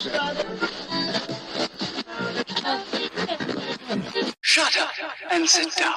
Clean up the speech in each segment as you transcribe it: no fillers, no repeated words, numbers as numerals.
Shut up and sit down.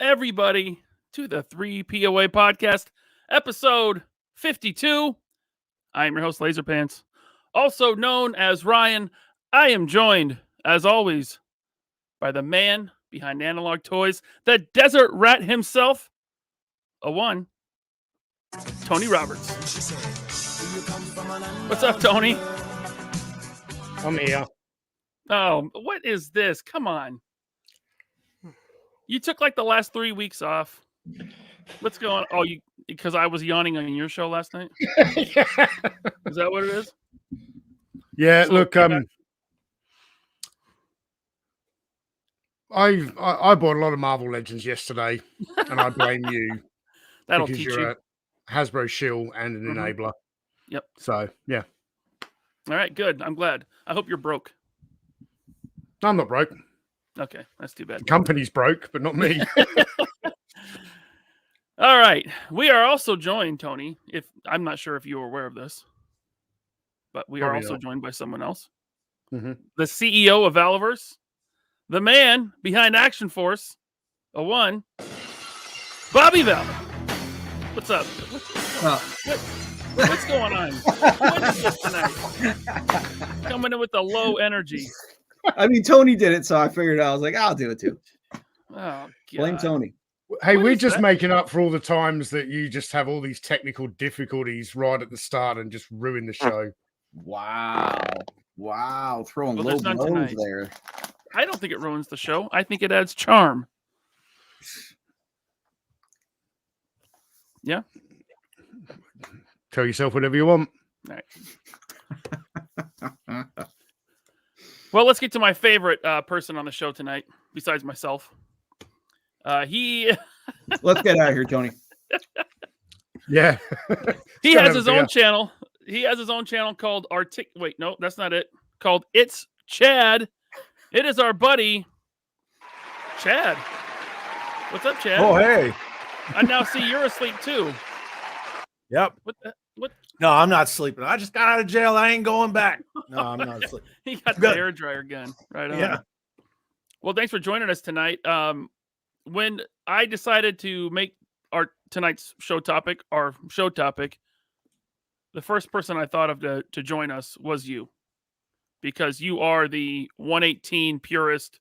Everybody to the 3POA podcast, episode 52. I am your host, LaserPants, also known as Ryan. I am joined, as always, by the man behind Analog Toys, the desert rat himself, Tony Roberts. What's up, Tony? I'm here. Oh, what is this? Come on. You took like the last 3 weeks off. What's going on? Oh, because I was yawning on your show last night? Yeah. Is that what it is? Yeah, So, look, I bought a lot of Marvel Legends yesterday, and I blame you. That'll because teach you're you. a Hasbro shill and an enabler. Yep. So, yeah. All right, good. I'm glad. I hope you're broke. I'm not broke. Okay, that's too bad. The company's broke, but not me. All right. We are also joined, Tony, I'm not sure if you were aware of this, but we are Probably also not. joined by someone else. Mhm. The CEO of Valaverse, the man behind Action Force, Bobby Vala. What's up? What's going on? What is this tonight? Coming in with the low energy. I mean, Tony did it, so I figured I was like, I'll do it too. Oh, God. Blame Tony. Hey, What we're is just that? making up for all the times that you just have all these technical difficulties right at the start and just ruin the show. Wow. Throwing Well, low there's none blows tonight. there. I don't think it ruins the show. I think it adds charm. Yeah? Tell yourself whatever you want. All right. Well, let's get to my favorite person on the show tonight, besides myself. Let's get out of here, Tony. Yeah. He Gotta has his be own a- channel. He has his own channel called Wait, no, that's not it. Called It's Chad. It is our buddy, Chad. What's up, Chad? Oh, hey. I now see you're asleep too. Yep. What? No, I'm not sleeping. I just got out of jail. I ain't going back. No, I'm not sleeping. He got the Good. hairdryer gun. Right on. Yeah. Well, thanks for joining us tonight. When I decided to make tonight's show topic, the first person I thought of to join us was you, because you are the 118 purist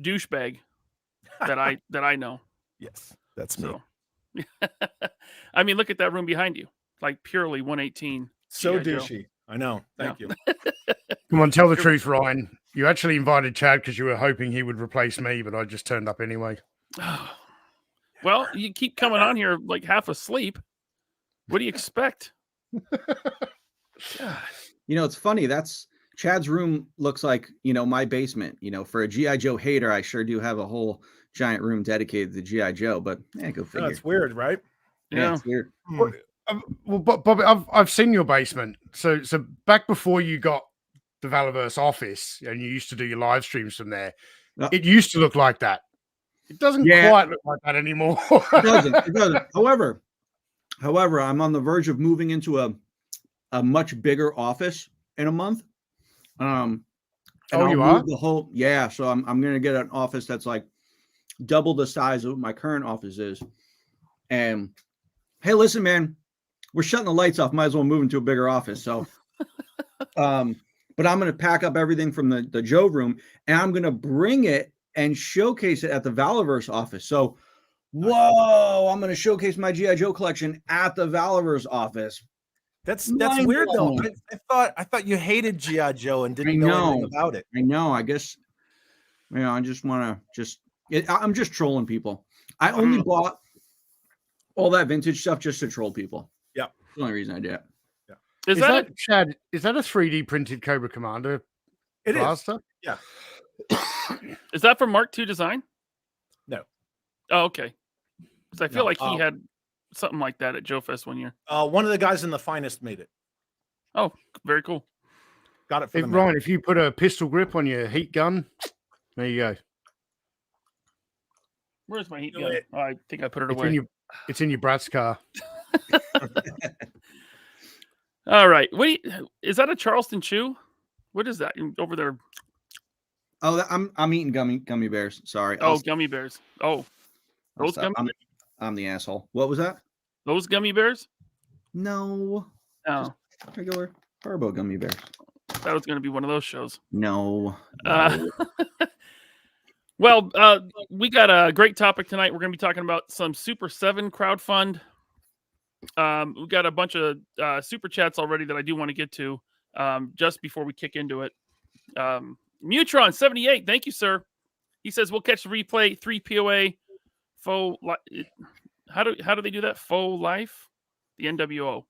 douchebag that I know. Yes, that's me. So, I mean, look at that room behind you, like purely 118. So G.I. Joe. douchey. I know. Thank you. Come on, tell the truth, Ryan. You actually invited Chad because you were hoping he would replace me, but I just turned up anyway. Well, you keep coming on here like half asleep. What do you expect? You know, it's funny. That's Chad's room looks like, my basement. For a G.I. Joe hater, I sure do have a whole giant room dedicated to G.I. Joe, but go figure. That's weird, right? Yeah. It's weird. Well, Bobby, I've seen your basement. So back before you got the Valaverse office and you used to do your live streams from there, it used to look like that. It doesn't quite look like that anymore. It doesn't. However, I'm on the verge of moving into a much bigger office in a month. And you I'll are? move the whole, so I'm going to get an office that's like double the size of what my current office is. And hey, listen, man, we're shutting the lights off. Might as well move into a bigger office. So, but I'm going to pack up everything from the Joe room, and I'm going to bring it and showcase it at the Valaverse office. So, whoa, I'm going to showcase my G.I. Joe collection at the Valaverse office. That's weird though. I thought you hated G.I. Joe and didn't know anything about it. I know. I guess, I just want to I'm just trolling people. I only bought all that vintage stuff just to troll people. Yeah. That's the only reason I did it. Yeah. Is that Chad? Is that a 3D printed Cobra Commander? It blaster? is. Yeah. Is that from Mark II Design? No. Oh, okay. Because I feel like he had something like that at Joe Fest one year. One of the guys in the Finest made it. Oh, very cool. Got it for Ryan, if you put a pistol grip on your heat gun, there you go. Where's my heat gun? Oh, I think I put it away. It's in your Brat's car. All right. Wait, is that a Charleston Chew? What is that over there? Oh, I'm eating gummy bears. Sorry. Gummy bears. Oh, those gummy bears? I'm the asshole. What was that? Those gummy bears? No. Oh. Just regular Turbo gummy bears. That was going to be one of those shows. No. Well, we got a great topic tonight. We're going to be talking about some Super 7 crowdfund. We've got a bunch of super chats already that I do want to get to just before we kick into it. Mutron78, thank you, sir. He says we'll catch the replay. 3 POA faux. How do they do that? Faux life, the NWO.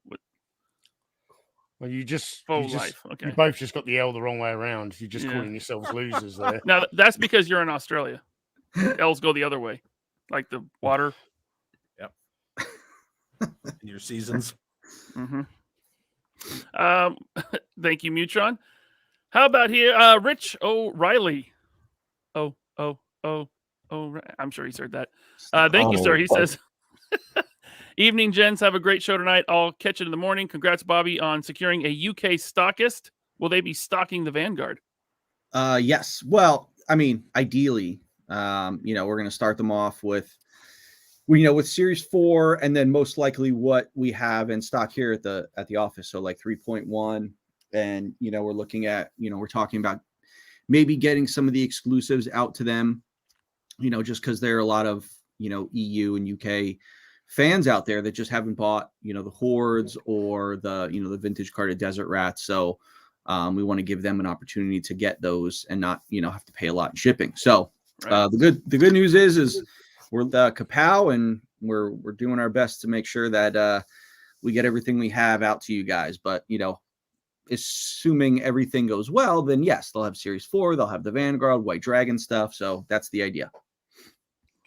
Well, you life. Okay. You both just got the L the wrong way around. You're just calling yourselves losers there. Now that's because you're in Australia. L's go the other way, like the water. Yep. In your seasons. Mm-hmm. Thank you, Mutron. How about here, Rich O'Reilly? I'm sure he's heard that. Thank you, sir. He says, evening, gents. Have a great show tonight. I'll catch it in the morning. Congrats, Bobby, on securing a UK stockist. Will they be stocking the Vanguard? Yes. Well, I mean, ideally, we're going to start them off with Series 4, and then most likely what we have in stock here at the office. So like 3.1, and we're looking at, we're talking about maybe getting some of the exclusives out to them, just because there are a lot of EU and UK fans out there that just haven't bought the Hordes or the vintage carded Desert Rats. So we want to give them an opportunity to get those and not have to pay a lot in shipping. So the good news is we're the Kapow, and we're doing our best to make sure that we get everything we have out to you guys. But assuming everything goes well, then yes, they'll have Series 4, they'll have the Vanguard, White Dragon stuff. So that's the idea.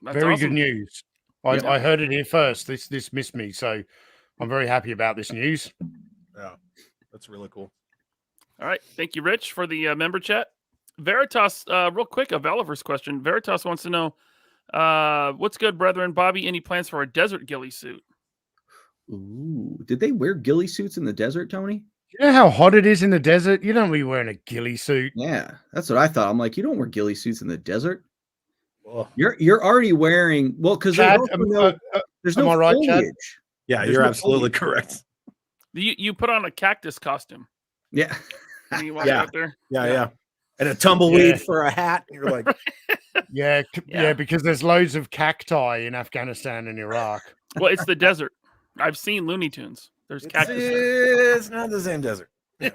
That's very awesome. good news. I heard it here first. This missed me, so I'm very happy about this news. Yeah, that's really cool. All right, thank you, Rich, for the member chat. Veritas, real quick, a Valaverse question. Veritas wants to know, what's good, brethren? Bobby, any plans for a desert ghillie suit? Ooh, did they wear ghillie suits in the desert, Tony? You know how hot it is in the desert? You don't be wearing a ghillie suit. Yeah, that's what I thought. I'm like, you don't wear ghillie suits in the desert. Well, you're already wearing because there's no right, foliage. Chad? Yeah, you're absolutely correct. You put on a cactus costume. Yeah. And you walk out there. Yeah. And a tumbleweed for a hat. You're like, yeah, because there's loads of cacti in Afghanistan and Iraq. Well, it's the desert. I've seen Looney Tunes. There's cactus. It's not the same desert. Yeah.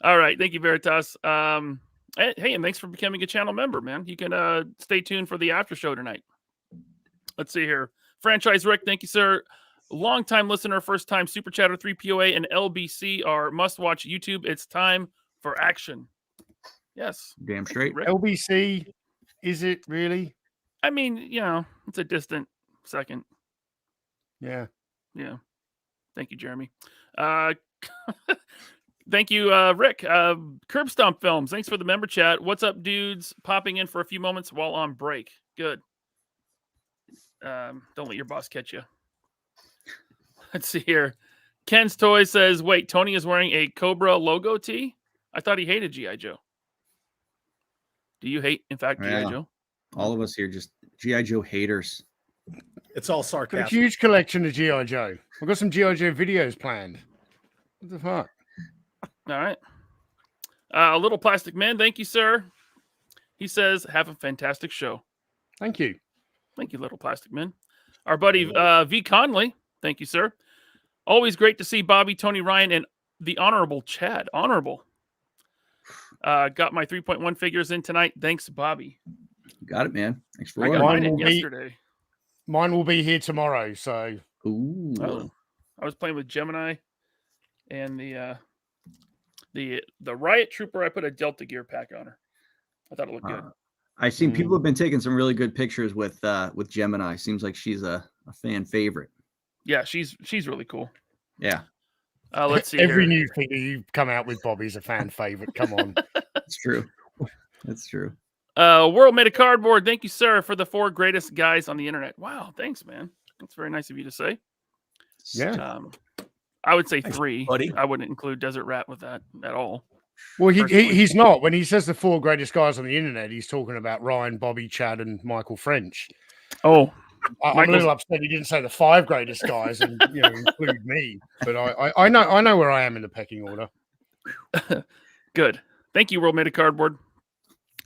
All right. Thank you, Veritas. Hey, and thanks for becoming a channel member, man. You can stay tuned for the after show tonight. Let's see here. Franchise Rick, thank you, sir. Long-time listener, first-time Super Chatter, 3POA, and LBC are must-watch YouTube. It's time for action. Yes. Damn straight. Rick. LBC, is it really? I mean, it's a distant second. Yeah. Thank you, Jeremy. Thank you, Rick. Curb Stomp Films, thanks for the member chat. What's up, dudes? Popping in for a few moments while on break. Good. Don't let your boss catch you. Let's see here. Ken's Toys says, wait, Tony is wearing a Cobra logo tee? I thought he hated G.I. Joe. Do you hate, in fact, G.I. Joe? All of us here just G.I. Joe haters. It's all Got a sarcastic. huge collection of G.I. Joe. I've got some G.I. Joe videos planned. What the fuck? All right. A Little Plastic Man, thank you, sir. He says, have a fantastic show. Thank you. Thank you, Little Plastic Man. Our buddy V. Conley, thank you, sir. Always great to see Bobby, Tony, Ryan, and the Honorable Chad. Honorable. Got my 3.1 figures in tonight. Thanks, Bobby. You got it, man. Thanks for I got ordering. mine in yesterday. Mine will be here tomorrow, so. Ooh. Oh, I was playing with Gemini and the Riot Trooper. I put a Delta Gear pack on her. I thought it looked good. I've seen people have been taking some really good pictures with Gemini. Seems like she's a fan favorite. Yeah, she's really cool. Yeah. Let's see. Every here. new figure you come out with, Bobby's a fan favorite. Come on. That's true. That's true. World Made of Cardboard. Thank you, sir, for the 4 greatest guys on the internet. Wow, thanks, man. That's very nice of you to say. Yeah. I would say 3. buddy. I wouldn't include Desert Rat with that at all. Well, Personally. he's not. When he says the 4 greatest guys on the internet, he's talking about Ryan, Bobby, Chad, and Michael French. Oh, I'm a little upset he didn't say the 5 greatest guys and include me. But I know where I am in the pecking order. good. Thank you, World Made of Cardboard.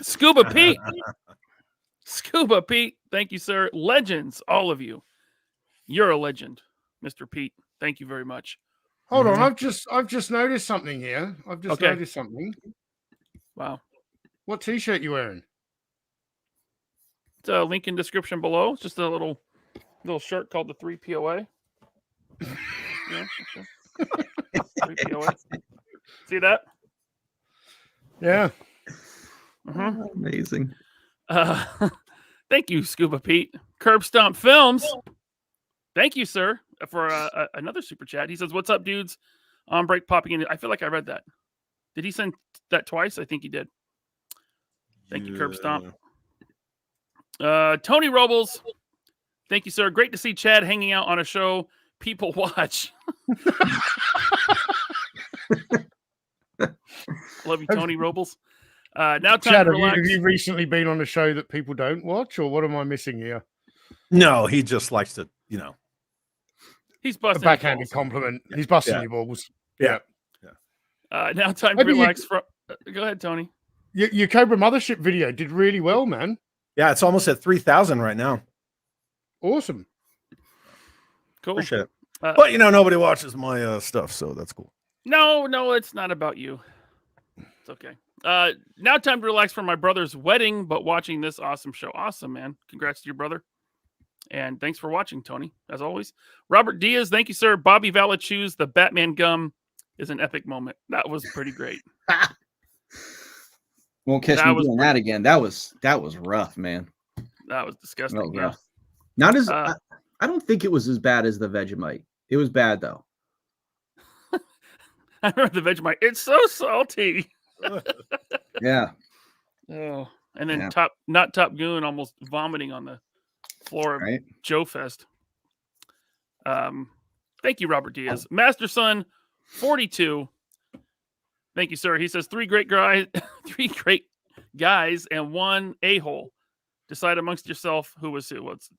Scuba Pete. Scuba Pete. Thank you, sir. Legends, all of you. You're a legend, Mr. Pete. Thank you very much. Hold on, I've just noticed something here. I've just noticed something. Wow. What t-shirt you wearing? It's a link in description below. It's just a little shirt called the 3POA. Yeah, okay. 3POA. See that? Yeah. Amazing. Thank you, Scuba Pete. Curb Stomp Films. Thank you, sir, for another super chat. He says, "What's up, dudes? On break popping in." I feel like I read that. Did he send that twice? I think he did. Thank you, Curb Stomp. Tony Robles. Thank you, sir. Great to see Chad hanging out on a show people watch. Love you, Tony Robles. Now time Chad, to relax. have you recently been on a show that people don't watch, or what am I missing here? No, he just likes to, He's A busting backhanded your balls. compliment. He's busting Yeah. your balls. Yeah. Now time to Maybe you- relax. Go ahead, Tony. Your Cobra Mothership video did really well, man. Yeah, it's almost at 3,000 right now. Awesome. Cool. Appreciate it. Uh, But nobody watches my stuff, so that's cool. No, it's not about you. It's okay. Now time to relax for my brother's wedding, but watching this awesome show. Awesome, man. Congrats to your brother. And thanks for watching, Tony, as always. Robert Diaz, thank you, sir. Bobby Vala chews the Batman gum is an epic moment. That was pretty great. Won't catch That me was doing that again. That was rough, man. That was disgusting. That was Yeah. rough. Not as Uh, I don't think it was as bad as the Vegemite. It was bad though. I remember the Vegemite. It's so salty. Yeah. Oh, and then Yeah. Top Goon almost vomiting on the floor of Right. Joe Fest. Thank you, Robert Diaz. Master Son 42. Thank you, sir. He says 3 great guys, 3 great guys, and 1 a-hole. Decide amongst yourself who was who. It's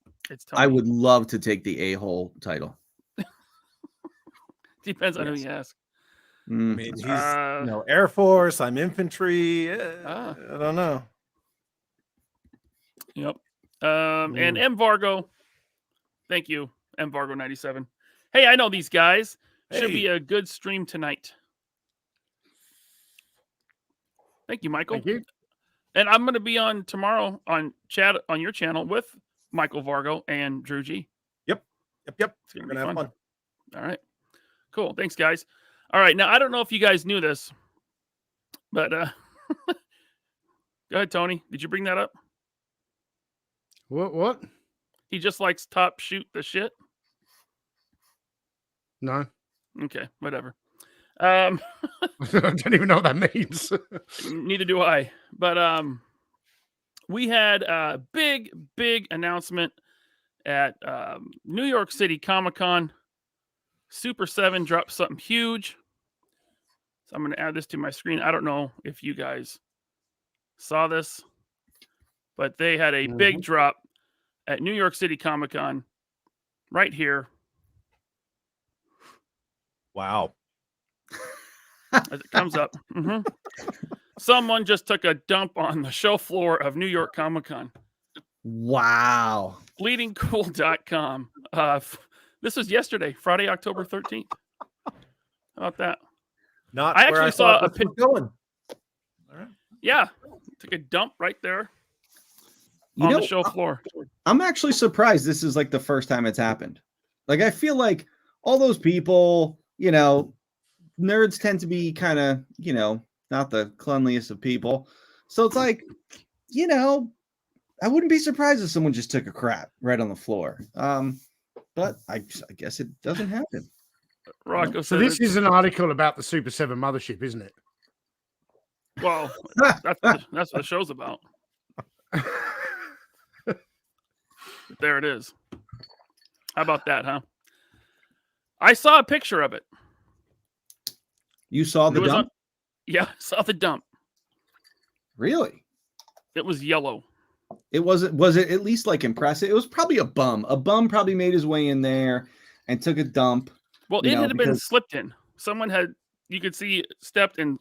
Tony. I would love to take the a-hole title. Depends on who Yes. you ask. I mean, he's Uh, Air Force. I'm infantry. Ah. I don't know. Yep. And M Vargo. Thank you, M Vargo 97. Hey, I know these guys. Should be a good stream tonight. Thank you, Michael. Thank you. And I'm going to be on tomorrow on chat on your channel with Michael Vargo and Drew G. Yep. It's We're gonna gonna be have fun. All right. Cool. Thanks, guys. All right. Now, I don't know if you guys knew this, but go ahead, Tony. Did you bring that up? What? He just likes top shoot the shit. No. Okay, whatever. I don't even know what that means. Neither do I. But we had a big announcement at New York City Comic-Con. Super 7 dropped something huge. So I'm going to add this to my screen. I don't know if you guys saw this. but they had a big drop at New York City Comic Con right here. Wow. As it comes up. Someone just took a dump on the show floor of New York Comic Con. Wow. Bleedingcool.com. This was yesterday, Friday, October 13th. How about that? Not I where actually I saw thought a this was going. All right. Yeah. Took a dump right there on the show floor. I'm actually surprised this is like the first time it's happened. Like, I feel like all those people, nerds tend to be kind of, not the cleanliest of people. So it's like, I wouldn't be surprised if someone just took a crap right on the floor. But I guess it doesn't happen. Rocco So said this is an article about the Super 7 Mothership, isn't it? Well, that's what the show's about. There it is. How about that, huh? I saw a picture of it. You saw the dump? Yeah, I saw the dump. Really? It was yellow. Was it at least like impressive? It was probably a bum. A bum probably made his way in there and took a dump. Well, it had been slipped in. Someone you could see stepped in.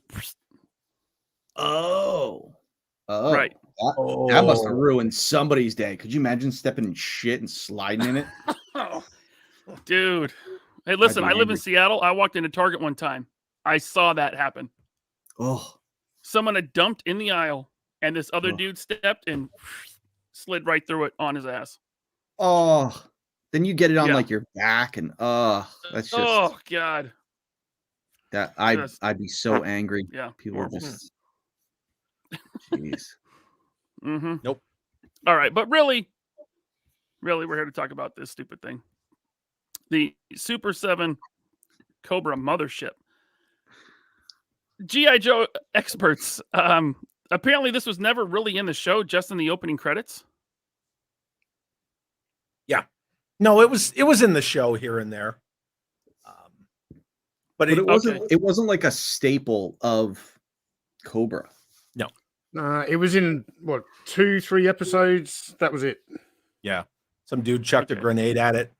Oh, right. That must have ruined somebody's day. Could you imagine stepping in shit and sliding in it? Dude. Hey, listen, I live in Seattle. I walked into Target one time. I saw that happen. Oh. Someone had dumped in the aisle, and this other dude stepped and slid right through it on his ass. Oh. Then you get it on like your back, and that's just. Oh God. That I'd be so angry. Yeah. People are just. Jeez. Nope. All right, but really, we're here to talk about this stupid thing. The Super 7 Cobra Mothership. G.I. Joe experts. Apparently this was never really in the show, just in the opening credits. Yeah. No, it was in the show here and there. But it wasn't like a staple of Cobra. No. It was in 2-3 episodes. That was it. Yeah. Some dude chucked a grenade at it.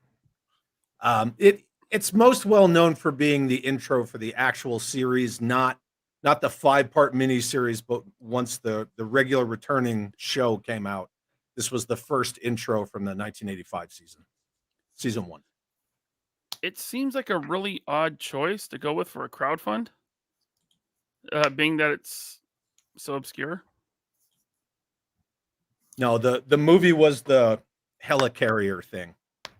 It's most well known for being the intro for the actual series, not the 5-part miniseries, but once the regular returning show came out, this was the first intro from the 1985 season 1. It seems like a really odd choice to go with for a crowdfund, being that it's so obscure. No, the movie was the helicarrier thing.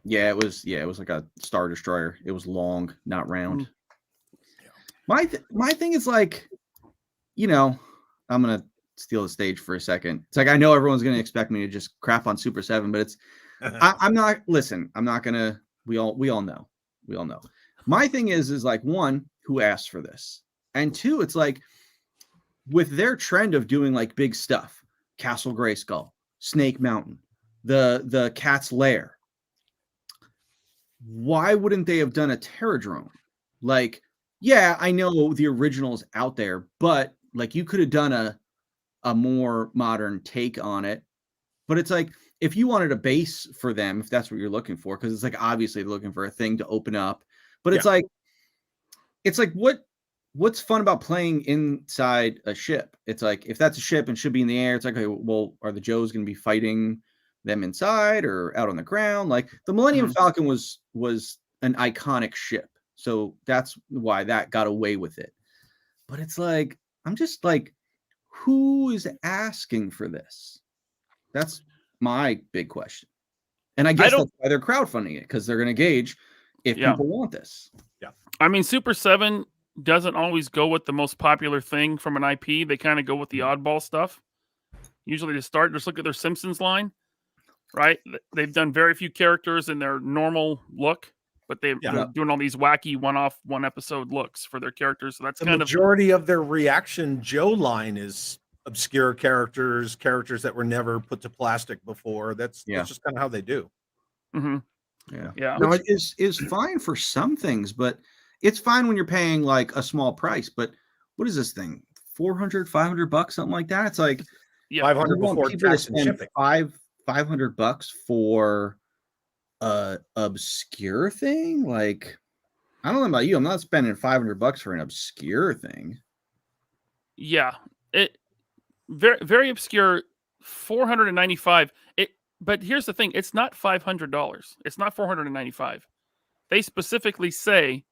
Yeah, it was like a Star Destroyer. It was long, not round. My thing is like, I'm gonna steal the stage for a second. It's like, I know everyone's gonna expect me to just crap on Super 7, but it's I'm not gonna. We all know. My thing is like, one, who asked for this, and two, it's like, with their trend of doing like big stuff, Castle Grayskull, Snake Mountain, the Cat's Lair. Why wouldn't they have done a Terradrome? Like, yeah, I know the original's out there, but like, you could have done a more modern take on it. But it's like, if you wanted a base for them, if that's what you're looking for, because it's like, obviously they're looking for a thing to open up. But it's like what's fun about playing inside a ship? It's like, if that's a ship and should be in the air, it's like, okay, well, are the Joes going to be fighting them inside or out on the ground? Like, the Millennium Falcon was an iconic ship, so that's why that got away with it. But it's like, I'm just like, who is asking for this? That's my big question. And I guess that's why they're crowdfunding it, because they're going to gauge if people want this. Yeah. I mean, Super 7 doesn't always go with the most popular thing from an IP. They kind of go with the oddball stuff. Usually to start, just look at their Simpsons line, right? They've done very few characters in their normal look, but they're doing all these wacky one-off, one-episode looks for their characters. So that's the majority of their Reaction Joe line is obscure characters that were never put to plastic before. That's just kind of how they do. Yeah. No, it is fine for some things, but it's fine when you're paying like a small price. But what is this thing? $400, $500, something like that. It's like, Yeah. 500 You want before people to tax and spend shipping. $500 for a obscure thing? Like, I don't know about you. I'm not spending $500 for an obscure thing. Yeah. It very very obscure. 495. But here's the thing: it's not $500. It's not 495. They specifically say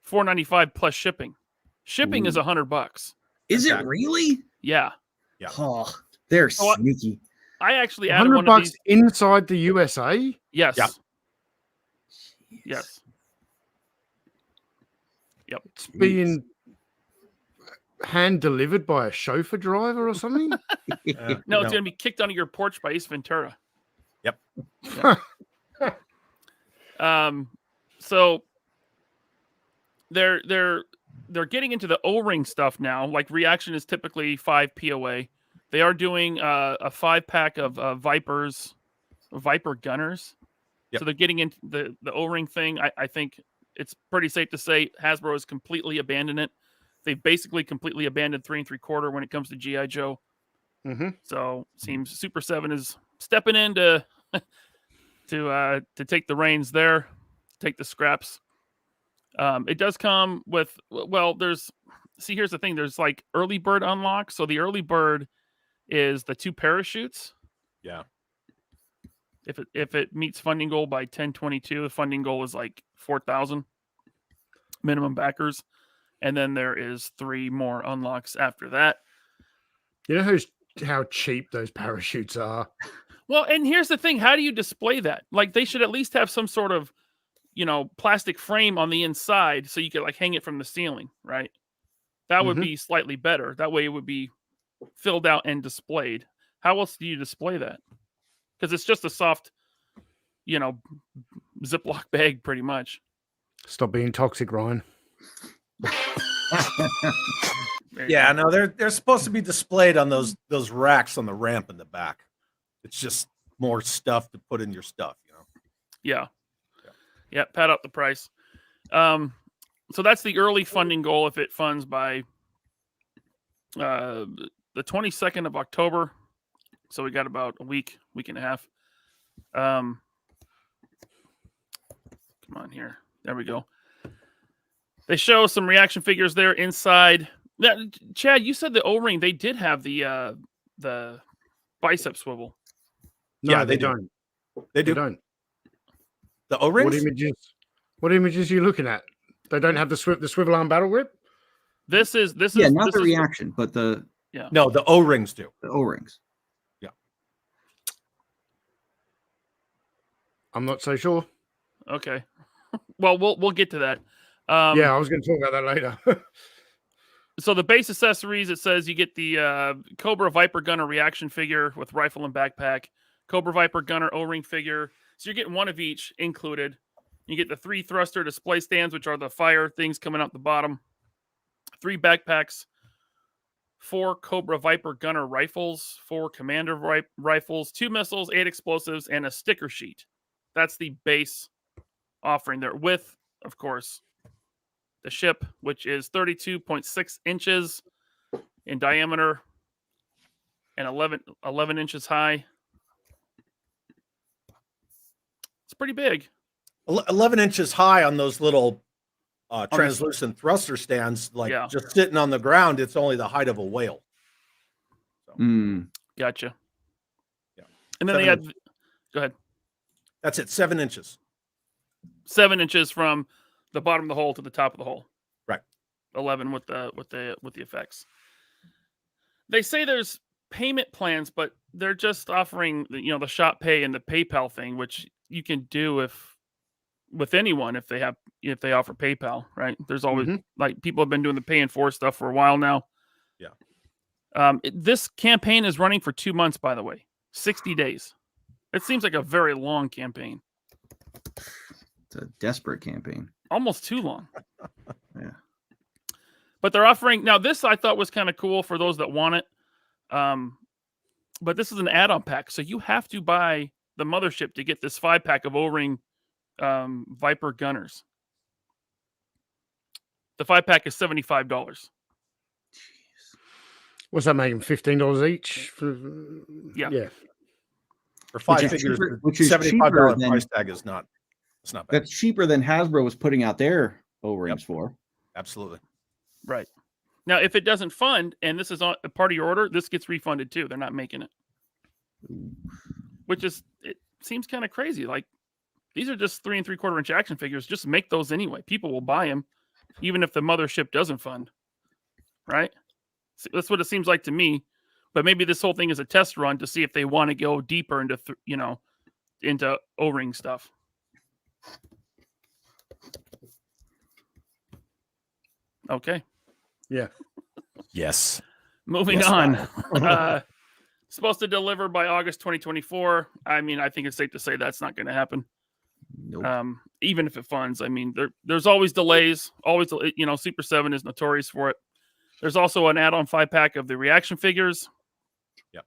495 plus shipping. Shipping is Ooh. $100. Is Okay. it really? Yeah. Yeah. Oh, they're Oh, sneaky. I actually added one of $100 these. inside the USA. Yes. Yeah. Yes. Yep. It's being hand delivered by a chauffeur driver or something. No, it's going to be kicked onto your porch by Ace Ventura. Yep. So they're getting into the O-ring stuff now. Like reaction is typically 5 POA. They are doing a 5-pack of Viper gunners. Yep. So they're getting into the O-ring thing. I think it's pretty safe to say Hasbro has completely abandoned it. They've basically completely abandoned 3 3/4 when it comes to G.I. Joe. Mm-hmm. So seems Super 7 is stepping in to take the reins there, take the scraps. It does come with, well, here's the thing. There's like early bird unlock. So the early bird is the 2 parachutes. Yeah. If it meets funding goal by 10/22, the funding goal is like 4,000 minimum backers. And then there is 3 more unlocks after that. You know how cheap those parachutes are? Well, and here's the thing. How do you display that? Like they should at least have some sort of, plastic frame on the inside so you could like hang it from the ceiling, right? That would be slightly better. That way it would be filled out and displayed. How else do you display that? Because it's just a soft, Ziploc bag pretty much. Stop being toxic, Ryan. Yeah, no, they're supposed to be displayed on those racks on the ramp in the back. It's just more stuff to put in your stuff, Yeah. Pad up the price. So that's the early funding goal if it funds by the 22nd of October. So we got about a week and a half. Come on here. There we go. They show some reaction figures there inside. Now, Chad, you said the O-ring, they did have the bicep swivel. No, Yeah, they they do. don't. They They do. don't. The O-rings? What images are you looking at? They don't have the swivel arm battle grip? This is not this the is- reaction, but the No, the O-rings do. O-rings. I'm not so sure. Okay. Well, we'll get to that. Yeah, I was going to talk about that later. So the base accessories, it says you get the Cobra Viper Gunner reaction figure with rifle and backpack, Cobra Viper Gunner O-ring figure. So you're getting one of each included. You get the 3 thruster display stands, which are the fire things coming out the bottom. 3 backpacks, 4 Cobra Viper Gunner rifles, 4 Commander rifles, 2 missiles, 8 explosives, and a sticker sheet. That's the base offering there with, of course, the ship, which is 32.6 inches in diameter and 11 inches high. It's pretty big. 11 inches high on those little translucent thruster stands, just sitting on the ground. It's only the height of a whale. So. Gotcha. Yeah. And then they had, go ahead. That's it. 7 inches. 7 inches from the bottom of the hole to the top of the hole. Right. 11 with the effects. They say there's payment plans, but they're just offering the shop pay and the PayPal thing, which you can do with anyone if they offer PayPal, right? There's always like people have been doing the pay in 4 stuff for a while now. Yeah. This campaign is running for 2 months, by the way, 60 days. It seems like a very long campaign. It's a desperate campaign. Almost too long. Yeah. But they're offering now. This I thought was kind of cool for those that want it. But this is an add-on pack, so you have to buy the Mothership to get this 5-pack of O-ring Viper gunners. The 5-pack is $75. What's that making? $15 each? Yeah. For 5 is figures, cheaper- the which is $75 cheaper than- price tag is not. It's not bad. That's cheaper than Hasbro was putting out their O-rings for. Absolutely. Right. Now, if it doesn't fund and this is a part of your order, this gets refunded too. They're not making it. Which is, it seems kind of crazy. Like, these are just 3 3/4 inch action figures. Just make those anyway. People will buy them, even if the mothership doesn't fund. Right? So that's what it seems like to me. But maybe this whole thing is a test run to see if they want to go deeper into, into O-ring stuff. Okay. Yeah. Yes. Moving Yes, on. Supposed to deliver by August 2024. I mean, I think it's safe to say that's not going to happen. Nope. Even if it funds. I mean, there's always delays. Always, Super 7 is notorious for it. There's also an add-on 5-pack of the reaction figures. Yep.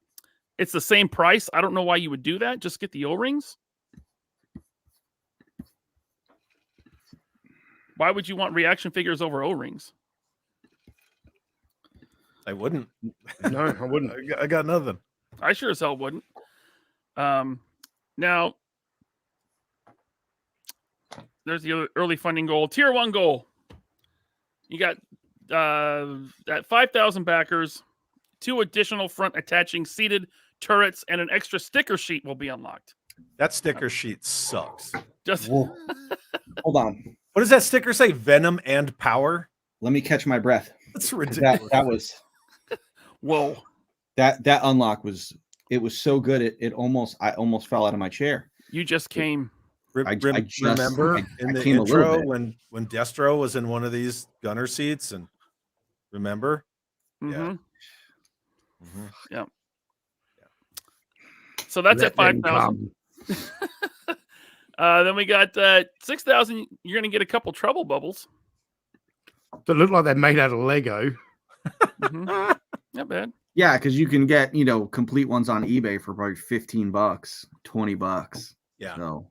It's the same price. I don't know why you would do that. Just get the O-rings. Why would you want reaction figures over O-rings? I wouldn't. No, I wouldn't. I got nothing. I sure as hell wouldn't. Now, there's the early funding goal. Tier 1 goal. You got at 5,000 backers, 2 additional front attaching seated turrets, and an extra sticker sheet will be unlocked. That sticker sheet sucks. Just Whoa. Hold on. What does that sticker say? Venom and power? Let me catch my breath. That's ridiculous. That was whoa. that unlock was so good I almost fell out of my chair. You just came. Remember in the intro when Destro was in one of these gunner seats and remember? Mm-hmm. Mm-hmm. Yeah. So that's at 5,000. Then we got 6,000. You're going to get a couple trouble bubbles. They look like they're made out of Lego. Mm-hmm. Not bad. Yeah, because you can get complete ones on eBay for probably $15, $20. Yeah. So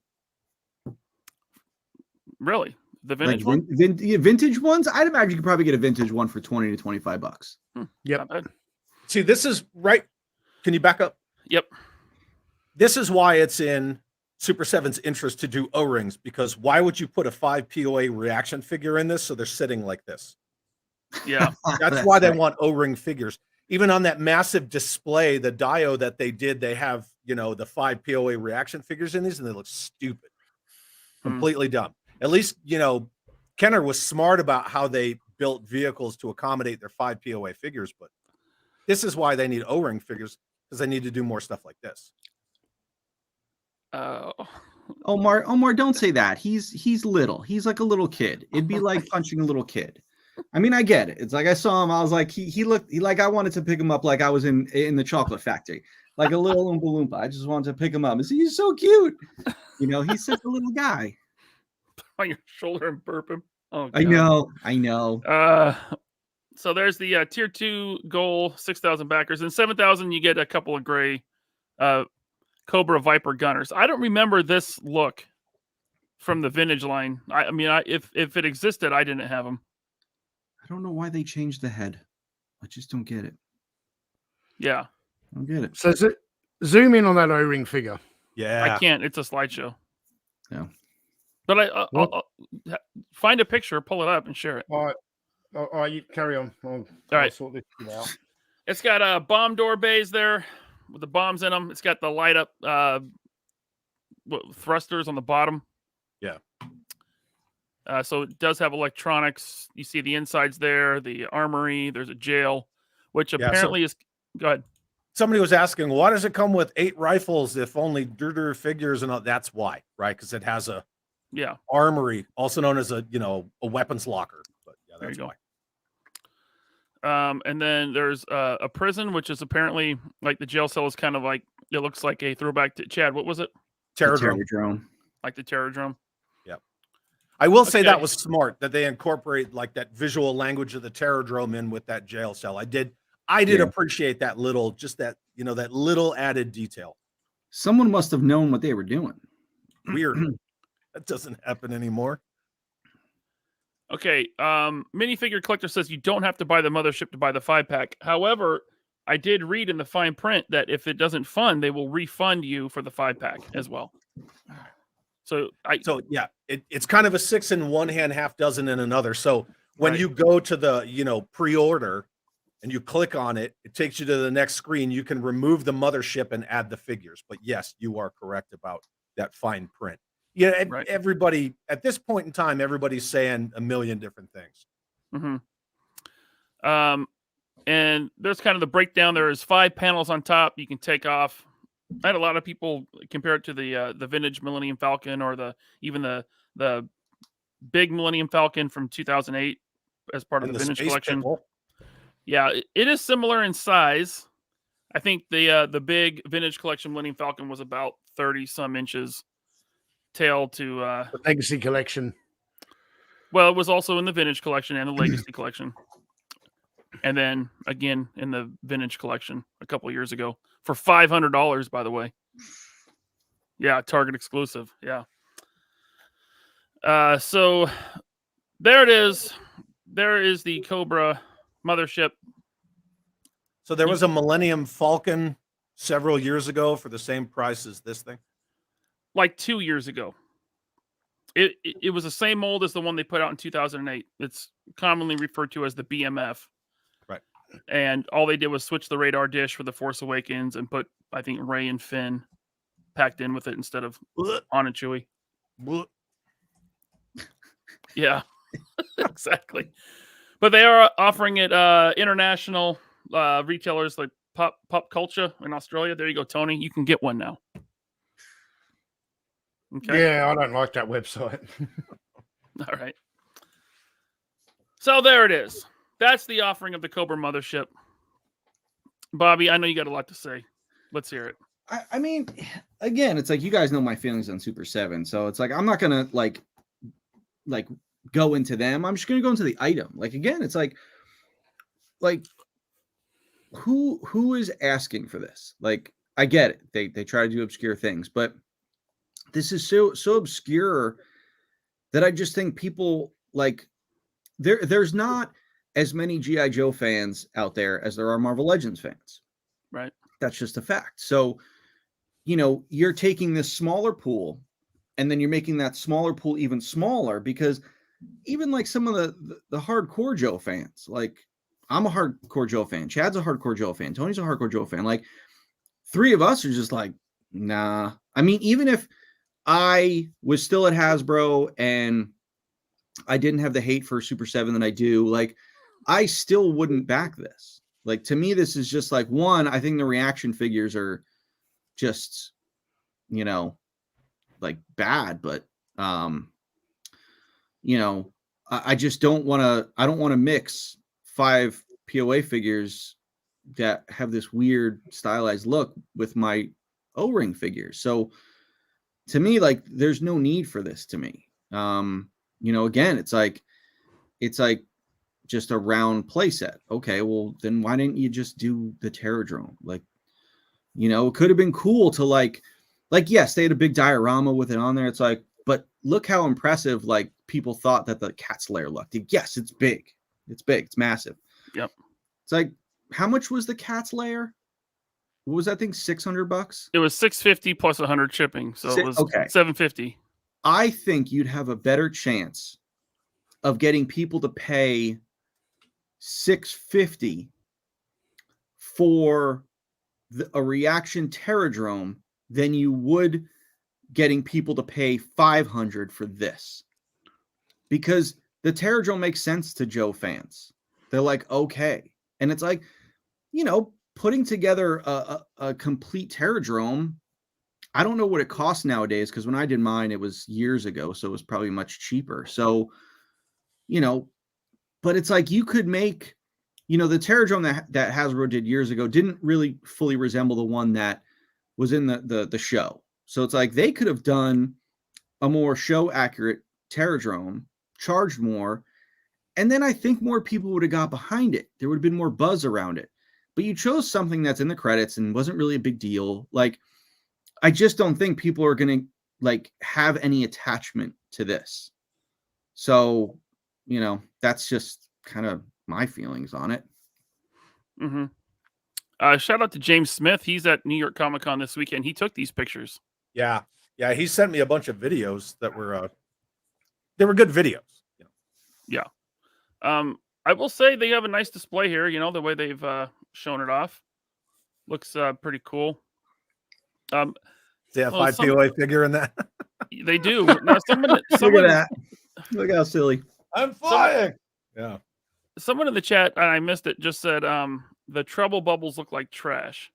really, the vintage one. Vintage ones. I'd imagine you could probably get a vintage one for $20 to $25. Yep. See, this is right. Can you back up? Yep. This is why it's in Super 7's interest to do O-rings, because why would you put a 5 POA reaction figure in this so they're sitting like this? Yeah. That's why they want O-ring figures. Even on that massive display, the Dio that they did, they have, the 5 POA reaction figures in these, and they look stupid. Completely dumb. At least, Kenner was smart about how they built vehicles to accommodate their 5 POA figures, but this is why they need O-ring figures, because they need to do more stuff like this. Omar, don't say that. He's little. He's like a little kid. It'd be like punching a little kid. I mean, I get it. It's like I saw him. I was like, he looked like I wanted to pick him up, like I was in the chocolate factory, like a little Oompa Loompa. I just wanted to pick him up. He's so cute. He's such a little guy. On your shoulder and burp him. Oh, God. I know. So there's the tier 2 goal, 6,000 backers, and 7,000. You get a couple of gray Cobra Viper gunners. I don't remember this look from the vintage line. I mean, if it existed, I didn't have them. I don't know why they changed the head. I just don't get it. Yeah. I don't get it. So zoom in on that O-ring figure. Yeah. I can't. It's a slideshow. Yeah. But I'll find a picture, pull it up, and share it. All right, you carry on. All right. Sort this out. It's got bomb door bays there with the bombs in them. It's got the light up thrusters on the bottom. Yeah. So it does have electronics. You see the insides there, the armory. There's a jail, which apparently is. Go ahead. Somebody was asking, why does it come with 8 rifles if only figures and all? That's why, right? Because it has a armory, also known as a weapons locker. But yeah, that's why. And then there's a prison, which is apparently like the jail cell is kind of like, it looks like a throwback to Chad. What was it? Terrordrome. Like the Terrordrome. Yep. I will say that was smart that they incorporate like that visual language of the Terrordrome in with that jail cell. I did appreciate that little, just that, that little added detail. Someone must have known what they were doing. Weird. That doesn't happen anymore. Okay. Minifigure Collector says you don't have to buy the Mothership to buy the 5-pack. However, I did read in the fine print that if it doesn't fund, they will refund you for the 5-pack as well. So yeah, it's kind of a 6 in one hand, half dozen in another. So when Right. you go to the pre-order and you click on it, it takes you to the next screen. You can remove the mothership and add the figures. But yes, you are correct about that fine print. Yeah, Right. everybody at this point in time, everybody's saying a million different things. Mm-hmm. And there's kind of the breakdown. There is 5 panels on top you can take off. I had a lot of people compare it to the vintage Millennium Falcon or even the big Millennium Falcon from 2008 as part of And the the vintage space collection. pitbull. Yeah, it is similar in size. I think the big vintage collection Millennium Falcon was about 30 some inches tail to The Legacy collection. well, it was also in the vintage collection and the Legacy collection. And then again in the vintage collection a couple years ago for $500, by the way. Yeah, Target exclusive. Yeah. So there it is. There is the Cobra Mothership. So there was a Millennium Falcon several years ago for the same price as this thing. Like 2 years ago. It was the same mold as the one they put out in 2008. It's commonly referred to as the BMF. Right. And all they did was switch the radar dish for the Force Awakens and put, I think, Rey and Finn packed in with it instead of Han and Chewie. Yeah, exactly. But they are offering it international retailers like Pop Culture in Australia. There you go, Tony. You can get one now. Okay. Yeah, I don't like that website. All right. So there it is. That's the offering of the Cobra Mothership. Bobby, I know you got a lot to say. Let's hear it. I mean, again, it's like you guys know my feelings on Super 7, so it's like I'm not gonna like go into them. I'm just gonna go into the item. Like again, it's like who is asking for this? Like I get it. They try to do obscure things, but this is so obscure that I just think people like there's not as many G.I. Joe fans out there as there are Marvel Legends fans. Right. That's just a fact. So, you're taking this smaller pool and then you're making that smaller pool even smaller because even like some of the hardcore Joe fans, like I'm a hardcore Joe fan. Chad's a hardcore Joe fan. Tony's a hardcore Joe fan. Like 3 of us are just like, nah. I mean, even if I was still at Hasbro and I didn't have the hate for Super 7 that I do, like I still wouldn't back this. Like to me, this is just like one, I think the reaction figures are just, like bad, but I just don't want to mix 5 POA figures that have this weird stylized look with my O-ring figures. So to me, like there's no need for this to me. Again, it's like just a round playset. Okay, well then why didn't you just do the Terradrome? Like, it could have been cool to like yes, they had a big diorama with it on there. It's like, but look how impressive like people thought that the Cat's Lair looked. Yes, it's big. It's massive. Yep. It's like, how much was the Cat's Lair? What was that thing? $600? It was $650 plus 100 shipping, so it was okay. $750. I think you'd have a better chance of getting people to pay $650 for a reaction Terradrome than you would getting people to pay $500 for this, because the Terradrome makes sense to Joe fans. They're like, okay, and it's like, putting together a complete Terradrome. I don't know what it costs nowadays, because when I did mine, it was years ago, so it was probably much cheaper. So, but it's like you could make, the Terradrome that Hasbro did years ago didn't really fully resemble the one that was in the show. So it's like they could have done a more show accurate Terradrome, charged more, and then I think more people would have got behind it. There would have been more buzz around it. But you chose something that's in the credits and wasn't really a big deal. Like, I just don't think people are going to like have any attachment to this. So, that's just kind of my feelings on it. Mm-hmm. Shout out to James Smith. He's at New York Comic Con this weekend. He took these pictures. Yeah. He sent me a bunch of videos that were they were good videos. Yeah. I will say they have a nice display here. You know, the way they've shown it off looks pretty cool. See a 5 POA figure in that? They do. Now, someone Look at that. Look how silly. I'm flying. Yeah. Someone in the chat, and I missed it, just said the trouble bubbles look like trash,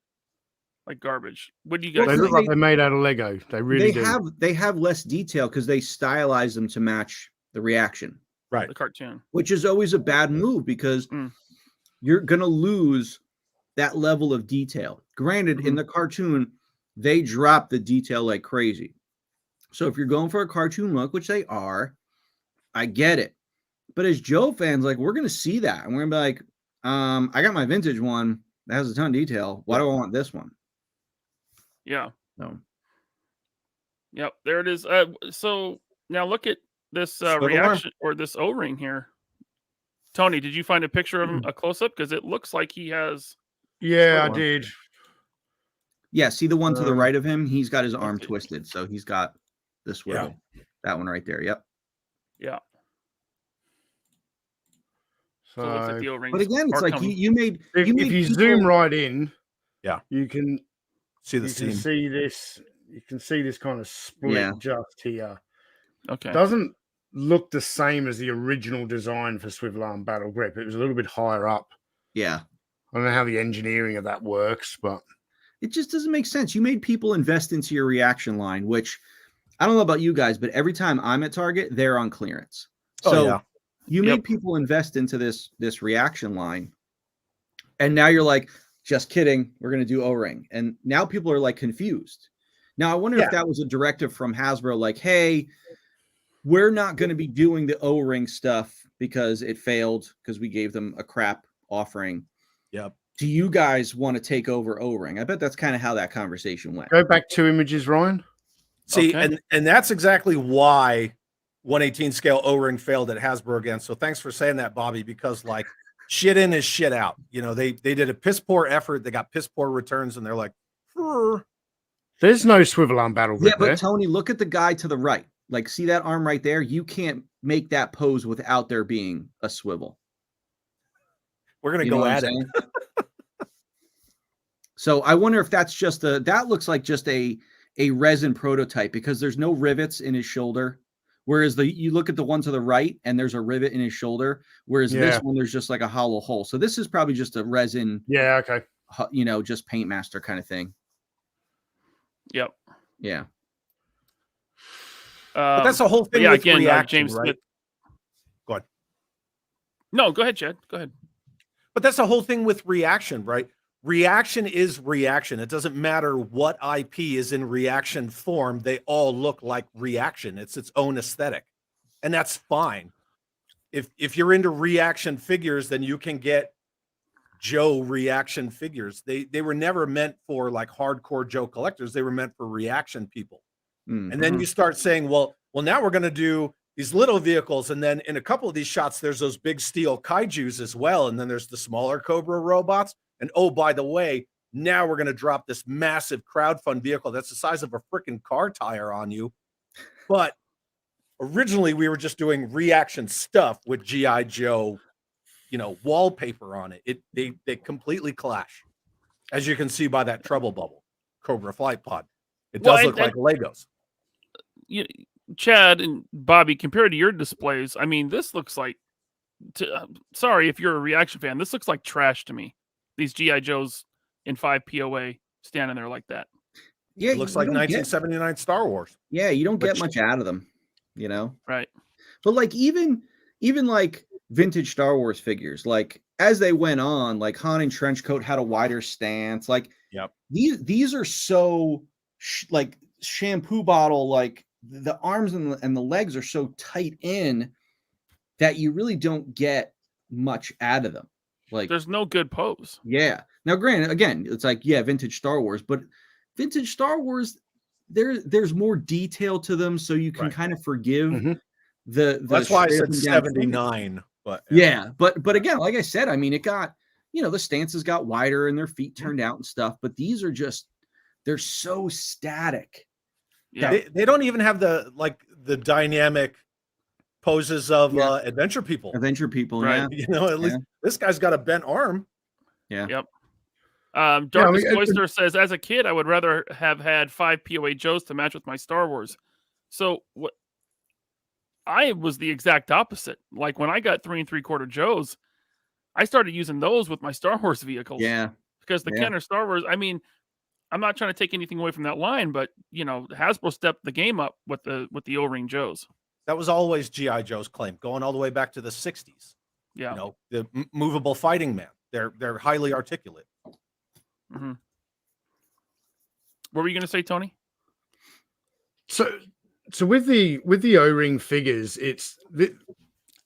like garbage. What do you guys They think? look like they're made out of Lego. They really do. They have less detail because they stylize them to match the reaction. Right. The cartoon. Which is always a bad move because you're gonna lose that level of detail. Granted, in the cartoon, they drop the detail like crazy. So if you're going for a cartoon look, which they are, I get it. But as Joe fans, like, we're gonna see that, and we're gonna be like, I got my vintage one that has a ton of detail. Why do I want this one? Yeah. No. Yep. There it is. So now look at this reaction or this O-ring here. Tony, did you find a picture of him, a close-up? Because it looks like he has. Yeah, I did. Yeah, see the one to the right of him? He's got his arm twisted, so he's got this swivel. Yeah. That one right there. Yep. Yeah. So it looks like the O-rings. But again, it's like coming. you made. if you zoom right in, you can see the you seam. can see this. You can see this kind of split just here. Okay. Doesn't look the same as the original design for Swivel Arm Battle Grip. It was a little bit higher up. Yeah. I don't know how the engineering of that works, but it just doesn't make sense. You made people invest into your reaction line, which I don't know about you guys, but every time I'm at Target, they're on clearance. So you made people invest into this reaction line, and now you're like, just kidding, we're going to do O-ring. And now people are like confused. Now I wonder if that was a directive from Hasbro, like, hey, we're not going to be doing the O-ring stuff because it failed because we gave them a crap offering. Yep. Do you guys want to take over O-ring? I bet that's kind of how that conversation went. Go back 2 images, Ryan. See, and that's exactly why 1/18 scale O-ring failed at Hasbro again. So thanks for saying that, Bobby, because like shit in is shit out. You know, they did a piss poor effort. They got piss poor returns, and they're like, there's no Swivel Arm Battle Grip. Yeah, but Tony, look at the guy to the right. Like, see that arm right there? You can't make that pose without there being a swivel. We're gonna go at it. So I wonder if that's just that looks like just a resin prototype because there's no rivets in his shoulder. Whereas you look at the one to the right and there's a rivet in his shoulder. Whereas this one, there's just like a hollow hole. So this is probably just a resin. Yeah. Okay. You know, just Paint Master kind of thing. Yep. Yeah. But that's the whole thing. With reaction, James right? Smith. Go ahead. No, go ahead, Chad. Go ahead. But that's the whole thing with reaction, right? Reaction is reaction. It doesn't matter what IP is in reaction form. They all look like reaction. It's its own aesthetic. And that's fine. If you're into reaction figures, then you can get Joe reaction figures. They were never meant for like hardcore Joe collectors. They were meant for reaction people. Mm-hmm. And then you start saying, well, now we're going to do these little vehicles. And then in a couple of these shots, there's those big steel kaijus as well. And then there's the smaller Cobra robots. And oh, by the way, now we're going to drop this massive crowdfund vehicle that's the size of a freaking car tire on you. But originally we were just doing reaction stuff with G.I. Joe, you know, wallpaper on it. They completely clash, as you can see by that trouble bubble Cobra flight pod. It does look like Legos. Chad and Bobby, compared to your displays, I mean, this looks like. Sorry if you're a reaction fan. This looks like trash to me. These G.I. Joes in 5 POA standing there like that. Yeah, it looks like 1979 Star Wars. Yeah, you don't get much out of them, you know? Right. But like even like vintage Star Wars figures, like as they went on, like Han in Trenchcoat had a wider stance. Like these are so like shampoo bottle, like the arms and the legs are so tight in that you really don't get much out of them. Like there's no good pose. Yeah. Now, granted, again, it's like, vintage Star Wars, but vintage Star Wars, there's more detail to them, so you can kind of forgive the that's why I said 79. But but again, like I said, I mean, it got the stances got wider and their feet turned out and stuff. But these are just, they're so static. Yeah. They don't even have the dynamic poses of adventure people. Adventure people, Right. yeah. At least this guy's got a bent arm. Yeah. Yep. Darkness Cloister says, as a kid, I would rather have had 5 POA Joes to match with my Star Wars. So what? I was the exact opposite. Like when I got 3 3/4 Joes, I started using those with my Star Wars vehicles. Yeah. Because the Kenner Star Wars, I mean, I'm not trying to take anything away from that line, but Hasbro stepped the game up with the O-ring Joes. That was always G.I. Joe's claim, going all the way back to the 60s. Yeah. The movable fighting man. They're highly articulate. Mm-hmm. What were you going to say, Tony? So with the O-ring figures,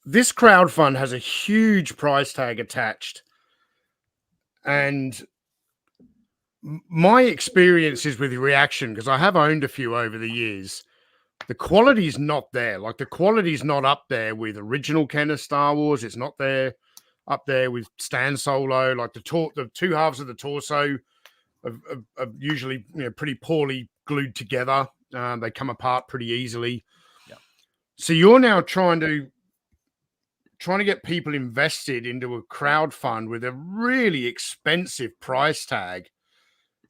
this crowdfund has a huge price tag attached, and my experiences with the reaction, because I have owned a few over the years, the quality's not there. Like the quality's not up there with original Kenner Star Wars. It's not there up there with Stan Solo. Like the two halves of the torso are usually pretty poorly glued together. They come apart pretty easily. Yeah. So you're now trying to get people invested into a crowdfund with a really expensive price tag,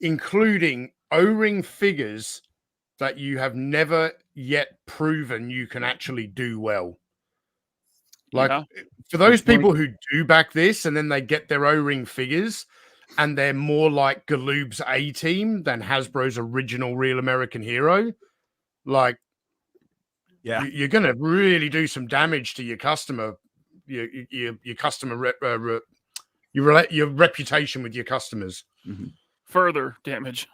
including O-ring figures that you have never yet proven you can actually do well. Like for those people who do back this and then they get their O-ring figures and they're more like Galoob's A-Team than Hasbro's original Real American Hero, like you're going to really do some damage to your customer, your customer your reputation with your customers. Mm-hmm. Further damage.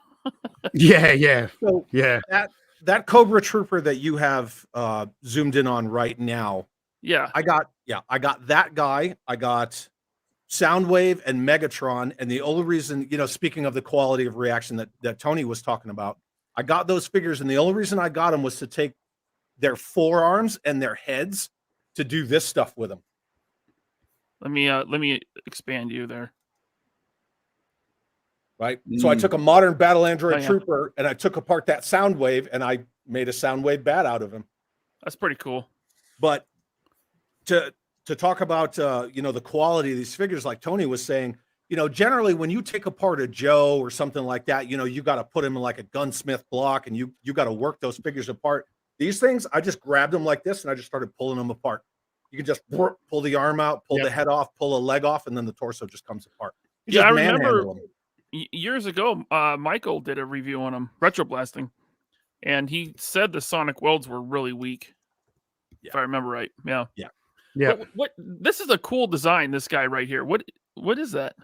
Yeah. So that Cobra Trooper that you have zoomed in on right now. Yeah. I got that guy. I got Soundwave and Megatron. And the only reason, speaking of the quality of reaction that Tony was talking about, I got those figures. And the only reason I got them was to take their forearms and their heads to do this stuff with them. Let me expand you there. Right. So I took a modern battle android trooper and I took apart that Soundwave and I made a Soundwave bat out of him. That's pretty cool. But to talk about, the quality of these figures, like Tony was saying, generally when you take apart a Joe or something like that, you got to put him in like a gunsmith block and you got to work those figures apart. These things, I just grabbed them like this and I just started pulling them apart. You can just pull the arm out, pull the head off, pull a leg off, and then the torso just comes apart. I remember years ago, Michael did a review on them, Retro Blasting, and he said the sonic welds were really weak. Yeah. If I remember right. Yeah. What this is a cool design, this guy right here. What is that?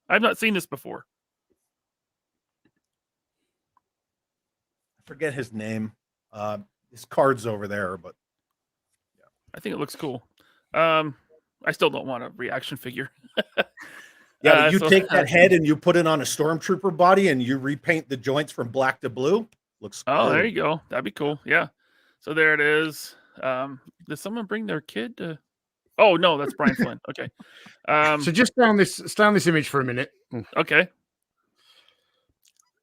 I've not seen this before. I forget his name. His card's over there, but I think it looks cool. I still don't want a reaction figure. But you take that head and you put it on a stormtrooper body and you repaint the joints from black to blue. Looks cool. Oh, there you go. That'd be cool. Yeah. So there it is. Did someone bring their kid to? Oh no, that's Brian Flynn. Okay. So just stay on this image for a minute. Okay.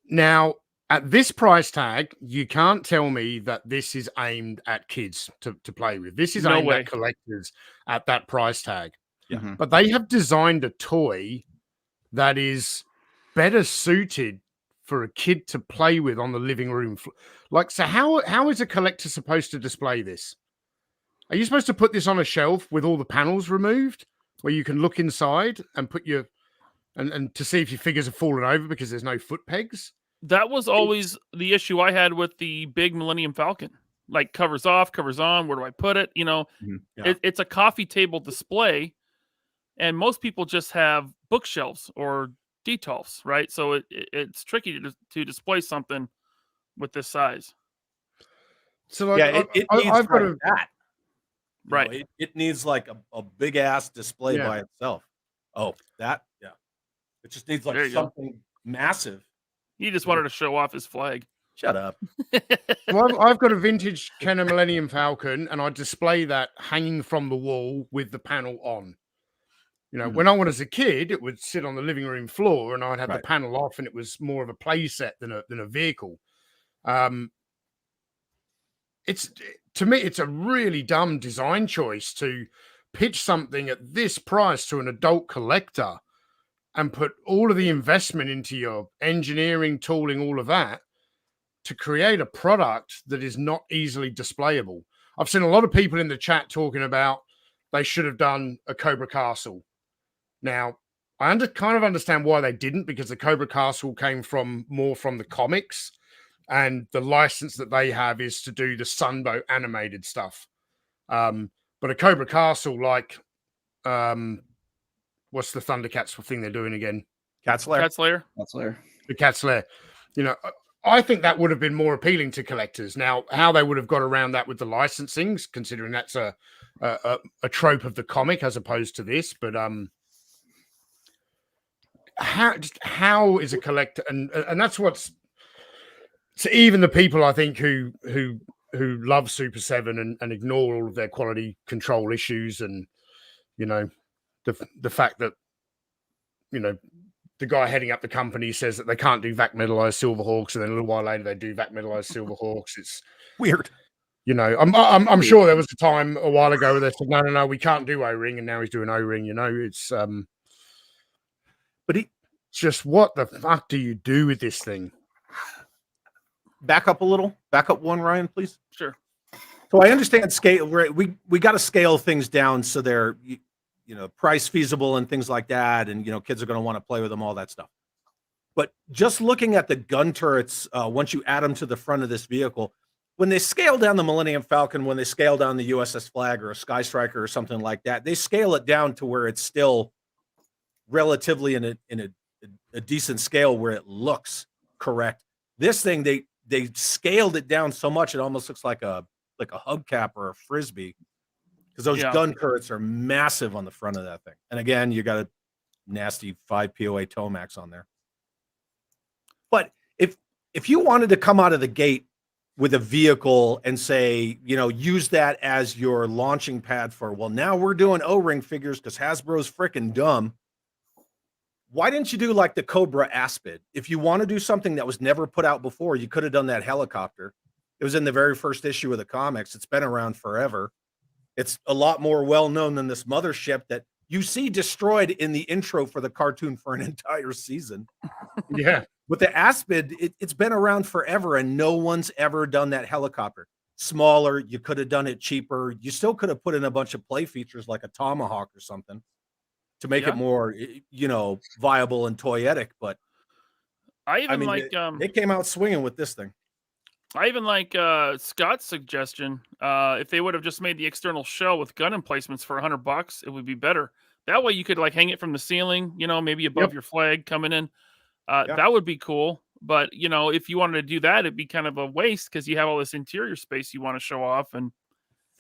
Now, at this price tag, you can't tell me that this is aimed at kids to play with. This is aimed at collectors at that price tag. Yeah. Mm-hmm. But they have designed a toy that is better suited for a kid to play with on the living room floor. Like, so how is a collector supposed to display this? Are you supposed to put this on a shelf with all the panels removed where you can look inside and put your and to see if your figures have fallen over because there's no foot pegs? That was always the issue I had with the big Millennium Falcon. Like covers off, covers on. Where do I put it? It's a coffee table display, and most people just have bookshelves or detolfs, right? So it's tricky to display something with this size. So like, it needs I've got that. Right. It needs like a big ass display by itself. Oh, that it just needs like something massive. He just wanted to show off his flag. Shut up. Well, I've got a vintage Kenner Millennium Falcon, and I display that hanging from the wall with the panel on. You know, when I was a kid, it would sit on the living room floor, and I'd have the Right. panel off, and it was more of a play set than a vehicle. It's to me, it's a really dumb design choice to pitch something at this price to an adult collector and put all of the investment into your engineering, tooling, all of that to create a product that is not easily displayable. I've seen a lot of people in the chat talking about they should have done a Cobra Castle. Now, I kind of understand why they didn't, because the Cobra Castle came more from the comics, and the license that they have is to do the Sunbow animated stuff. But a Cobra Castle, like, what's the Thundercats thing they're doing again? Cat's Lair. Cat's Lair. That's there. The Cat's Lair. You know, I think that would have been more appealing to collectors. Now, how they would have got around that with the licensings, considering that's a trope of the comic as opposed to this, but how is a collector, and that's what's, so even the people I think who love Super 7 and ignore all of their quality control issues, and you know the fact that, you know, the guy heading up the company says that they can't do vac metallized Silverhawks, and then a little while later they do vac metallized Silverhawks. It's Weird. You know, I'm sure there was a time a while ago where they said no, we can't do O-ring, and now he's doing O-ring. You know, it's But it's just, what the fuck do you do with this thing? back up a little. Back up one, Ryan, please. Sure. So I understand scale. We got to scale things down so they're, you know, price feasible and things like that, and you know, kids are going to want to play with them, all that stuff. But just looking at the gun turrets, once you add them to the front of this vehicle, when they scale down the Millennium Falcon, when they scale down the USS Flag or a Sky Striker or something like that, they scale it down to where it's still relatively in a decent scale where it looks correct. This thing, they scaled it down so much it almost looks like a hubcap or a frisbee, because those gun turrets are massive on the front of that thing. And again, you got a nasty 5 POA Tomax on there. But if you wanted to come out of the gate with a vehicle and say, you know, use that as your launching pad for, well, now we're doing O-ring figures because Hasbro's freaking dumb. Why didn't you do like the Cobra Aspid? If you want to do something that was never put out before, you could have done that helicopter. It was in the very first issue of the comics. It's been around forever. It's a lot more well-known than this Mothership that you see destroyed in the intro for the cartoon for an entire season. Yeah. With the Aspid, it's been around forever, and no one's ever done that helicopter. Smaller, you could have done it cheaper. You still could have put in a bunch of play features like a Tomahawk or something to make it more, you know, viable and toyetic. But I mean, they came out swinging with this thing. I even like Scott's suggestion. If they would have just made the external shell with gun emplacements for $100, it would be better. That way you could like hang it from the ceiling, you know, maybe above your flag coming in. That would be cool. But, you know, if you wanted to do that, it'd be kind of a waste because you have all this interior space you want to show off. And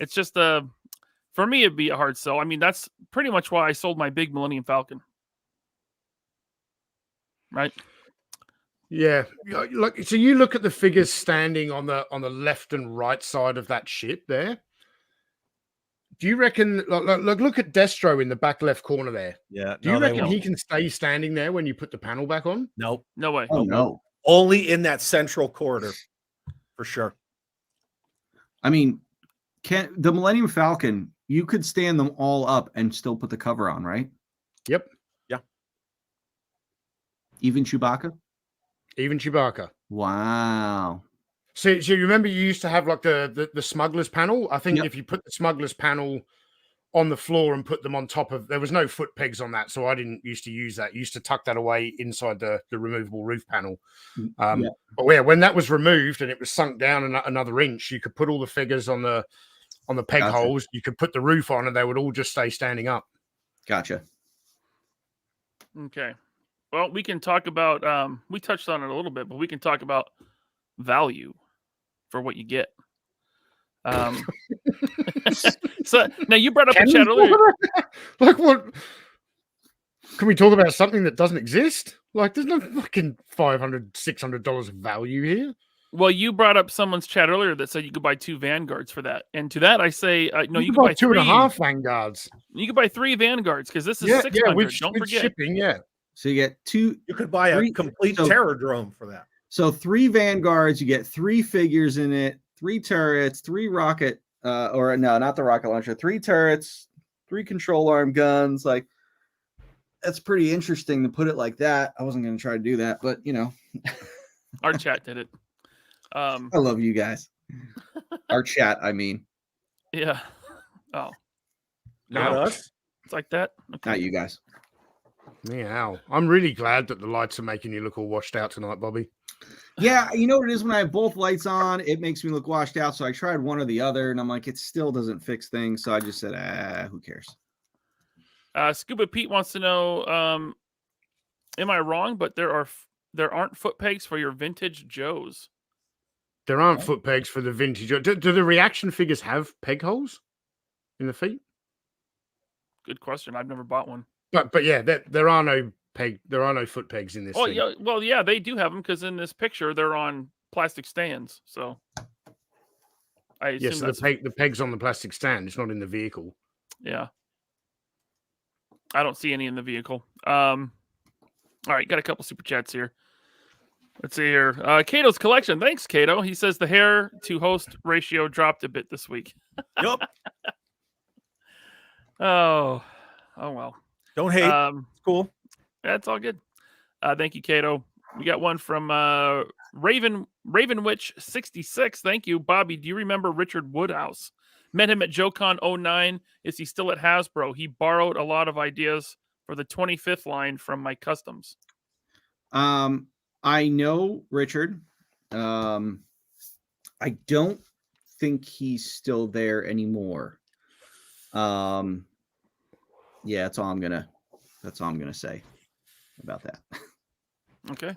it's just for me, it'd be a hard sell. I mean, that's pretty much why I sold my big Millennium Falcon. Right? Yeah. Look, so you look at the figures standing on the left and right side of that ship there. Do you reckon, look at Destro in the back left corner there? Yeah. Do you reckon he can stay standing there when you put the panel back on? Nope. No way. Oh, no. Only in that central corridor, for sure. I mean, the Millennium Falcon, you could stand them all up and still put the cover on, right? Yep. Yeah. Even Chewbacca? Even Chewbacca. Wow. So you remember you used to have like the smugglers panel? I think if you put the smugglers panel on the floor and put them on top of, there was no foot pegs on that, so I didn't used to use that. I used to tuck that away inside the removable roof panel. But yeah, when that was removed and it was sunk down another inch, you could put all the figures on the peg holes. You could put the roof on, and they would all just stay standing up. Gotcha. Okay. Well, we can talk about, we touched on it a little bit, but we can talk about value for what you get. So now you brought up a chat earlier. Like, what? Can we talk about something that doesn't exist? Like, there's no fucking $500, $600 of value here. Well, you brought up someone's chat earlier that said you could buy 2 Vanguards for that, and to that I say, no, you could can buy 2 3. and a half Vanguards. You can buy 3 Vanguards because this is Yeah, 600. with Don't forget. shipping. Yeah, So you get 2. You could buy a complete terror drone for that. So 3 Vanguards, you get 3 figures in it, 3 turrets, 3 rocket, or no, not the rocket launcher, 3 turrets, 3 control arm guns. Like, that's pretty interesting to put it like that. I wasn't going to try to do that, but you know, Our chat did it. I love you guys. Our chat, I mean, Yeah. Oh, Not us. it's like that. Okay. not you guys. meow. I'm really glad that the lights are making you look all washed out tonight, Bobby. Yeah, you know what it is when I have both lights on, it makes me look washed out. So I tried one or the other, and I'm like, it still doesn't fix things. So I just said, who cares? Scuba Pete wants to know, am I wrong? But there aren't foot pegs for your vintage Joes. There aren't foot pegs for the vintage. Do the reaction figures have peg holes in the feet? Good question. I've never bought one. But yeah, there are no foot pegs in this. Oh thing. yeah, well yeah, they do have them because in this picture they're on plastic stands. So I assume Yes, that's the peg's on the plastic stand. It's not in the vehicle. yeah. I don't see any in the vehicle. All right, got a couple super chats here. Let's see here. Cato's collection. Thanks, Cato. He says the hair to host ratio dropped a bit this week. Yup. Oh well. Don't hate. It's cool. That's all good. Thank you, Cato. We got one from Ravenwitch 66. Thank you, Bobby. Do you remember Richard Woodhouse? Met him at JoeCon 09. Is he still at Hasbro? He borrowed a lot of ideas for the 25th line from my customs. I know Richard. I don't think he's still there anymore. Yeah, that's all I'm gonna say about that. Okay.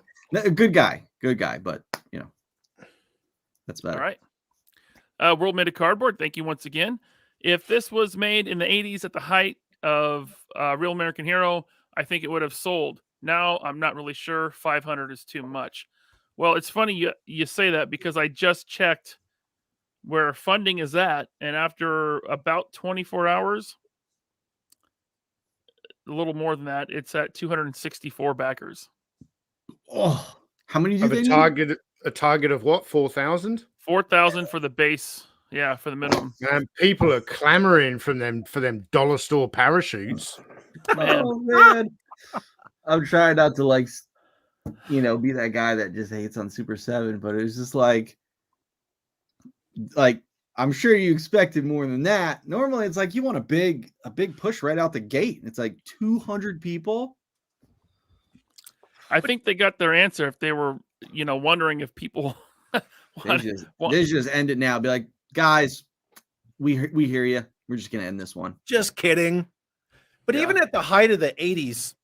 Good guy, but you know, that's about All it. right. World Made of Cardboard, thank you once again. If this was made in the 80s at the height of Real American Hero, I think it would have sold. Now, I'm not really sure. 500 is too much. Well, it's funny you say that because I just checked where funding is at, and after about 24 hours, a little more than that, it's at 264 backers. Oh, how many do they need? A target of what? 4,000? 4,000 for the base. Yeah, for the minimum. And people are clamoring for them dollar store parachutes. Oh man, I'm trying not to be that guy that just hates on Super 7, but it was just like I'm sure you expected more than that. Normally, it's like you want a big push right out the gate. It's like 200 people. I think they got their answer if they were, wondering if people They just end it now. Be like, guys, we hear you. We're just gonna end this one. Just kidding. But Yeah. even at the height of the 80s,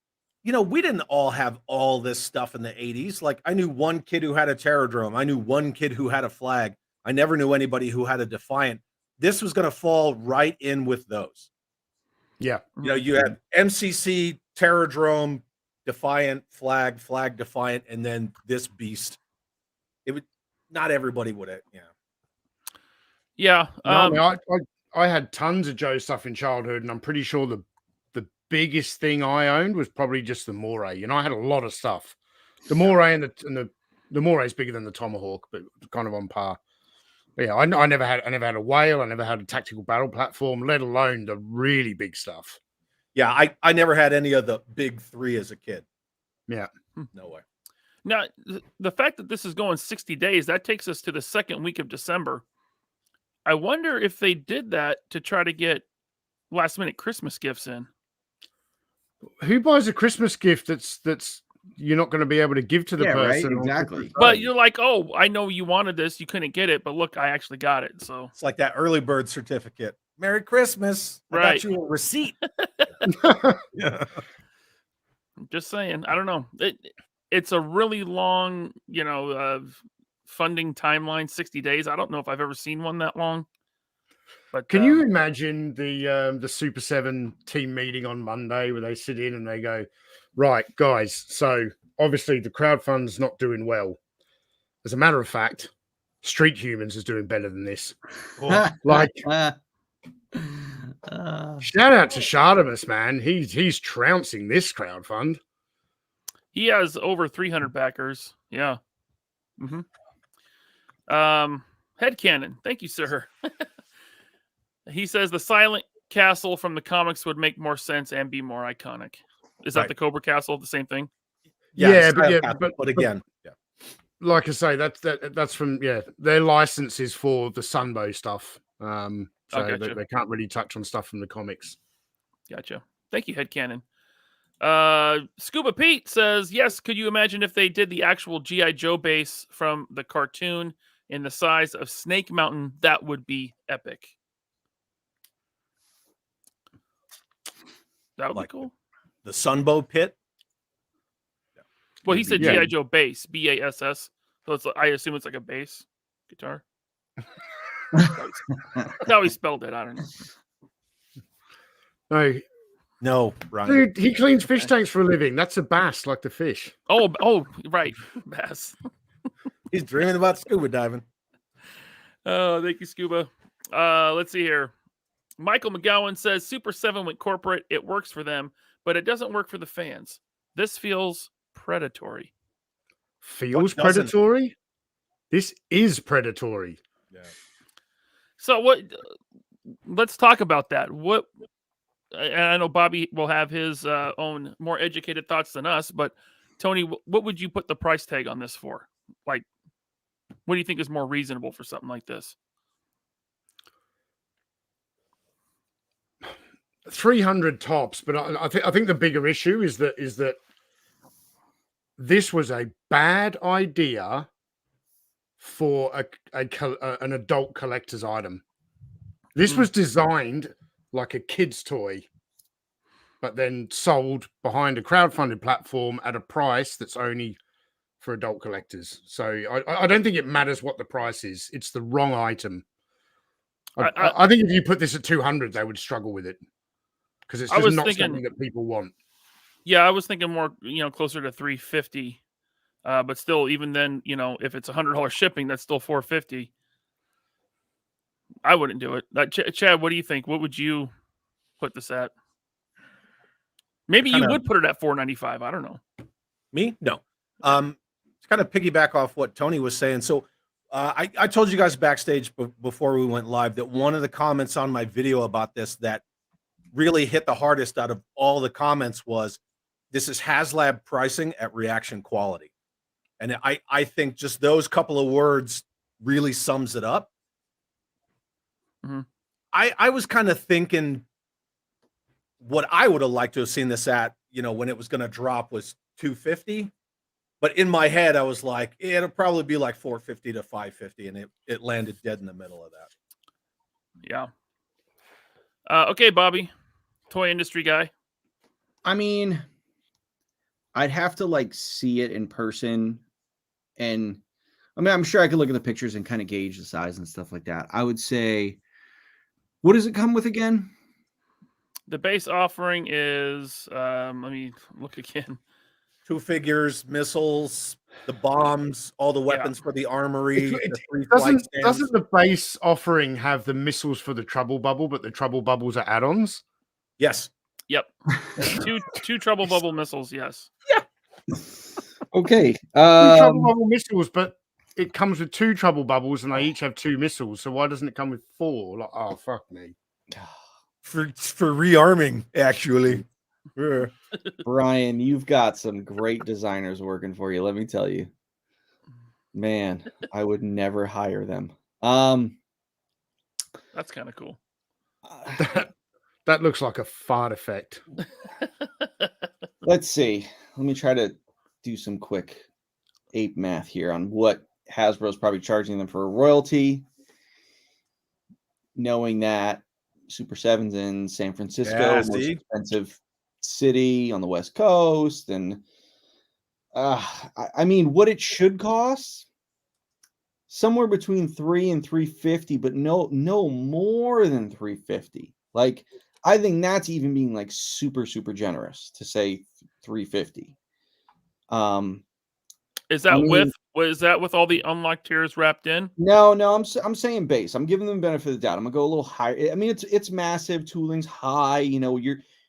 we didn't all have all this stuff in the 80s. Like, I knew one kid who had a Terrordrome. I knew one kid who had a flag. I never knew anybody who had a Defiant. This was going to fall right in with those. Yeah. You had MCC, Terrordrome, Defiant, flag, Defiant, and then this beast. It would not everybody would have. Yeah. I had tons of Joe stuff in childhood, and I'm pretty sure the biggest thing I owned was probably just the Moray. I had a lot of stuff. The Moray and the Moray is bigger than the Tomahawk, but kind of on par. But yeah, I never had a whale. I never had a tactical battle platform, let alone the really big stuff. Yeah, I never had any of the big three as a kid. Yeah. No way. Now, the fact that this is going 60 days, that takes us to the second week of December. I wonder if they did that to try to get last minute Christmas gifts in. Who buys a Christmas gift that's you're not going to be able to give to the person? Right? Exactly. But you're like, oh, I know you wanted this. You couldn't get it, but look, I actually got it. So it's like that early bird certificate. Merry Christmas. I got you a receipt. Yeah. I'm just saying. I don't know. It's a really long, funding timeline, 60 days. I don't know if I've ever seen one that long. But can you imagine the Super 7 team meeting on Monday where they sit in and they go, right, guys, so obviously the crowdfund's not doing well. As a matter of fact, Street Humans is doing better than this. Like, shout out to Shardamus, man. He's trouncing this crowdfund. He has over 300 backers. Yeah. Mm-hmm. Headcanon. Thank you, sir. He says the silent castle from the comics would make more sense and be more iconic. Is that Right. the Cobra Castle? The same thing? But again, like I say, that's from their license is for the Sunbow stuff. So gotcha. they can't really touch on stuff from the comics. Gotcha. Thank you, Headcanon. Scuba Pete says, yes, could you imagine if they did the actual G.I. Joe base from the cartoon in the size of Snake Mountain? That would be epic. That would be cool. The Sunbow pit. Well, he said G.I. Joe bass, BASS. So I assume it's like a bass guitar. That's how he spelled it. I don't know. No, Ryan. dude, he cleans fish tanks for a living. That's a bass, like the fish. Oh, right, bass. He's dreaming about scuba diving. Oh, thank you, Scuba. Let's see here. Michael McGowan says Super 7 went corporate. It works for them, but it doesn't work for the fans. This feels predatory. Feels predatory? This is predatory. Yeah. So let's talk about that. And I know Bobby will have his own more educated thoughts than us, but Tony, what would you put the price tag on this for? Like, what do you think is more reasonable for something like this? 300 tops, but I think the bigger issue is that this was a bad idea for an adult collector's item. This was designed like a kid's toy, but then sold behind a crowdfunded platform at a price that's only for adult collectors. So I don't think it matters what the price is. It's the wrong item. I think if you put this at 200, they would struggle with it because it's just not something that people want. Yeah, I was thinking more, closer to 350. But still, even then, if it's $100 shipping, that's still $450. I wouldn't do it. Chad, what do you think? What would you put this at? Maybe you would put it at $495. I don't know. Me? No. To kind of piggyback off what Tony was saying. So I told you guys backstage before we went live that one of the comments on my video about this that really hit the hardest out of all the comments was, this is HasLab pricing at reaction quality. And I think just those couple of words really sums it up. Mm-hmm. I was kind of thinking what I would have liked to have seen this at, when it was going to drop was 250. But in my head, I was like, it'll probably be like 450 to 550. And it landed dead in the middle of that. Yeah. Okay, Bobby, toy industry guy. I mean, I'd have to see it in person. And I mean, I'm sure I could look at the pictures and kind of gauge the size and stuff like that. I would say, what does it come with again? The base offering is, let me look again. 2 figures, missiles, the bombs, all the weapons for the armoury. Doesn't the base offering have the missiles for the trouble bubble, but the trouble bubbles are add-ons? Yes. Yep. two trouble bubble missiles. Yes. Yeah. Okay. 2 trouble bubble missiles, but it comes with 2 trouble bubbles, and they each have 2 missiles. So why doesn't it come with 4? Oh, fuck me. For rearming, actually. Brian, you've got some great designers working for you. Let me tell you, man, I would never hire them. That's kind of cool. That looks like a fart effect. Let's see. Let me try to do some quick ape math here on what Hasbro's probably charging them for a royalty. Knowing that Super 7's in San Francisco, most expensive city on the West Coast, and I mean, what it should cost somewhere between $300 and $350, but no more than $350. I think that's even being super generous to say $350. Is that with Was that with all the unlocked tiers wrapped in? No, I'm saying base. I'm giving them benefit of the doubt. I'm gonna go a little higher. I mean, it's massive. Tooling's high. You know,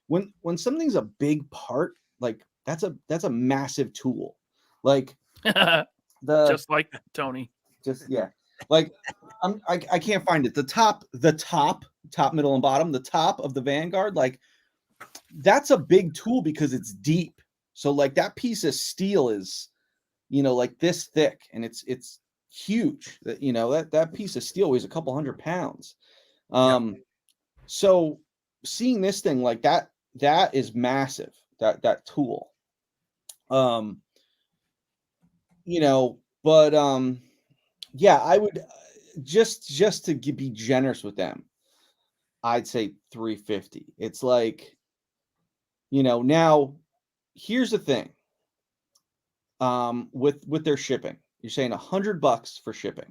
when something's a big part, like that's a massive tool. Like Just like Tony. yeah. Like I can't find it. The top, middle, and bottom, the top of the Vanguard, like that's a big tool because it's deep. So like that piece of steel is, like this thick, and it's huge. That piece of steel weighs a couple 100 pounds. So seeing this thing like that is massive. That tool. Yeah, I would just to be generous with them, I'd say 350. It's like, now here's the thing. With their shipping, you're saying $100 for shipping.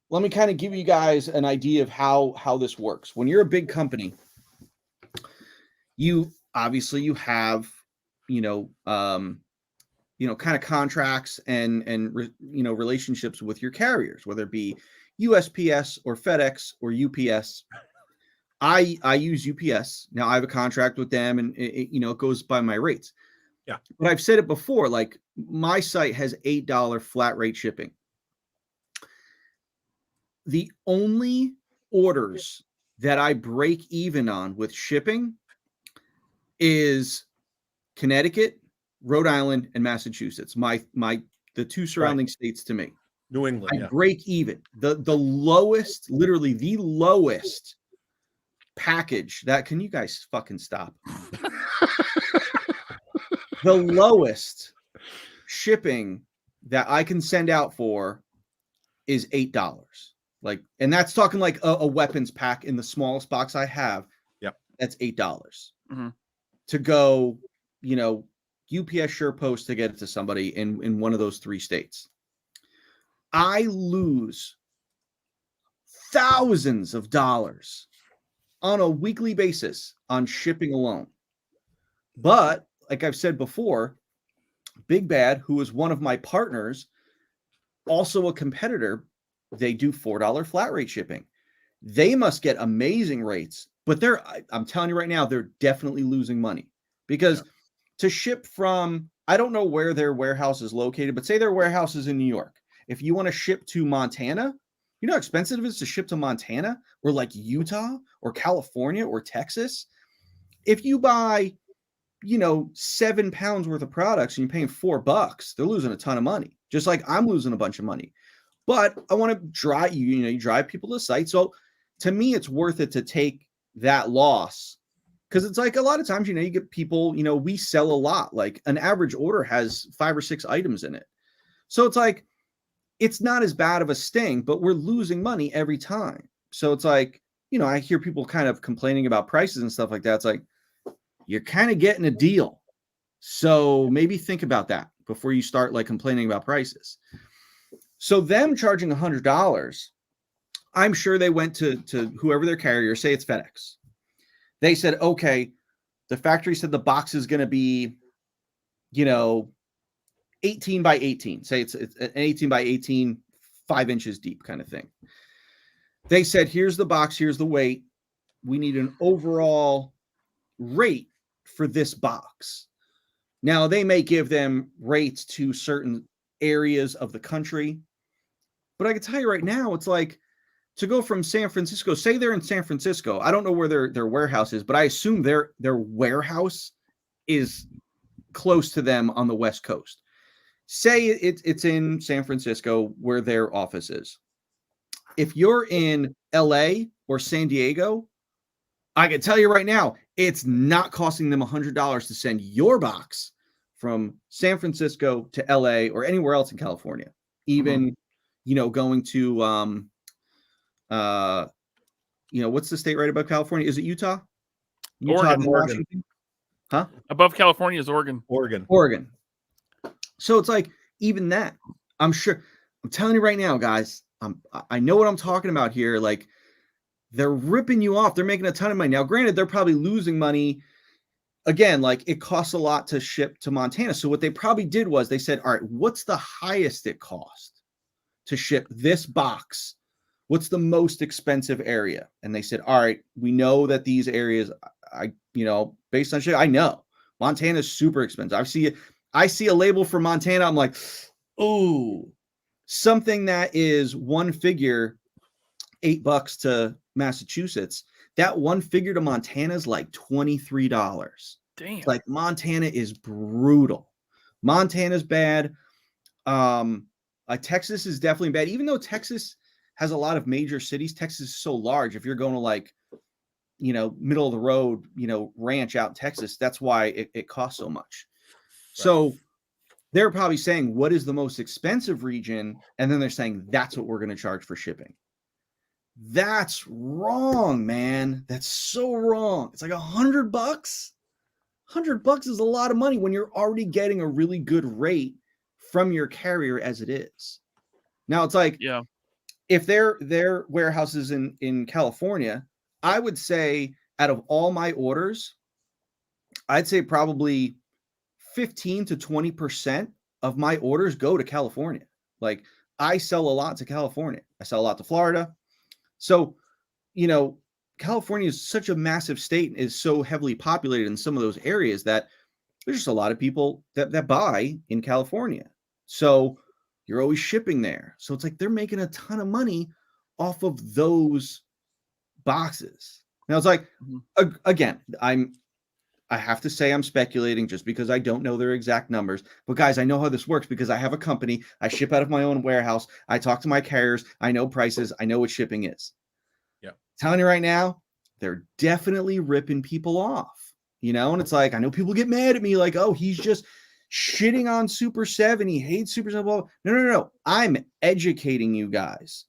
Let me kind of give you guys an idea of how this works. When you're a big company, you obviously have, kind of contracts and relationships with your carriers, whether it be USPS or FedEx or UPS. I use UPS. Now I have a contract with them, and it goes by my rates. Yeah. But I've said it before, like my site has $8 flat rate shipping. The only orders that I break even on with shipping is Connecticut, Rhode Island, and Massachusetts. The two surrounding states to me. New England. I break even. The lowest, literally the lowest package that, can you guys fucking stop? The lowest shipping that I can send out for is $8. Like, and that's talking like a weapons pack in the smallest box I have. Yep. That's $8 to go, UPS SurePost to get it to somebody in one of those 3 states. I lose thousands of dollars on a weekly basis on shipping alone. But like I've said before, Big Bad, who is one of my partners, also a competitor, they do $4 flat rate shipping. They must get amazing rates, but I'm telling you right now, they're definitely losing money because to ship from, I don't know where their warehouse is located, but say their warehouse is in New York. If you want to ship to Montana, you know how expensive it is to ship to Montana or like Utah or California or Texas? If you buy, 7 pounds worth of products and you're paying $4, they're losing a ton of money. Just like I'm losing a bunch of money. But I want to drive you drive people to the site. So to me, it's worth it to take that loss. Because it's like a lot of times, you get people, we sell a lot. Like an average order has 5 or 6 items in it. So it's like, it's not as bad of a sting, but we're losing money every time. So it's like, I hear people kind of complaining about prices and stuff like that. It's like, you're kind of getting a deal. So maybe think about that before you start like complaining about prices. So them charging $100, I'm sure they went to whoever their carrier, say it's FedEx. They said, okay, the factory said the box is going to be, 18 by 18. Say it's an 18 by 18, 5 inches deep kind of thing. They said, here's the box, here's the weight. We need an overall rate for this box. Now, they may give them rates to certain areas of the country, but I can tell you right now, it's like to go from San Francisco, say they're in San Francisco. I don't know where their warehouse is, but I assume their warehouse is close to them on the West Coast. Say it's in San Francisco where their office is. If you're in LA or San Diego, I can tell you right now, it's not costing them $100 to send your box from San Francisco to LA or anywhere else in California. Even, going to, what's the state right above California? Is it Utah? Oregon. Washington? Huh? Above California is Oregon. Oregon. So it's like, even that, I'm sure, I'm telling you right now, guys, I know what I'm talking about here. Like, they're ripping you off. They're making a ton of money. Now, granted, they're probably losing money again, like it costs a lot to ship to Montana. So what they probably did was they said, all right, what's the highest it cost to ship this box? What's the most expensive area? And they said, all right, we know that these areas, based on shit, I know Montana is super expensive. I see a label for Montana. I'm like, oh, something that is one figure, $8 to Massachusetts. That one figure to Montana is like $23. Damn. It's like Montana is brutal. Montana's bad. Texas is definitely bad. Even though Texas has a lot of major cities, Texas is so large. If you're going to like, middle of the road, ranch out in Texas, that's why it costs so much. Right. So they're probably saying, what is the most expensive region? And then they're saying, that's what we're going to charge for shipping. That's wrong, man. That's so wrong. It's like $100. $100 is a lot of money when you're already getting a really good rate from your carrier as it is. Now it's like, yeah, if their warehouses in California, I would say out of all my orders, I'd say probably 15 to 20% of my orders go to California. Like I sell a lot to California. I sell a lot to Florida. So, California is such a massive state and is so heavily populated in some of those areas that there's just a lot of people that buy in California. So you're always shipping there. So it's like they're making a ton of money off of those boxes. Now it's like, again, I have to say I'm speculating just because I don't know their exact numbers. But guys, I know how this works because I have a company. I ship out of my own warehouse. I talk to my carriers. I know prices. I know what shipping is. Yeah. Telling you right now, they're definitely ripping people off, and it's like, I know people get mad at me like, oh, he's just shitting on Super 7. He hates Super 7. Blah, blah. No. I'm educating you guys.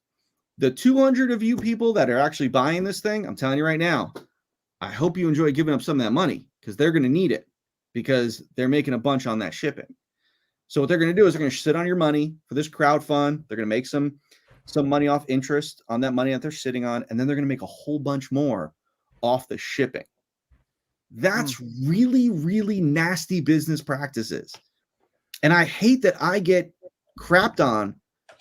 The 200 of you people that are actually buying this thing, I'm telling you right now, I hope you enjoy giving up some of that money because they're going to need it because they're making a bunch on that shipping. So what they're going to do is they're going to sit on your money for this crowd fund. They're going to make some money off interest on that money that they're sitting on. And then they're going to make a whole bunch more off the shipping. That's really, really nasty business practices. And I hate that I get crapped on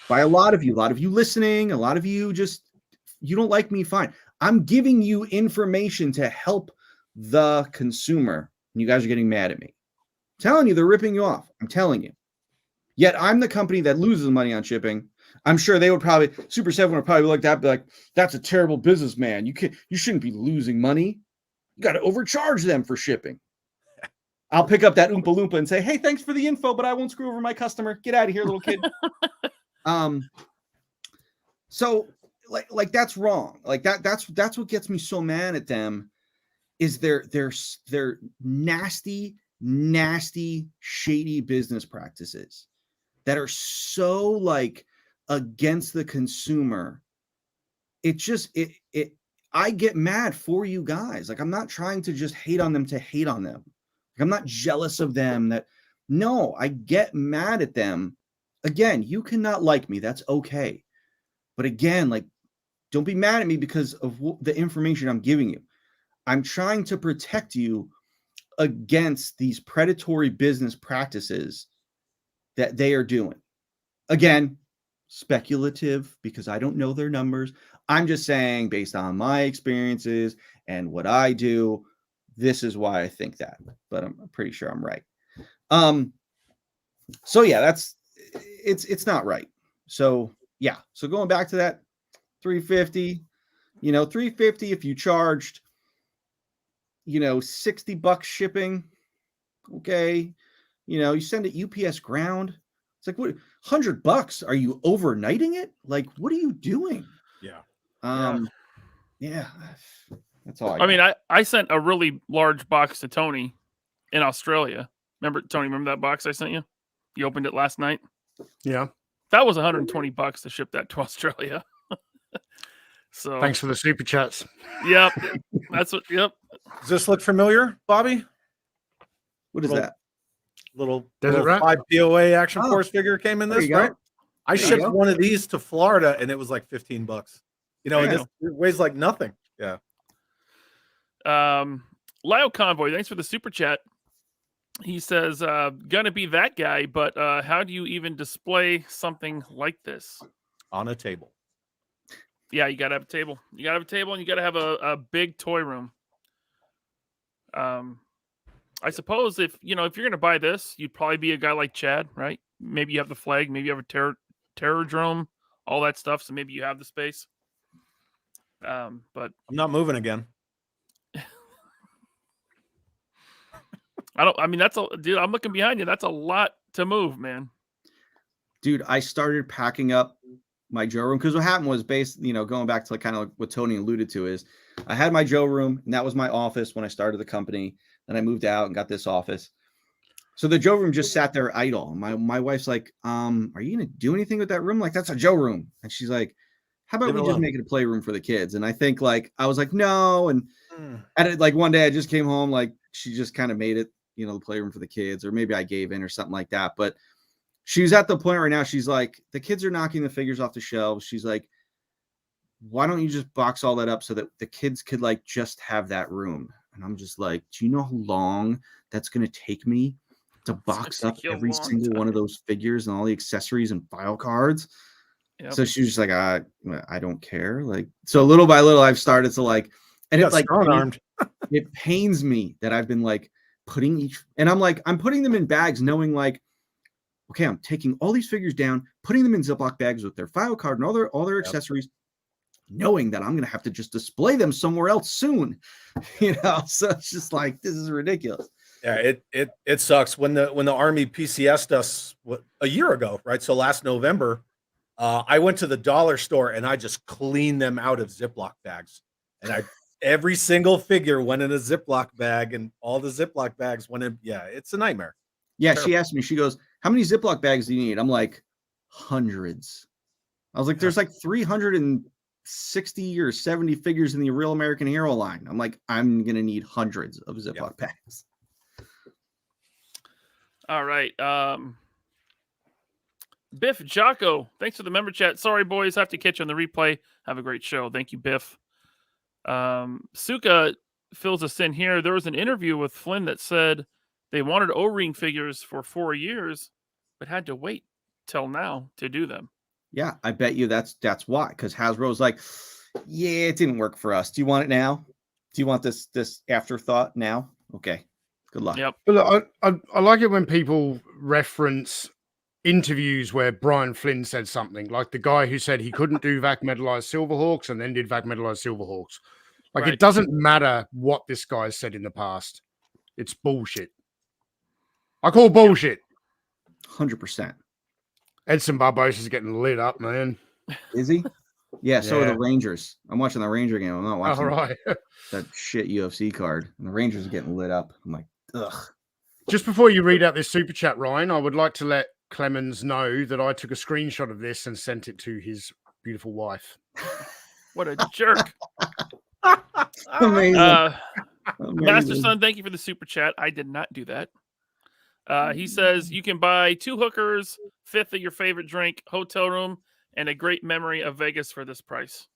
by a lot of you listening, a lot of you you don't like me, fine. I'm giving you information to help the consumer. And you guys are getting mad at me. I'm telling you, they're ripping you off. I'm telling you. Yet I'm the company that loses money on shipping. I'm sure they would probably, Super 7 would probably look at that, be like, that's a terrible business, man. You shouldn't be losing money. You got to overcharge them for shipping. I'll pick up that Oompa Loompa and say, hey, thanks for the info, but I won't screw over my customer. Get out of here, little kid. So like that's wrong. Like that's what gets me so mad at them is their nasty, shady business practices that are so like against the consumer. I get mad for you guys. Like I'm not trying to just hate on them to hate on them. Like, I'm not jealous of them no, I get mad at them. Again, you cannot like me. That's okay. But again, like, don't be mad at me because of the information I'm giving you. I'm trying to protect you against these predatory business practices that they are doing. Again, speculative because I don't know their numbers. I'm just saying based on my experiences and what I do, this is why I think that, but I'm pretty sure I'm right. So yeah, it's not right. So yeah. So going back to that $350, $350 if you charged, $60 shipping. Okay. You send it UPS ground. It's like, what, $100? Are you overnighting it? Like, what are you doing? Yeah. Yeah. That's all. I mean, I sent a really large box to Tony in Australia. Remember that box I sent you? You opened it last night. Yeah. That was $120 to ship that to Australia. So thanks for the super chats. Yep. Yep. Does this look familiar, Bobby? What is that? Little right? 5 POA action force figure came in this, right? I shipped one of these to Florida and it was like $15. And it weighs like nothing. Yeah. Lyle Convoy, thanks for the super chat. He says, gonna be that guy, but how do you even display something like this? On a table. Yeah, you gotta have a table. You gotta have a table, and you gotta have a big toy room. I suppose if you're gonna buy this, you'd probably be a guy like Chad, right? Maybe you have the flag, maybe you have a terror drone, all that stuff. So maybe you have the space. But I'm not moving again. dude, I'm looking behind you. That's a lot to move, man. Dude, I started packing up my Joe room because what happened was going back to kind of like what Tony alluded to is I had my Joe room and that was my office when I started the company. Then I moved out and got this office. So the Joe room just sat there idle. My wife's like, are you gonna do anything with that room? Like, that's a Joe room. And she's like, how about we just make it a playroom for the kids? And I think I was like, no. And one day I just came home, like she just kind of made it, the playroom for the kids, or maybe I gave in or something like that. But she's at the point right now. She's like, the kids are knocking the figures off the shelves. She's like, why don't you just box all that up so that the kids could just have that room? And I'm just like, do you know how long that's going to take me to box up every single one of those figures and all the accessories and file cards? Yep. So she was just like, I don't care. So little by little, I've started to and it's strong-armed. It pains me that I've been putting each, and I'm putting them in bags knowing okay, I'm taking all these figures down, putting them in Ziploc bags with their file card and all their accessories, knowing that I'm going to have to just display them somewhere else soon, so it's just this is ridiculous. Yeah, it sucks when the Army PCS'd us a year ago, right? So last November, I went to the dollar store and I just cleaned them out of Ziploc bags, and every single figure went in a Ziploc bag, and all the Ziploc bags went in. Yeah, it's a nightmare. Yeah, she asked me, she goes, how many Ziploc bags do you need? I'm like, hundreds. I was like, there's 360 or 70 figures in the Real American Hero line. I'm like, I'm going to need hundreds of Ziploc bags. All right. Biff Jocko, thanks for the member chat. Sorry, boys, have to catch you on the replay. Have a great show. Thank you, Biff. Suka fills us in here. There was an interview with Flynn that said they wanted O-ring figures for 4 years, but had to wait till now to do them. Yeah, I bet you that's why. Because Hasbro's like, yeah, it didn't work for us. Do you want it now? Do you want this afterthought now? Okay, good luck. Yep. But I like it when people reference interviews where Brian Flynn said something, like the guy who said he couldn't do vac metallized Silverhawks and then did vac metallized Silverhawks. Right. It doesn't matter what this guy said in the past. It's bullshit. I call bullshit. 100%. Edson Barbosa is getting lit up, man. Is he? Yeah, so are the Rangers. I'm watching the Ranger game. I'm not watching that shit UFC card. And the Rangers are getting lit up. I'm like, ugh. Just before you read out this super chat, Ryan, I would like to let Clemens know that I took a screenshot of this and sent it to his beautiful wife. What a jerk. Amazing. Master Son, thank you for the super chat. I did not do that. He says you can buy 2 hookers, 5th of your favorite drink, hotel room, and a great memory of Vegas for this price.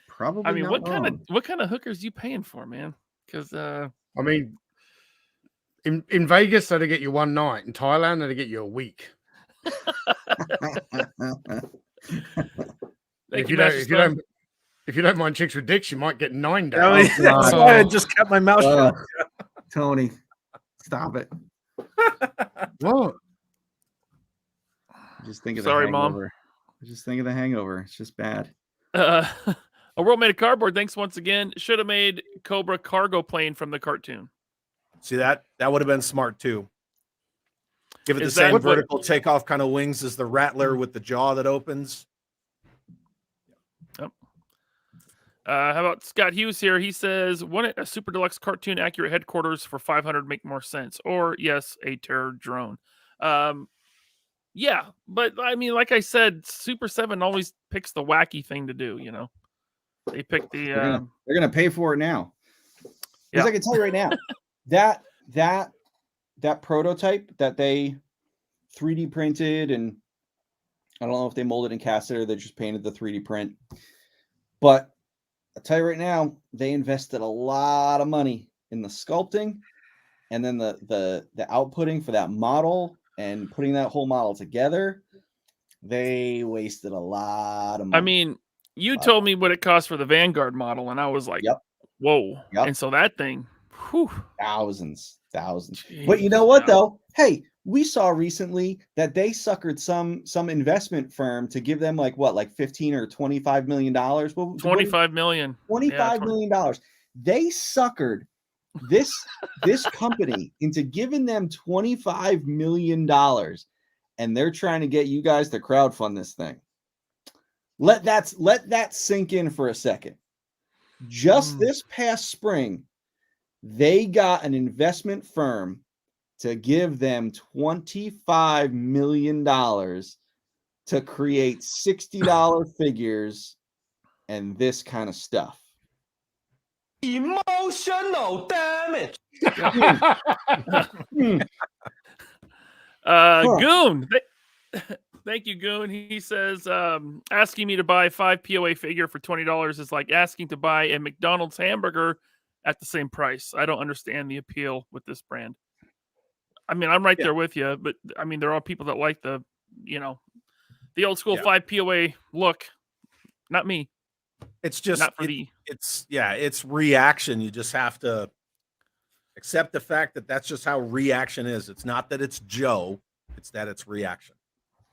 Probably. what kind of hookers you paying for, man? Because in Vegas, that'll get you one night. In Thailand, that'll get you a week. If you don't mind chicks with dicks, you might get 9 days. That's why I just kept my mouth shut. Tony, stop it. What? Just think of Sorry, the Mom. hangover. Just think of the hangover. It's just bad. A World Made of Cardboard, thanks once again. Should have made Cobra cargo plane from the cartoon. See that would have been smart too. Give it the same vertical takeoff kind of wings as the Rattler with the jaw that opens. Yep. How about Scott Hughes here? He says, wouldn't a super deluxe cartoon accurate headquarters for 500 make more sense? Or yes, a terror drone. Yeah, but like I said, Super 7 always picks the wacky thing to do, They pick the they're gonna pay for it now. Yeah. Because I can tell you right now, that prototype that they 3D printed, and I don't know if they molded and cast it or they just painted the 3D print, but I'll tell you right now, they invested a lot of money in the sculpting and then the outputting for that model and putting that whole model together. They wasted a lot of money. I mean, you told me what it cost for the Vanguard model, and I was like, Yep. whoa. Yep. And so that thing, whew. Thousands. Jeez, But you know what, yeah. though? Hey, we saw recently that they suckered some investment firm to give them like 15 or $25 million. Well, $25 million. $25 million. They suckered this company into giving them $25 million, and they're trying to get you guys to crowdfund this thing. Let that sink in for a second. Just this past spring, they got an investment firm to give them $25 million to create $60 figures and this kind of stuff. Emotional damage. Goon. Thank you, Goon. He says, asking me to buy 5 POA figure for $20 is like asking to buy a McDonald's hamburger at the same price. I don't understand the appeal with this brand. I mean, I'm right there with you, but I mean, there are people that like the old school 5 POA look. Not me. It's just not for it's reaction. You just have to accept the fact that that's just how reaction is. It's not that it's Joe, it's that it's reaction.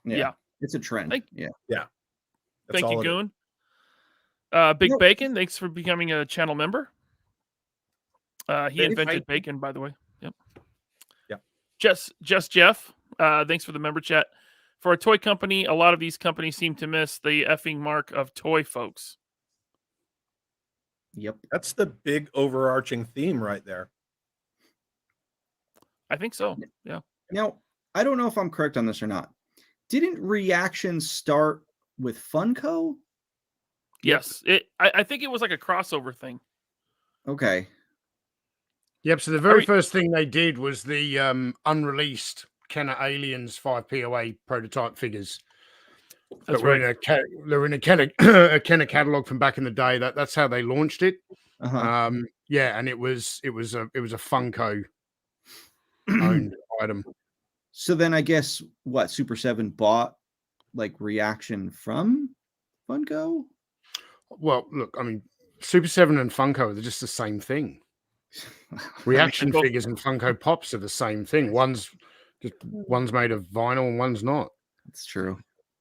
Yeah. It's a trend. Thank you, Goon. Big Bacon, thanks for becoming a channel member. He invented bacon, by the way. Yep. Just Jeff, thanks for the member chat. For a toy company, a lot of these companies seem to miss the effing mark of toy folks. Yep. That's the big overarching theme right there. I think so. Yeah. Now, I don't know if I'm correct on this or not. Didn't Reaction start with Funko? Yes. I think it was like a crossover thing. Okay. Yep. So the very first thing they did was the unreleased Kenner Aliens 5 POA prototype figures. That's right. They're in a Kenner catalog from back in the day. That's how they launched it. Uh-huh. Yeah, and it was a Funko owned item. So then I guess what Super 7 bought like Reaction from Funko? Well, look, I mean, Super 7 and Funko, they're just the same thing. Reaction figures and Funko Pops are the same thing. One's made of vinyl and one's not. That's true.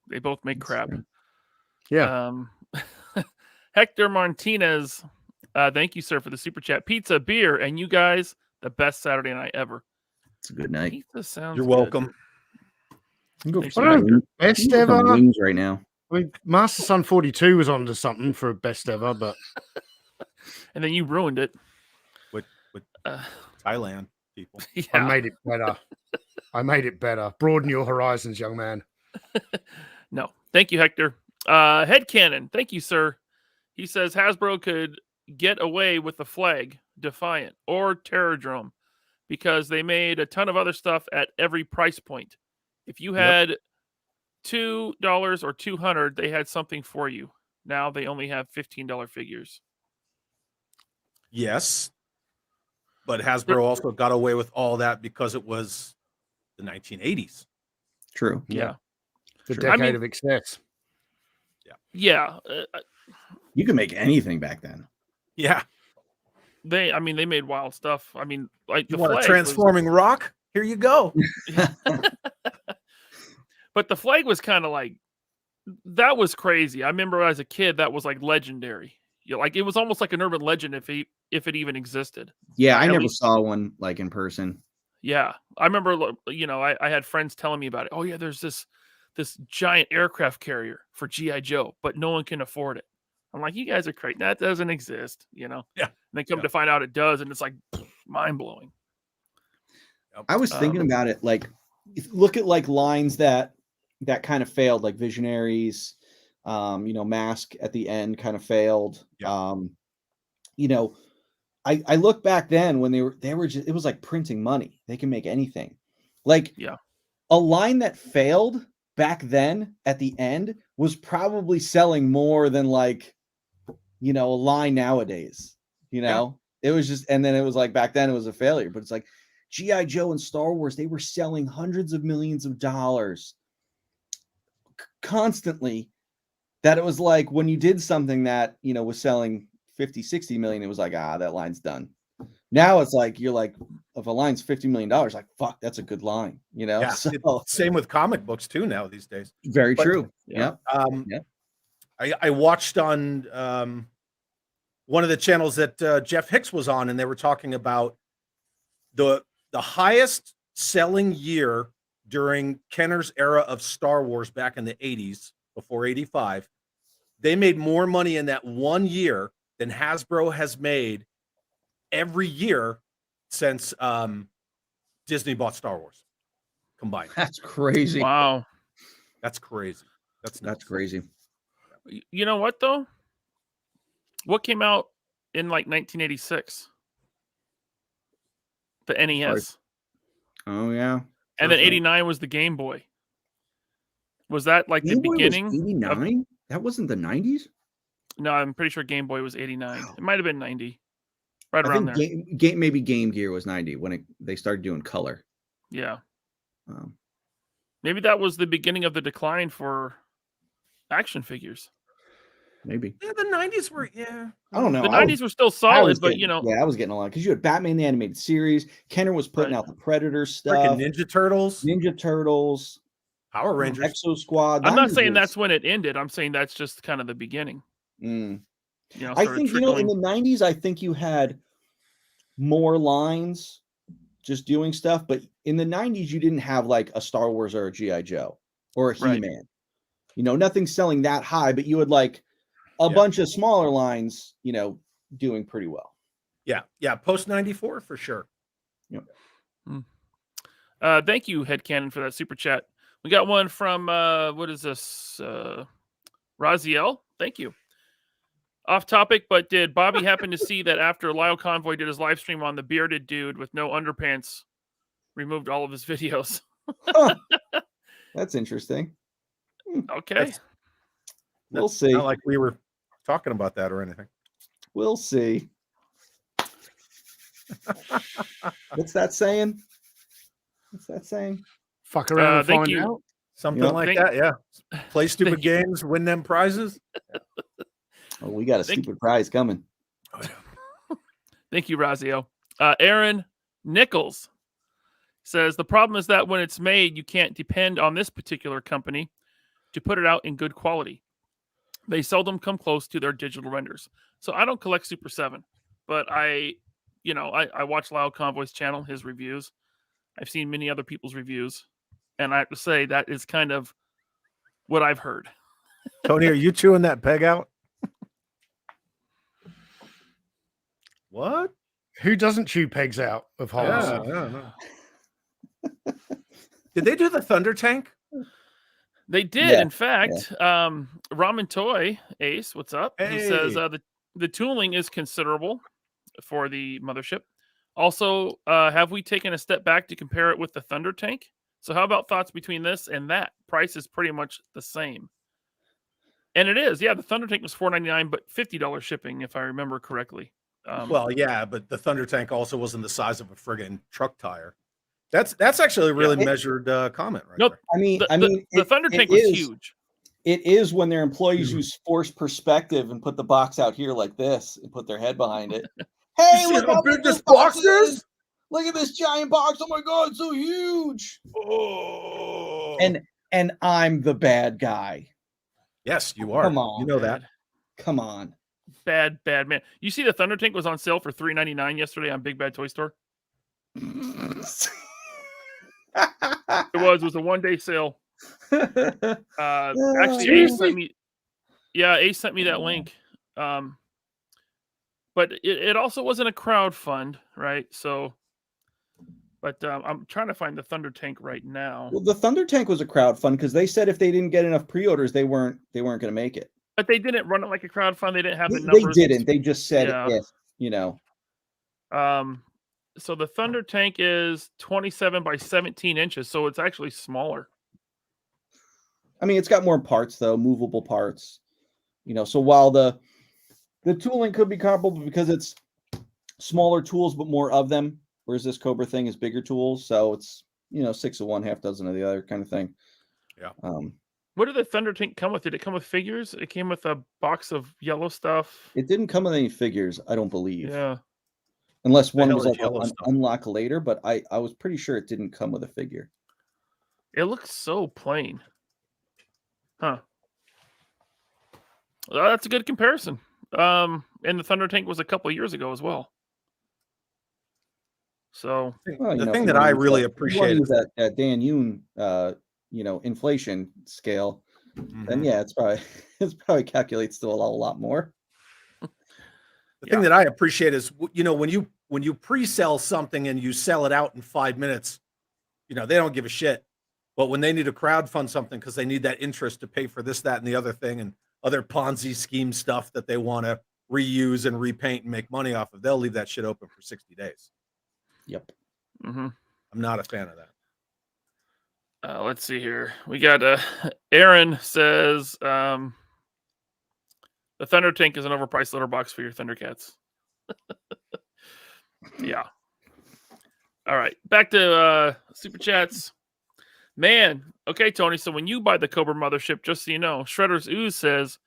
They both make crap. True. Yeah. Hector Martinez, thank you, sir, for the super chat. Pizza, beer, and you guys, the best Saturday night ever. It's a good night. Pizza sounds You're good. welcome. Best ever wings right now. I mean, Master Son 42 was on to something for best ever, but and then you ruined it with Thailand people. Yeah. I made it better. Broaden your horizons, young man. No, thank you, Hector. Headcanon, thank you, sir. He says Hasbro could get away with the flag, Defiant, or Terrordrome because they made a ton of other stuff at every price point. If you had $2 or $200, they had something for you. Now they only have $15 figures. Yes, but Hasbro also got away with all that because it was the 1980s. True. Yeah. The decade of excess. Yeah. You can make anything back then. Yeah. They made wild stuff. I mean, like you the want flag a transforming rock? Here you go. But the flag was kind of like, that was crazy. I remember as a kid, that was like legendary. Like it was almost like an urban legend if it even existed. Yeah, I never saw one like in person. Yeah, I remember. I had friends telling me about it. Oh yeah, there's this giant aircraft carrier for G.I. Joe, but no one can afford it. I'm like, you guys are crazy. That doesn't exist. Yeah. And they come to find out it does, and it's like mind blowing. I was thinking about it. Like, look at like lines that kind of failed, like Visionaries. Mask at the end kind of failed. Yeah. I look back then when they were just, it was like printing money. They can make anything. Like a line that failed back then at the end was probably selling more than like, a line nowadays. It was just, and then it was like back then it was a failure, but it's like G.I. Joe and Star Wars, they were selling hundreds of millions of dollars constantly. That it was like when you did something that was selling 50, 60 million, it was like, that line's done. Now it's like you're like, if a line's $50 million, like fuck, that's a good line, Yeah. So, Same with comic books too now these days. very true. yeah. I watched on one of the channels that Jeff Hicks was on, and they were talking about the highest selling year during Kenner's era of Star Wars back in the 80s, before 85. They made more money in that 1 year than Hasbro has made every year since Disney bought Star Wars combined. That's crazy. Wow. That's crazy. That's crazy. You know what though? What came out in like 1986? The NES. Oh yeah. And then 89 was the Game Boy. Was that like the beginning? 89? That wasn't the 90s? No, I'm pretty sure Game Boy was 89. It might have been 90. Right I around think there. maybe Game Gear was 90 when they started doing color. Yeah. Maybe that was the beginning of the decline for action figures. Maybe. Yeah, the 90s were, I don't know. The 90s were still solid, but Yeah, I was getting a lot because you had Batman the Animated Series. Kenner was putting out the Predator stuff. Ninja Turtles. Power Rangers. Exo Squad. I'm not saying that's when it ended. I'm saying that's just kind of the beginning. I think, in the 90s, I think you had more lines just doing stuff. But in the 90s, you didn't have like a Star Wars or a G.I. Joe or a He-Man. Nothing selling that high, but you had like a bunch of smaller lines, doing pretty well. Yeah. Post 94 for sure. Yep. Thank you, Headcanon, for that super chat. We got one from what is this? Raziel. Thank you. Off topic, but did Bobby happen to see that after Lyle Convoy did his live stream on the bearded dude with no underpants, removed all of his videos? That's interesting. Okay. We'll see. Not like we were talking about that or anything. We'll see. What's that saying? Fuck around and thank find you. out. Something like that, yeah. Play stupid games, win them prizes. Oh, we got a stupid prize coming. Oh, yeah. Thank you, Razio. Aaron Nichols says, the problem is that when it's made, you can't depend on this particular company to put it out in good quality. They seldom come close to their digital renders. So I don't collect Super 7, but I watch Lyle Convoy's channel, his reviews. I've seen many other people's reviews, and I have to say that is kind of what I've heard. Tony, are you chewing that peg out? What? Who doesn't chew pegs out of holes? Yeah. Did they do the Thunder Tank? They did, in fact. Ramen Toy Ace, what's up? Hey. He says the tooling is considerable for the Mothership. Also, have we taken a step back to compare it with the Thunder Tank? So how about thoughts between this and that? Price is pretty much the same. And it is. Yeah, the Thunder Tank was $4.99, but $50 shipping, if I remember correctly. Well, yeah, but the Thunder Tank also wasn't the size of a friggin' truck tire. That's actually a really measured comment right there. I mean, the Thunder Tank was huge. It is when their employees use forced perspective and put the box out here like this and put their head behind it. Hey, look how big this box is! Look at this giant box! Oh my god, it's so huge! Oh, and I'm the bad guy. Yes, you are. Come on, you know that. Come on, bad man. You see, the Thunder Tank was on sale for $3.99 yesterday on Big Bad Toy Store. It was a one-day sale. Actually, Ace sent me. Yeah, Ace sent me that link. But it also wasn't a crowd fund, right? So, but I'm trying to find the Thunder Tank right now. Well, the Thunder Tank was a crowd fund because they said if they didn't get enough pre-orders, they weren't going to make it. But they didn't run it like a crowd fund. They didn't have the numbers. They didn't. They just said if, So the Thunder Tank is 27 by 17 inches, so it's actually smaller. I mean, it's got more parts though, movable parts. So while the The tooling could be comparable because it's smaller tools, but more of them. Whereas this Cobra thing is bigger tools. So it's, 6 of one, half dozen of the other kind of thing. Yeah. What did the Thunder Tank come with? Did it come with figures? It came with a box of yellow stuff. It didn't come with any figures, I don't believe. Yeah. Unless The one hell was is like yellow an stuff? unlock later, but I was pretty sure it didn't come with a figure. It looks so plain. Huh. Well, that's a good comparison. And the Thunder Tank was a couple years ago as well. So Well, The thing that I really appreciate is that Dan Yoon, inflation scale. Then yeah, it's probably calculates to a lot more. the thing that I appreciate is, when you pre-sell something and you sell it out in 5 minutes, they don't give a shit. But when they need to crowdfund something because they need that interest to pay for this, that, and the other thing, and other Ponzi scheme stuff that they want to reuse and repaint and make money off of, they'll leave that shit open for 60 days. Yep. mm-hmm. I'm not a fan of that. Let's see here. We got Aaron says the Thunder Tank is an overpriced litter box for your Thundercats. Yeah. All right. Back to Super Chats. Man. Okay, Tony. So when you buy the Cobra Mothership, just so you know, Shredder's Ooze says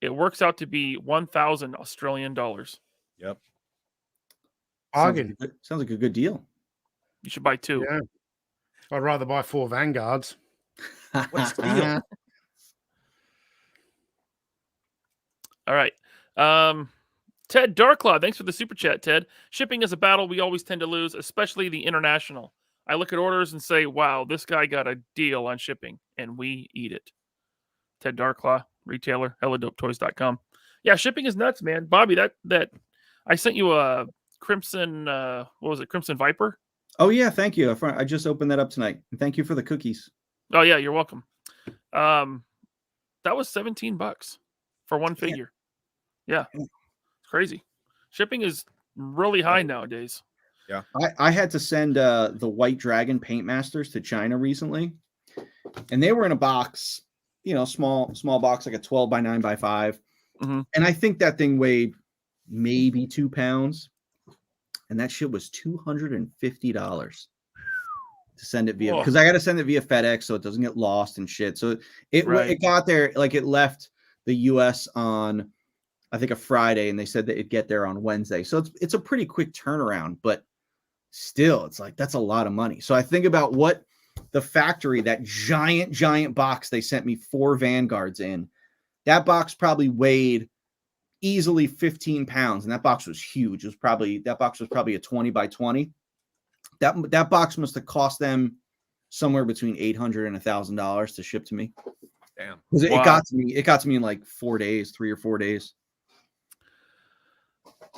it works out to be 1,000 Australian dollars. Yep. Bargain. Sounds like a good deal. You should buy 2. Yeah. I'd rather buy 4 Vanguards. What's the deal? All right. Ted Darklaw, thanks for the super chat, Ted. Shipping is a battle we always tend to lose, especially the international. I look at orders and say, wow, this guy got a deal on shipping, and we eat it. Ted Darklaw, retailer, helladopetoys.com. Yeah, shipping is nuts, man. Bobby, that I sent you a Crimson, what was it, Crimson Viper? Oh yeah, thank you. I just opened that up tonight. And thank you for the cookies. Oh yeah, you're welcome. That was $17 for one figure. Yeah. It's crazy. Shipping is really high nowadays. Yeah. I had to send the White Dragon Paint Masters to China recently, and they were in a box, small box, like a 12 by 9 by 5. Mm-hmm. And I think that thing weighed maybe 2 pounds. And that shit was $250 to send it via, because I got to send it via FedEx so it doesn't get lost and shit. So it got there, like it left the US on, I think, a Friday, and they said that it'd get there on Wednesday. So it's a pretty quick turnaround, but still, it's like, that's a lot of money. So I think about what the factory, that giant box they sent me 4 Vanguards in, that box probably weighed easily 15 pounds, and that box was huge. That box was probably a 20 by 20. That box must have cost them somewhere between $800 and $1,000 to ship to me. Damn. Because it got to me in like 4 days, 3 or 4 days.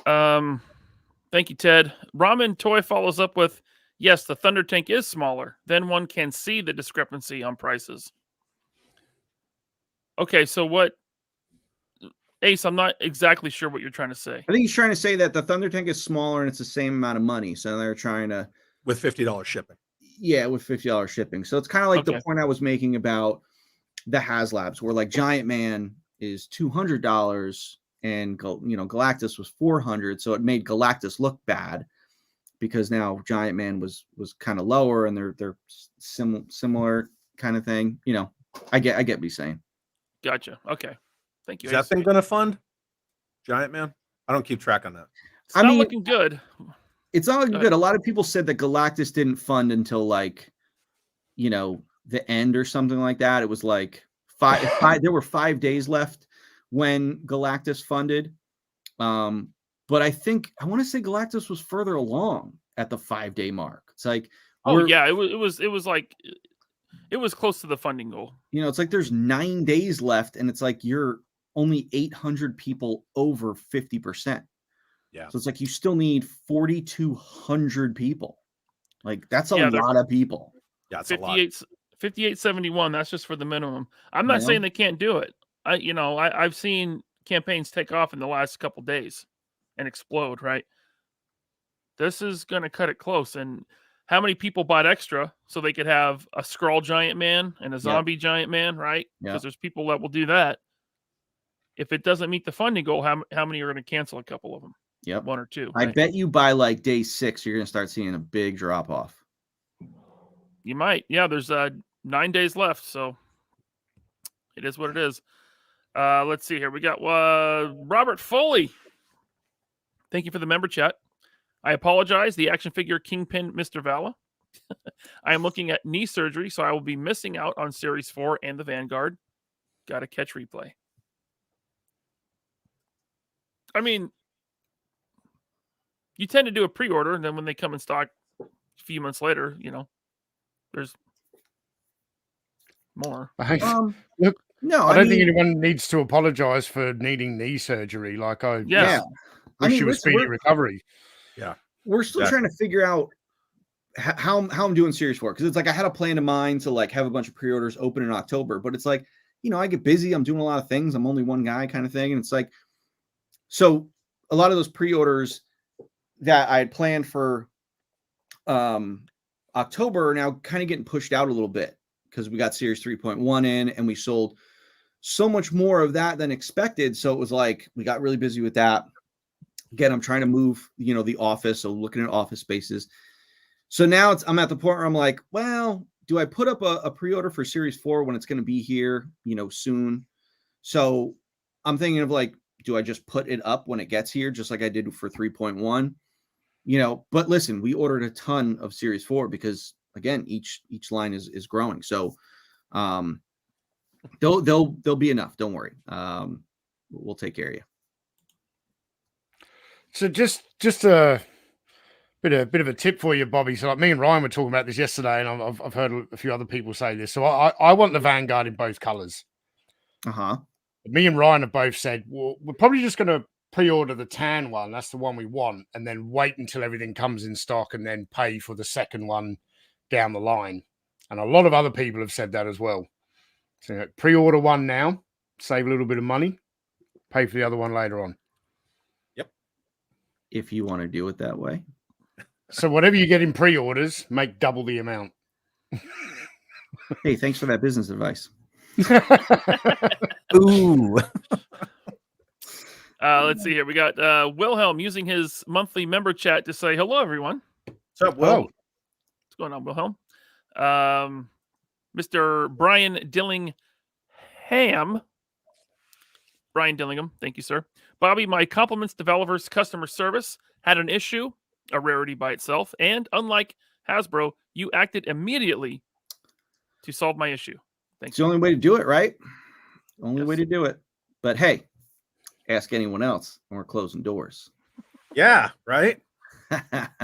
Thank you, Ted. Ramen Toy follows up with, yes, the Thunder Tank is smaller. Then one can see the discrepancy on prices. Okay, so what? Ace, I'm not exactly sure what you're trying to say. I think he's trying to say that the Thunder Tank is smaller and it's the same amount of money. So they're trying to... With $50 shipping. Yeah, with $50 shipping. So it's kind of like the point I was making about the HasLabs, where like Giant Man is $200 and Galactus was $400. So it made Galactus look bad because now Giant Man was kind of lower and they're similar kind of thing. I get what you're saying. Gotcha. Okay. Thank you. Is that thing going to fund Giant Man? I don't keep track on that. It's not looking good. It's not looking good. A lot of people said that Galactus didn't fund until the end or something like that. It was like five there were 5 days left when Galactus funded. But I want to say Galactus was further along at the 5-day mark. It's like, it was close to the funding goal. It's like there's 9 days left, and it's like you're only 800 people over 50%. Yeah. So it's like you still need 4,200 people. Like that's a lot of people. Yeah, it's a lot. 5871. That's just for the minimum. I'm not saying they can't do it. I've seen campaigns take off in the last couple days and explode. Right. This is going to cut it close. And how many people bought extra so they could have a Skrull Giant Man and a zombie Giant Man, right? Because there's people that will do that. if it doesn't meet the funding goal, how many are going to cancel? A couple of them. Yep. 1 or 2. I right? bet you by like day 6, you're going to start seeing a big drop off. You might. Yeah, there's 9 days left, so it is what it is. Let's see here. We got Robert Foley. Thank you for the member chat. I apologize. The action figure Kingpin Mr. Vala. I am looking at knee surgery, so I will be missing out on Series 4 and the Vanguard. Got to catch replay. I mean, you tend to do a pre-order, and then when they come in stock a few months later, there's more. Look, No, I don't think anyone needs to apologize for needing knee surgery. Like, I wish you a speedy recovery. Yeah. We're still trying to figure out how I'm doing Series 4, because it's like I had a plan in mind to like have a bunch of pre-orders open in October, but it's like, I get busy. I'm doing a lot of things. I'm only one guy kind of thing. And it's like, so a lot of those pre-orders that I had planned for October are now kind of getting pushed out a little bit because we got Series 3.1 in and we sold so much more of that than expected. So it was like, we got really busy with that. Again, I'm trying to move, the office. So looking at office spaces. So now I'm at the point where I'm like, well, do I put up a pre-order for Series 4 when it's going to be here, soon? So I'm thinking of like, do I just put it up when it gets here, just like I did for 3.1? But listen, we ordered a ton of Series 4 because again, each line is growing. So there'll be enough. Don't worry. We'll take care of you. So just a bit of a tip for you, Bobby. So like me and Ryan were talking about this yesterday, and I've heard a few other people say this. So I want the Vanguard in both colors. Me and Ryan have both said, well, we're probably just going to pre-order the tan one. That's the one we want, and then wait until everything comes in stock, and then pay for the second one down the line. And a lot of other people have said that as well. So pre-order one now, save a little bit of money, pay for the other one later on. Yep. If you want to do it that way. So whatever you get in pre-orders, make double the amount. Hey, thanks for that business advice. Ooh. Let's see here. We got Wilhelm using his monthly member chat to say hello, everyone. What's up, Will? What's going on, Wilhelm? Mr. Brian Dillingham. Brian Dillingham, thank you, sir. Bobby, my compliments to Valver's customer service. Had an issue, a rarity by itself, and unlike Hasbro, you acted immediately to solve my issue. It's the only way to do it, right? Only way to do it. But hey, ask anyone else, and we're closing doors. Yeah, right?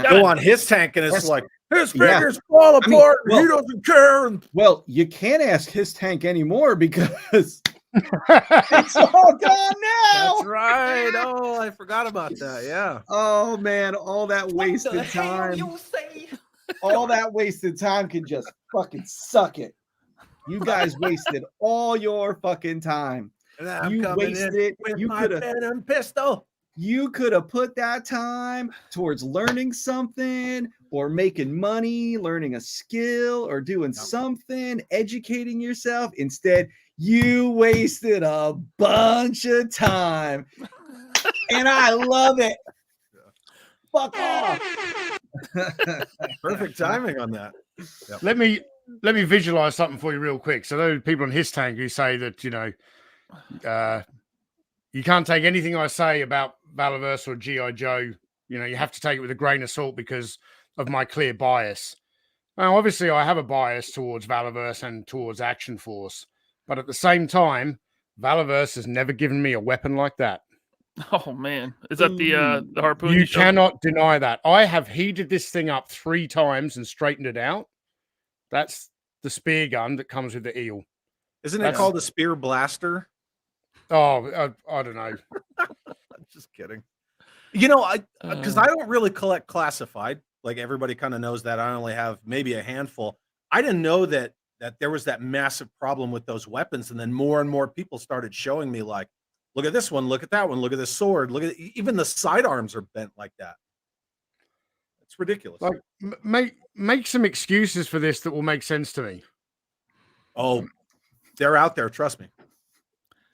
Go on his tank, and it's like, his fingers fall apart, and he doesn't care. Well, you can't ask his tank anymore because it's all gone now. That's right. Oh, I forgot about that. Yeah. Oh, man, all that wasted time. All that wasted time can just fucking suck it. You guys wasted all your fucking time. And I'm you coming wasted in it. with You my could pen and pistol. You could have put that time towards learning something or making money, learning a skill or doing something, educating yourself. Instead, you wasted a bunch of time. And I love it. Fuck off. Perfect timing on that. Yep. Let me visualize something for you real quick. So those people on his tank who say that, you can't take anything I say about Valaverse or G.I. Joe. You have to take it with a grain of salt because of my clear bias. Now, obviously, I have a bias towards Valaverse and towards Action Force. But at the same time, Valaverse has never given me a weapon like that. Oh, man. Is that the harpoon? You cannot deny that. I have heated this thing up 3 times and straightened it out. That's the spear gun that comes with the eel. Isn't it called a spear blaster? Oh, I don't know. I'm just kidding. Because I don't really collect classified. Like everybody kind of knows that I only have maybe a handful. I didn't know that there was that massive problem with those weapons. And then more and more people started showing me like, look at this one, look at that one, look at this sword, look at even the sidearms are bent like that. It's ridiculous. Like make some excuses for this that will make sense to me. Oh, they're out there, trust me.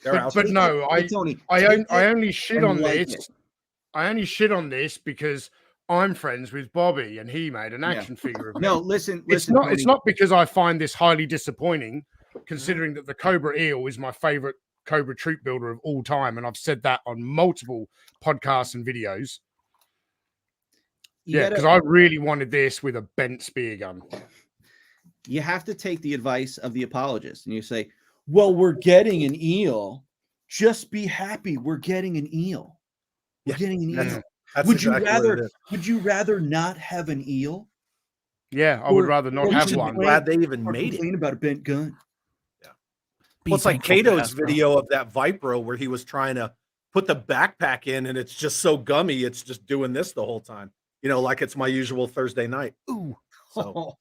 They're out But there. no, Hey, Tony, I take only shit and on like this. it. I only shit on this because I'm friends with Bobby and he made an action figure of me. No, listen, It's Tony. not because I find this highly disappointing, considering that the Cobra eel is my favorite Cobra troop builder of all time, and I've said that on multiple podcasts and videos. You Because I really wanted this with a bent spear gun. You have to take the advice of the apologist, and you say, "Well, we're getting an eel. Just be happy. We're getting an eel. We're getting an eel. That's Would exactly you what it rather? is. Would you rather not have an eel? Yeah, I would rather not or You have should be one. glad they even Or made it. complain about a bent gun. Well, it's like thankful for Kato's Hasbro. video of that Vipro where he was trying to put the backpack in and it's just so gummy, it's just doing this the whole time. You know, like it's my usual Thursday night. Ooh. So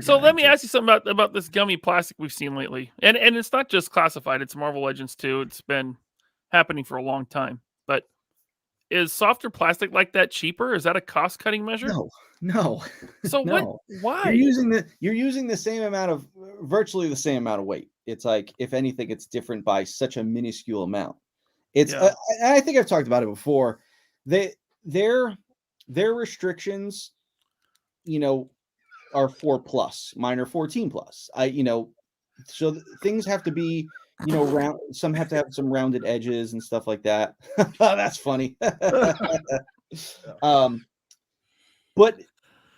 So let me ask you something about this gummy plastic we've seen lately. And it's not just classified, it's Marvel Legends too. It's been happening for a long time. But is softer plastic like that cheaper? Is that a cost-cutting measure? No. So No. why? You're using the same amount of virtually the same amount of weight. It's like, if anything, it's different by such a minuscule amount. It's Yeah. I think I've talked about it before. Their restrictions, are 4+. Mine are 14+. So things have to be, round. Some have to have some rounded edges and stuff like that. That's funny. But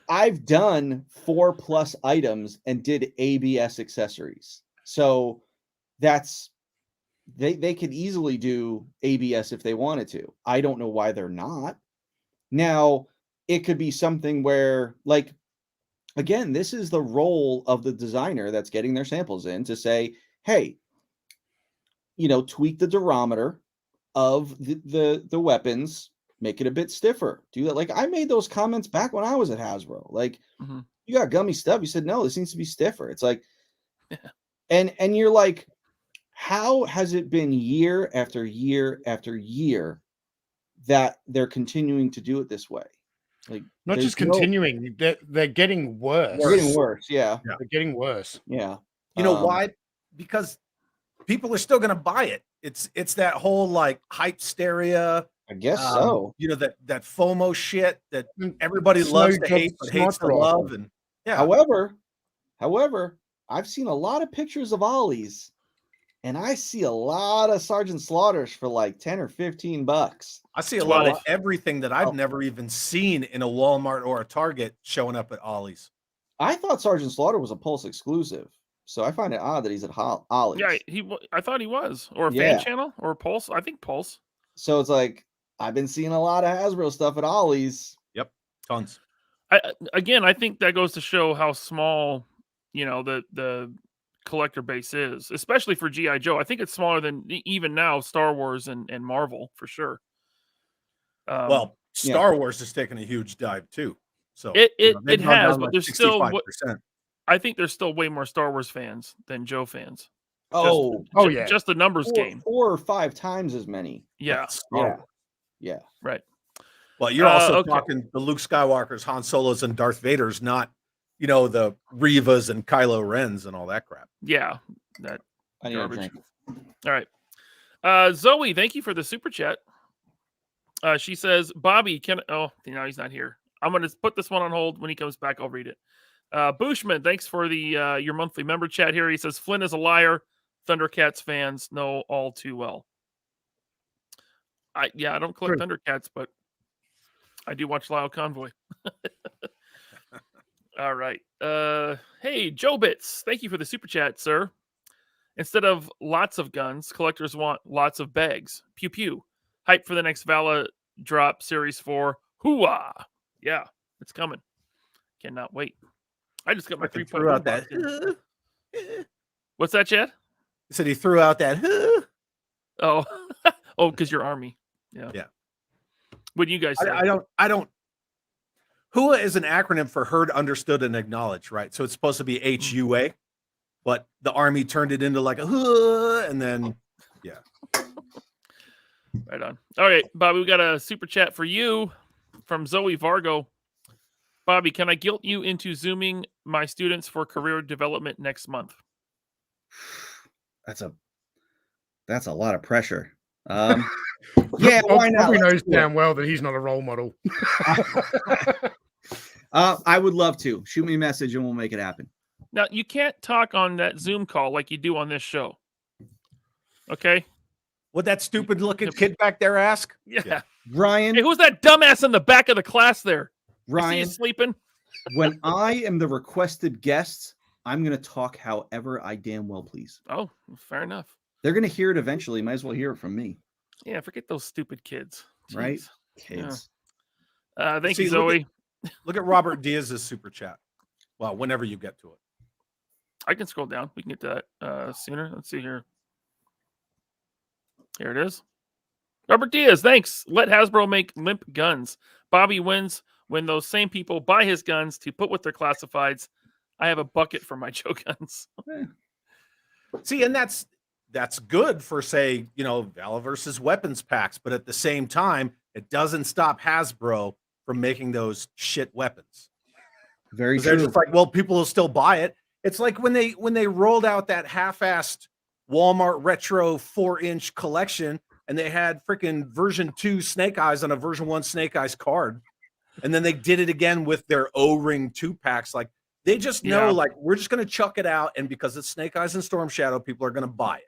I've done 4+ items and did ABS accessories. So that's they could easily do ABS if they wanted to. I don't know why they're not. Now, it could be something where, like, again, this is the role of the designer that's getting their samples in to say, hey, tweak the durometer of the weapons, make it a bit stiffer. Do that. Like, I made those comments back when I was at Hasbro. Like, you got gummy stuff. You said, no, this needs to be stiffer. It's like, and you're like, how has it been year after year after year that they're continuing to do it this way? Like, Not just continuing, they're getting worse. They're getting worse. Yeah. They're getting worse. Yeah. you know why? Because people are still going to buy it. It's that whole like hype hysteria. I guess so. That FOMO shit that everybody loves to hate but hates to love. And yeah. However, I've seen a lot of pictures of Ollies, and I see a lot of Sergeant Slaughters for like $10 or $15. I see a lot of everything that I've never even seen in a Walmart or a Target showing up at Ollie's. I thought Sergeant Slaughter was a Pulse exclusive, so I find it odd that he's at Ollie's. Yeah, I thought he was, or a fan channel, or Pulse. I think Pulse. So it's like, I've been seeing a lot of Hasbro stuff at Ollie's. Yep, tons. I think that goes to show how small, the collector base is, especially for G.I. Joe. I think it's smaller than even now Star Wars and Marvel for sure. Well, Star Wars has taken a huge dive too. So it has, but there's 65%. Still. I think there's still way more Star Wars fans than Joe fans. Yeah, just the numbers game. 4 or 5 times as many. Yeah, yeah, right. Well, you're also talking the Luke Skywalkers, Han Solos, and Darth Vaders, not the Revas and Kylo Rens and all that crap. Yeah, that I need garbage. a drink. All right, Zoe, thank you for the super chat. She says, Bobby, he's not here. I'm going to put this one on hold. When he comes back, I'll read it. Bushman, thanks for the your monthly member chat here. He says, Flynn is a liar. Thundercats fans know all too well. I don't collect Thundercats, but I do watch Lyle Convoy. All right. Hey, Joe Bits, thank you for the super chat, sir. Instead of lots of guns, collectors want lots of bags. Pew pew. Hype for the next Vala drop Series 4. Hooah! Yeah, it's coming. Cannot wait. I just got my 3.1 that. What's that, Chad? He said he threw out that. Oh, because you're Army. Yeah. What do you guys say? I don't. HUA is an acronym for heard, understood, and acknowledged, right? So it's supposed to be HUA, but the Army turned it into like a HUA, and then Right on. All right, Bobby, we got a super chat for you from Zoe Vargo. Bobby, can I guilt you into Zooming my students for career development next month? That's a lot of pressure. Yeah, why not? Bobby knows Let's do it. damn well that he's not a role model. I would love to. Shoot me a message and we'll make it happen. Now, you can't talk on that Zoom call like you do on this show. Okay? What that stupid looking kid back there ask? Yeah. Ryan, Hey, who's that dumbass in the back of the class there? I see you Ryan, sleeping. when I am the requested guest, I'm going to talk however I damn well please. Oh, fair enough. They're going to hear it eventually. Might as well hear it from me. Yeah, forget those stupid kids. Jeez. Right? Kids. Thank See, you, Zoe. Look at Robert Diaz's super chat. Well, whenever you get to it. I can scroll down. We can get to that sooner. Let's see here. Here it is. Robert Diaz, thanks. Let Hasbro make limp guns. Bobby wins when those same people buy his guns to put with their classifieds. I have a bucket for my Joe guns. See, and that's good for, say, Vala versus weapons packs, but at the same time, it doesn't stop Hasbro from making those shit weapons. Very They're true. just like, well, people will still buy it. It's like when they rolled out that half-assed Walmart retro 4-inch collection, and they had freaking version 2 Snake Eyes on a version 1 Snake Eyes card, and then they did it again with their O-ring 2-packs. Like, they just know, like, we're just going to chuck it out, and because it's Snake Eyes and Storm Shadow, people are going to buy it.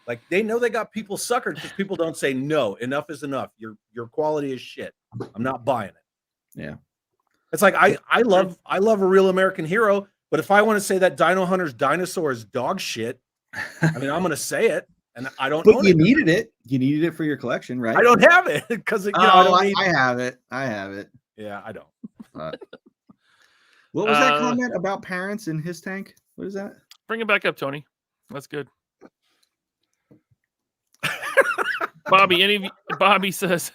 Like, they know they got people suckered because people don't say, no, enough is enough. Your quality is shit. I'm not buying it. Yeah. It's like, I love a real American hero, but if I want to say that Dino Hunter's dinosaur is dog shit, I mean, I'm going to say it, and I don't. But you needed it. You needed it for your collection, right? I don't have it because I have it. I have it. Yeah, I don't. What was that comment about parents in his tank? What is that? Bring it back up, Tony. That's good. Bobby, Bobby says,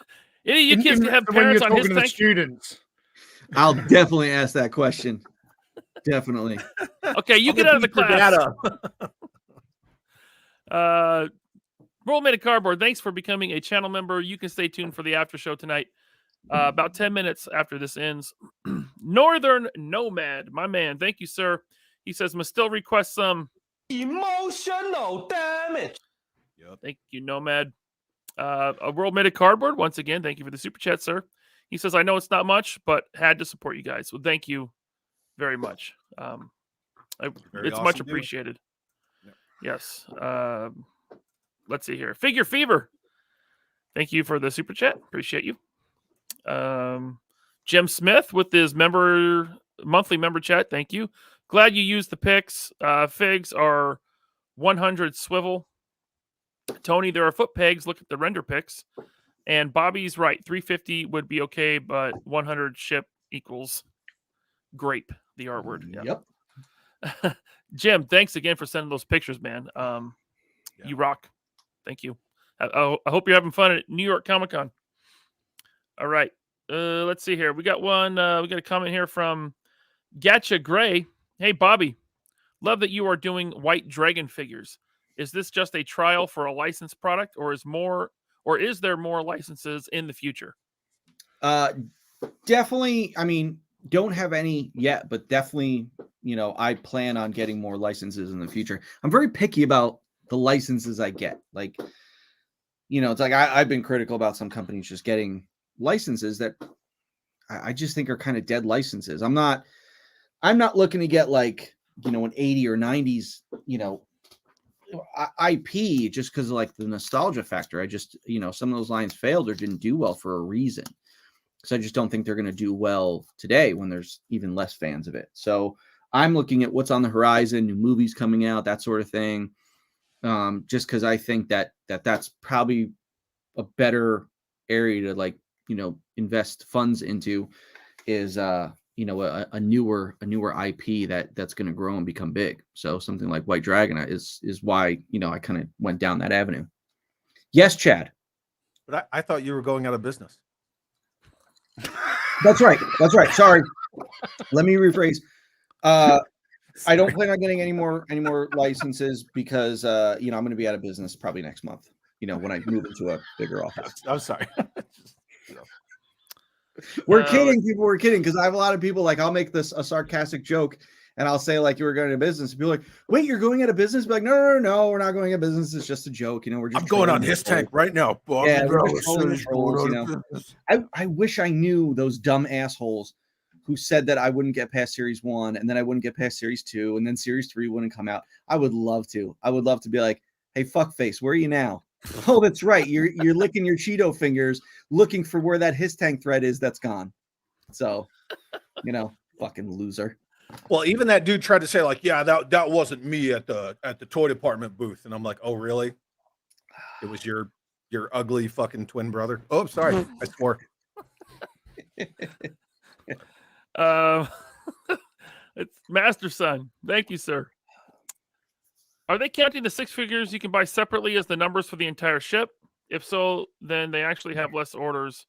any of you kids can have parents on his tank? Students. I'll definitely ask that question. Definitely. Okay, you get out of the class. Roll Made of Cardboard, thanks for becoming a channel member. You can stay tuned for the after show tonight. About 10 minutes after this ends. Northern Nomad, my man. Thank you, sir. He says, must still request some Emotional damage. Yep. Thank you, Nomad. A World Made of Cardboard, once again, thank you for the super chat, sir. He says, I know it's not much, but had to support you guys. So thank you very much. It's much appreciated. Yep. Yes. Let's see here. Figure Fever. Thank you for the super chat. Appreciate you. Jim Smith with his monthly member chat. Thank you. Glad you used the picks. Figs are 100 swivel. Tony, there are foot pegs. Look at the render picks. And Bobby's right. 350 would be okay, but 100 ship equals grape, the R word. Yeah. Yep. Jim, thanks again for sending those pictures, man. You rock. Thank you. I hope you're having fun at New York Comic Con. All right. Let's see here. We got one. We got a comment here from Gatcha Gray. Hey, Bobby. Love that you are doing White Dragon figures. Is this just a trial for a licensed product, or is there more licenses in the future? Definitely. I mean, don't have any yet, but definitely, I plan on getting more licenses in the future. I'm very picky about the licenses I get. Like, it's like I've been critical about some companies just getting licenses that I just think are kind of dead licenses. I'm not looking to get like, an 80 or 90s, IP just because of like the nostalgia factor. I just, some of those lines failed or didn't do well for a reason. So I just don't think they're going to do well today when there's even less fans of it. So I'm looking at what's on the horizon, new movies coming out, that sort of thing. Just because I think that's probably a better area to like, invest funds into is, a newer IP that's going to grow and become big. So something like White Dragon is why, I kind of went down that avenue. Yes, Chad. But I thought you were going out of business. That's right. Sorry. Let me rephrase. I don't plan on getting any more licenses because I'm going to be out of business probably next month. When I move into a bigger office. I'm sorry. We're kidding, people. We're kidding because I have a lot of people like I'll make this a sarcastic joke, And I'll say like you were going out of business. And be like, wait, you're going out of business? Be like, no, we're not going out of business. It's just a joke. We're just I'm going on trolling his the trolls. tank right now. Yeah, we're just trolling the trolls, I wish I knew those dumb assholes who said that I wouldn't get past Series 1 and then I wouldn't get past Series 2 and then Series 3 wouldn't come out. I would love to. I would love to be like, hey, fuckface, where are you now? Oh, that's right. You're licking your Cheeto fingers looking for where that his tank thread is that's gone. So, fucking loser. Well, even that dude tried to say like, yeah, that wasn't me at the toy department booth, and I'm like, oh really? It was your ugly fucking twin brother. Oh, sorry, I swore. It's Master Son. Thank you, sir. Are they counting the 6 figures you can buy separately as the numbers for the entire ship? If so, then they actually have less orders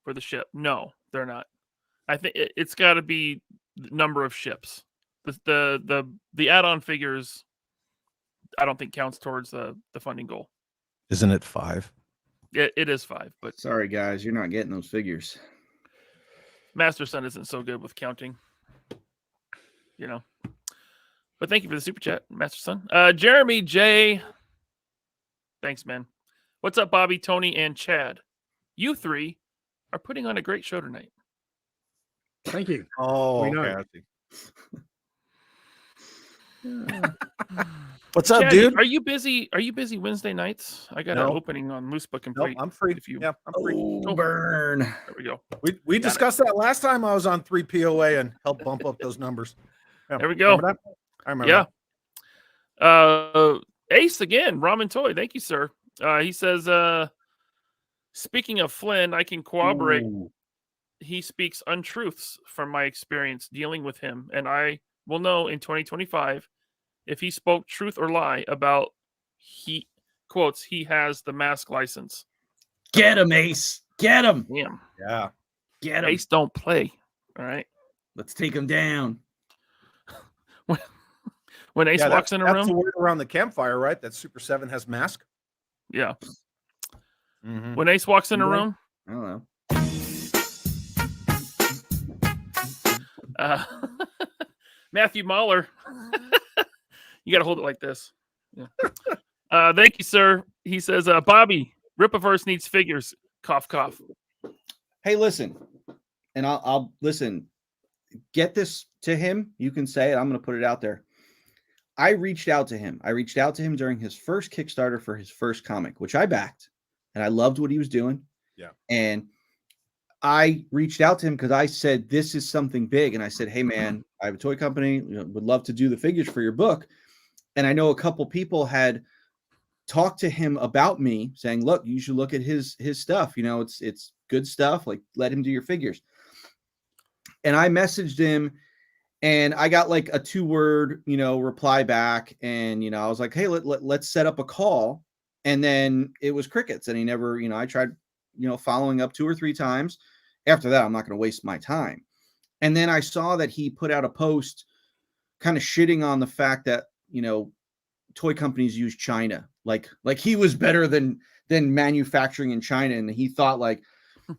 for the ship. No, they're not. I think it's got to be the number of ships. The add-on figures, I don't think counts towards the funding goal. Isn't it 5? It is 5, but sorry guys, you're not getting those figures. Master Son isn't so good with counting, But thank you for the super chat, Master Son. Jeremy J. Thanks, man. What's up, Bobby, Tony, and Chad? You 3 are putting on a great show tonight. Thank you. Oh, We know. okay. What's up, Chad, dude? Are you busy? Are you busy Wednesday nights? I got an opening on Loose Book Complete. Nope, I'm free. If you, Yeah, I'm free. Oh, burn. There we go. We discussed that last time I was on 3 POA and helped bump up those numbers. Yeah, There we go. remember that? I remember. Yeah. Ace again, Ramen Toy. Thank you, sir. He says, speaking of Flynn, I can corroborate. Ooh. He speaks untruths from my experience dealing with him, and I will know in 2025 if he spoke truth or lie about he has the mask license. Get him, Ace. Get him. Damn. Yeah. Get him. Ace don't play. All right. Let's take him down. When Ace walks in a that's room. the word around the campfire, right? That Super 7 has mask. Yeah. Mm-hmm. When Ace walks in a room. I don't know. Matthew Mahler. You got to hold it like this. Yeah. Thank you, sir. He says, Bobby, Ripaverse needs figures. Cough, cough. Hey, listen, and I'll listen. Get this to him. You can say it. I'm going to put it out there. I reached out to him. During his first Kickstarter for his first comic, which I backed, and I loved what he was doing. Yeah. And I reached out to him because I said, this is something big. And I said, hey, man, I have a toy company. Would love to do the figures for your book. And I know a couple people had talked to him about me saying, look, you should look at his stuff. It's good stuff. Like, let him do your figures. And I messaged him and I got like a 2-word, reply back. And, I was like, hey, let's set up a call. And then it was crickets. And he never, I tried, following up 2 or 3 times. After that, I'm not going to waste my time. And then I saw that he put out a post kind of shitting on the fact that, toy companies use China. Like he was better than manufacturing in China. And he thought like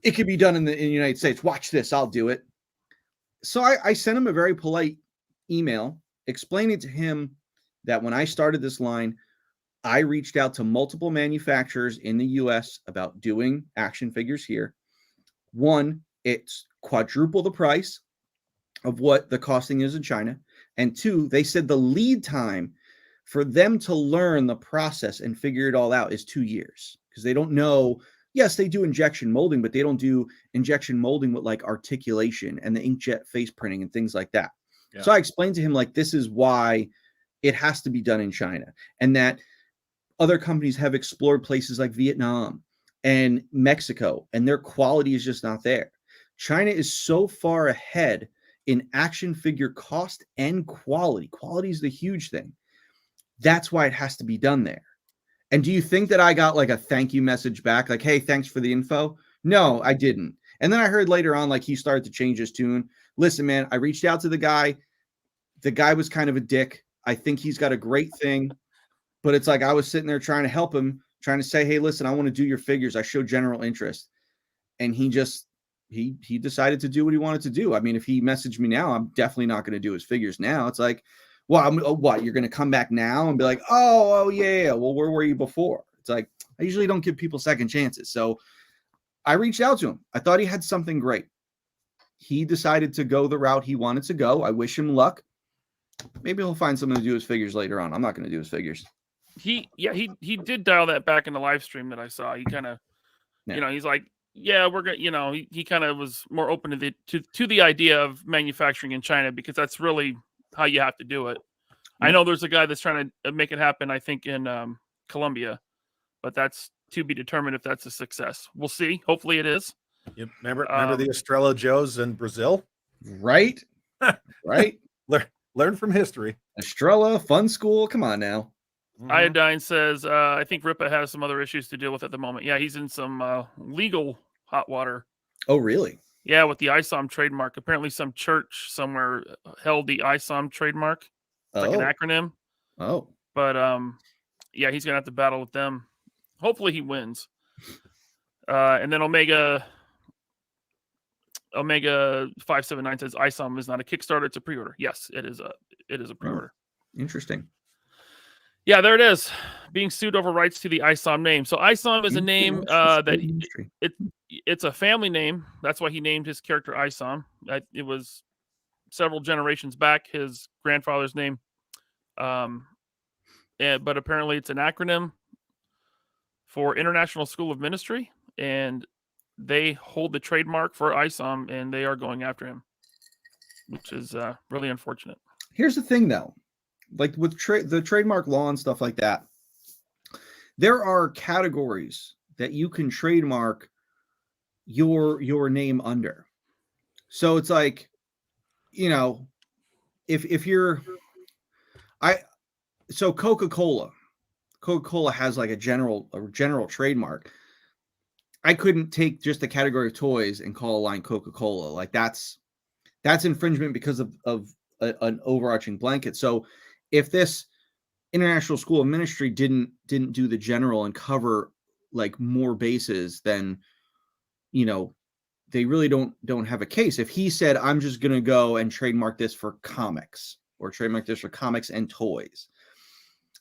it could be done in the United States. Watch this. I'll do it. So I sent him a very polite email explaining to him that when I started this line, I reached out to multiple manufacturers in the US about doing action figures here. 1, it's quadruple the price of what the costing is in China. And 2, they said the lead time for them to learn the process and figure it all out is 2 years because they don't know. Yes, they do injection molding, but they don't do injection molding with like articulation and the inkjet face printing and things like that. Yeah. So I explained to him like, this is why it has to be done in China, and that other companies have explored places like Vietnam and Mexico, and their quality is just not there. China is so far ahead in action figure cost and quality. Quality is the huge thing. That's why it has to be done there. And do you think that I got like a thank you message back? Like, hey, thanks for the info. No, I didn't. And then I heard later on, like he started to change his tune. Listen, man, I reached out to the guy. The guy was kind of a dick. I think he's got a great thing, but it's like, I was sitting there trying to help him, trying to say, hey, listen, I want to do your figures. I show general interest. And he just he decided to do what he wanted to do. I mean, if he messaged me now, I'm definitely not going to do his figures now. It's like, well, what, you're going to come back now and be like, oh yeah. Well, where were you before? It's like, I usually don't give people second chances. So I reached out to him. I thought he had something great. He decided to go the route he wanted to go. I wish him luck. Maybe he'll find something to do his figures later on. I'm not going to do his figures. He did dial that back in the live stream that I saw. He kind of, Yeah. he's like, yeah, we're gonna, he kind of was more open to the idea of manufacturing in China, because that's really how you have to do it. I know there's a guy that's trying to make it happen, I think in Colombia, but that's to be determined if that's a success. We'll see. Hopefully it is. You remember the Estrella Joes in Brazil? Right. Right. Learn from history. Estrella, Fun School. Come on now. Iodine says, I think Ripa has some other issues to deal with at the moment. Yeah, he's in some legal hot water. Oh, really? Yeah, with the ISOM trademark. Apparently some church somewhere held the ISOM trademark. It's like an acronym. Oh. But yeah, he's going to have to battle with them. Hopefully he wins. And then Omega 579 says ISOM is not a Kickstarter, it's a pre-order. Yes, it is a pre-order. Interesting. Yeah, there it is. Being sued over rights to the ISOM name. So ISOM is a name that it's a family name. That's why he named his character ISOM. It was several generations back his grandfather's name. But apparently it's an acronym for International School of Ministry, and they hold the trademark for ISOM, and they are going after him, which is really unfortunate. Here's the thing, though. Like with the trademark law and stuff like that, there are categories that you can trademark your name under. So it's like, if you're, so Coca-Cola has like a general trademark. I couldn't take just the category of toys and call a line Coca-Cola. Like that's infringement because of an overarching blanket. So if this International School of Ministry didn't do the general and cover like more bases, then they really don't have a case. If he said, I'm just gonna go and trademark this for comics or trademark this for comics and toys,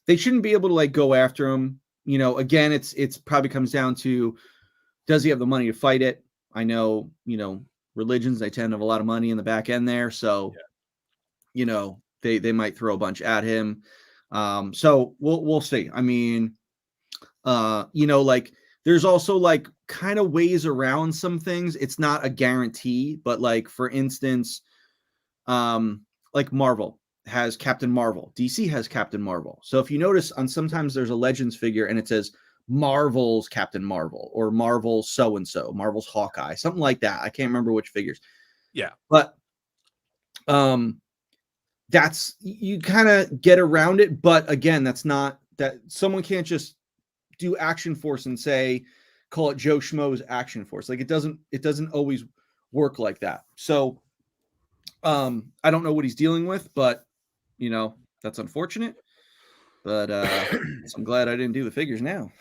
they shouldn't be able to like go after him. Again, it's probably comes down to, does he have the money to fight it? I know, religions, they tend to have a lot of money in the back end there. So, they might throw a bunch at him. So we'll see. I mean, like there's also like kind of ways around some things. It's not a guarantee, but like, for instance, like Marvel has Captain Marvel. DC has Captain Marvel. So if you notice sometimes there's a Legends figure and it says Marvel's Captain Marvel or Marvel's so-and-so, Marvel's Hawkeye, something like that. I can't remember which figures. Yeah. But, that's, you kind of get around it, but again, that's not that someone can't just do Action Force and say, call it Joe Schmo's Action Force. Like it doesn't always work like that. So I don't know what he's dealing with, but that's unfortunate. But I'm glad I didn't do the figures now.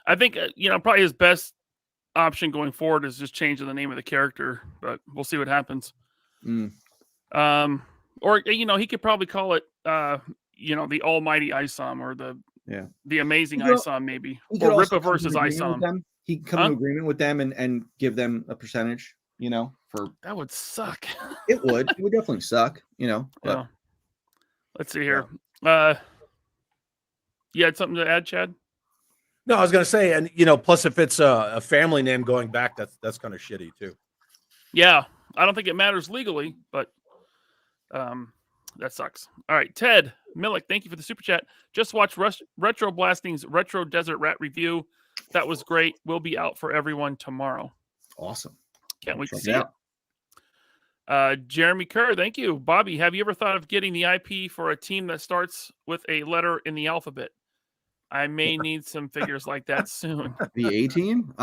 I think probably his best option going forward is just changing the name of the character, but we'll see what happens. Or he could probably call it the Almighty ISOM or the Amazing ISOM, maybe, or Ripa versus ISOM. He can come to agreement with them and give them a percentage. For that would suck. It would definitely suck. But yeah. Let's see here. You had something to add, Chad? No, I was going to say, and plus if it's a family name going back, that's kind of shitty too. Yeah, I don't think it matters legally, but that sucks. All right, Ted Millick, thank you for the super chat. Just watched Retro Blasting's Retro Desert Rat review. That was great. Will be out for everyone tomorrow. Awesome. Can't wait to see it. Jeremy Kerr, thank you. Bobby, have you ever thought of getting the IP for a team that starts with a letter in the alphabet? I may need some figures like that soon. The A team?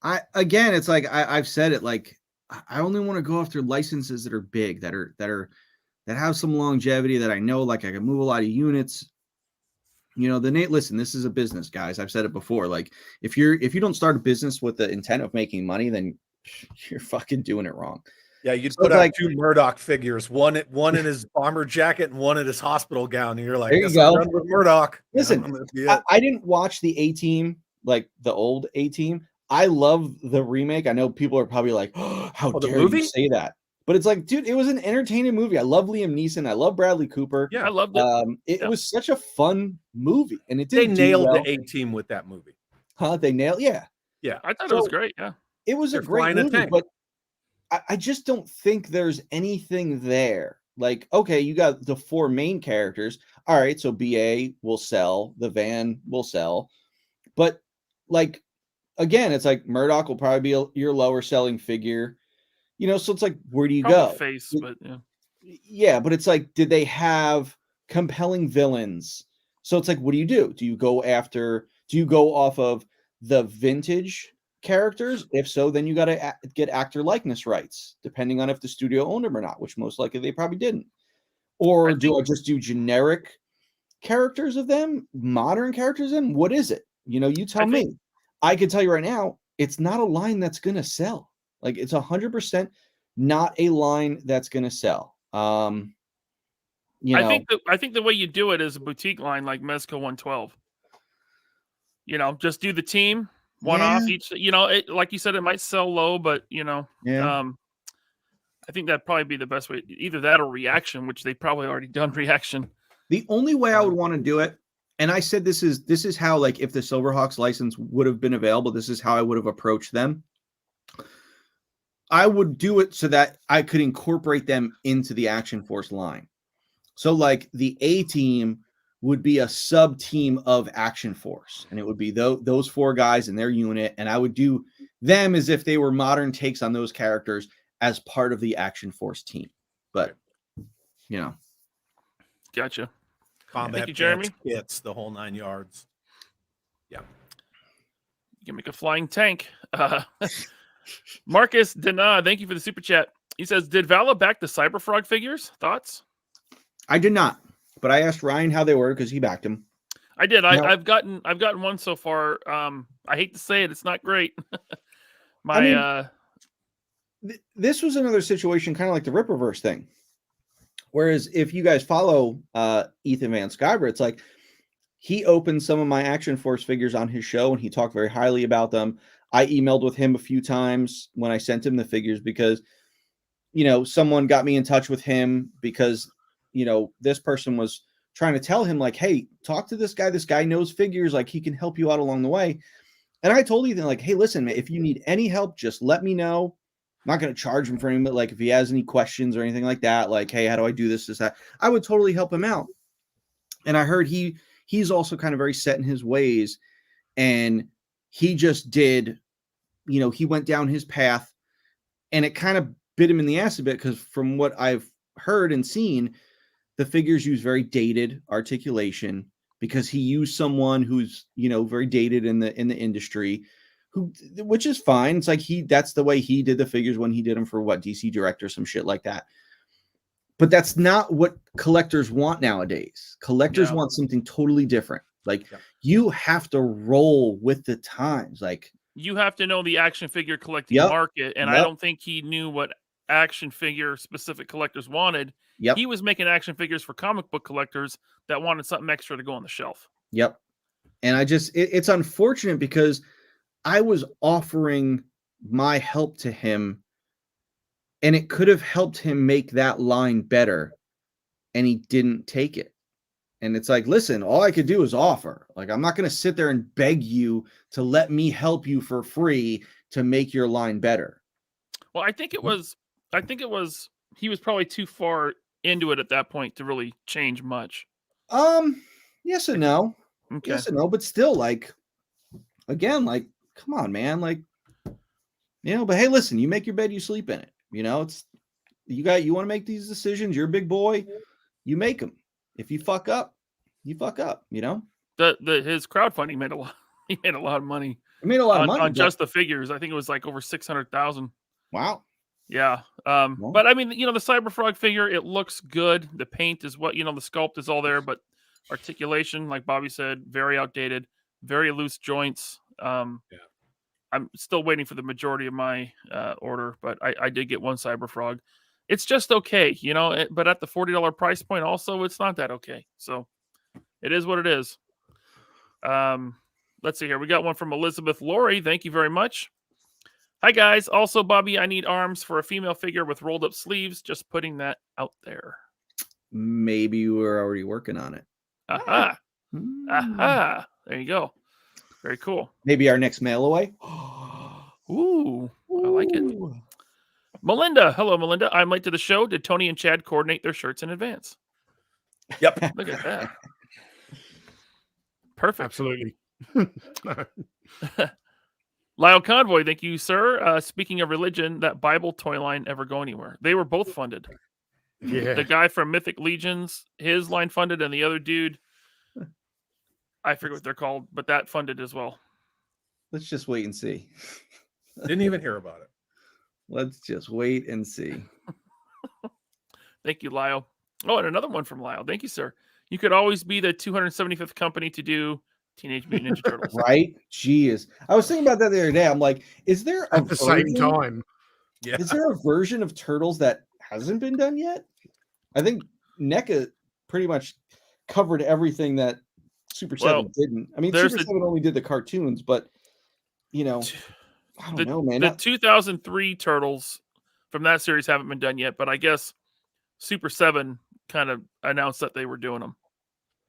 It's like I've said it, like I only want to go after licenses that are big, that have some longevity, that I know like I can move a lot of units. You know, listen, this is a business, guys. I've said it before. Like, if you don't start a business with the intent of making money, then you're fucking doing it wrong. Yeah, you'd So put out like 2 Murdoch figures, one in his bomber jacket and one in his hospital gown. And you're like, There you "Guess go. I'm done with Murdoch." Listen, I'm gonna be it. I didn't watch the A-Team, like the old A-Team. I love the remake. I know people are probably like, oh, how the dare movie? you say that? But it's like, dude, it was an entertaining movie. I love Liam Neeson. I love Bradley Cooper. Yeah, I loved it. It Yeah. was such a fun movie, and it They didn't nailed do well. the A-Team with that movie. Huh? They nailed, yeah. Yeah. I thought it was great. Yeah. It was They're a great flying a movie, tank. but I just don't think there's anything there. Like, okay, you got the 4 main characters. All right, so BA will sell, the van will sell. But like, again, it's like Murdoch will probably be your lower selling figure. You know, so it's like, where do you Probably go? face, but yeah. Yeah, but it's like, did they have compelling villains? So it's like, what do you do? Do you go off of the vintage characters? If so, then you got to get actor likeness rights, depending on if the studio owned them or not, which most likely they probably didn't. Or do I just do generic characters of them, modern characters of them? What is it? You know, you tell me. I can tell you right now, it's not a line that's going to sell. Like, it's 100% not a line that's going to sell. You know, I think the way you do it is a boutique line like Mezco 112. You know, just do the team one off each. You know, it, like you said, it might sell low, but you know, I think that'd probably be the best way. Either that or reaction, which they've probably already done reaction. The only way I would want to do it, and I said this is how, like, if the Silverhawks license would have been available, this is how I would have approached them. I would do it so that I could incorporate them into the Action Force line. So like the A-Team would be a sub team of Action Force, and it would be those 4 guys in their unit, and I would do them as if they were modern takes on those characters as part of the Action Force team. But you know, gotcha. Combat Thank you, Jeremy. Kits, the whole 9 yards. Yeah, you can make a flying tank. Marcus Dana, thank you for the super chat. He says, "Did Vala back the Cyberfrog figures? Thoughts?" I did not, but I asked Ryan how they were because he backed them. I did. I've gotten one so far. I hate to say it, it's not great. This was another situation, kind of like the Ripperverse thing. Whereas if you guys follow Ethan Van Sciver, it's like he opened some of my Action Force figures on his show, and he talked very highly about them. I emailed with him a few times when I sent him the figures because, you know, someone got me in touch with him because, you know, this person was trying to tell him, like, hey, talk to this guy. This guy knows figures. Like, he can help you out along the way. And I told Ethan, like, hey, listen, man, if you need any help, just let me know. I'm not going to charge him for anything, but like, if he has any questions or anything like that, like, hey, how do I do this, that, I would totally help him out. And I heard he's also kind of very set in his ways, and he just did, you know, he went down his path, and it kind of bit him in the ass a bit, because from what I've heard and seen, the figures use very dated articulation because he used someone who's, you know, very dated in the industry, which is fine. It's like that's the way he did the figures when he did them for DC Direct or some shit like that. But that's not what collectors want nowadays. Collectors want something totally different. Like, you have to roll with the times. Like, you have to know the action figure collecting market, and I don't think he knew what action figure specific collectors wanted. He was making action figures for comic book collectors that wanted something extra to go on the shelf. And it's unfortunate because I was offering my help to him, and it could have helped him make that line better, and he didn't take it. And it's like, listen, all I could do is offer. Like, I'm not going to sit there and beg you to let me help you for free to make your line better. Well, I think it was he was probably too far into it at that point to really change much. Yes and no. Okay. Yes and no, but still, like, again, like, come on, man. Like, you know, but hey, listen, you make your bed, you sleep in it. You know, it's you want to make these decisions. You're a big boy, you make them. If you fuck up, you fuck up, you know? His crowdfunding made a lot. He made a lot of money. It made a lot of money on just the figures. I think it was like over 600,000. Wow. Yeah. But I mean, you know, the Cyberfrog figure, it looks good. The paint is what, you know, the sculpt is all there, but Articulation, like Bobby said, very outdated, very loose joints. I'm still waiting for the majority of my order, but I did get one Cyber Frog. It's just okay, but at the $40 price point, also, it's not that okay. So it is what it is. Let's see here. We got one from Elizabeth Laurie. Thank you very much. Hi, guys. Also, Bobby, I need arms for a female figure with rolled up sleeves. Just putting that out there. Maybe you were already working on it. Aha. Aha. There you go. Very cool. Maybe our next mail away. Ooh, I like it. Melinda. Hello, Melinda. I'm late to the show. Did Tony and Chad coordinate their shirts in advance? Yep. Look at that. Perfect. Absolutely. Lyle Convoy, thank you, sir. Speaking of religion, that Bible toy line ever go anywhere? They were both funded. Yeah. The guy from Mythic Legions, his line funded, and the other dude, I forget what they're called, but that funded as well. Let's just wait and see. Didn't even hear about it. Let's just wait and see. Thank you, Lyle. Oh, and another one from Lyle. Thank you, sir. You could always be the 275th company to do Teenage Mutant Ninja Turtles. Right? Jeez. I was thinking about that the other day. I'm like, is there a At the same version- time. Yeah. Is there a version of Turtles that hasn't been done yet? I think NECA pretty much covered everything that Super 7 didn't. I mean, Super 7 only did the cartoons, but I don't know, man. The 2003 Turtles from that series haven't been done yet, but I guess Super 7 kind of announced that they were doing them.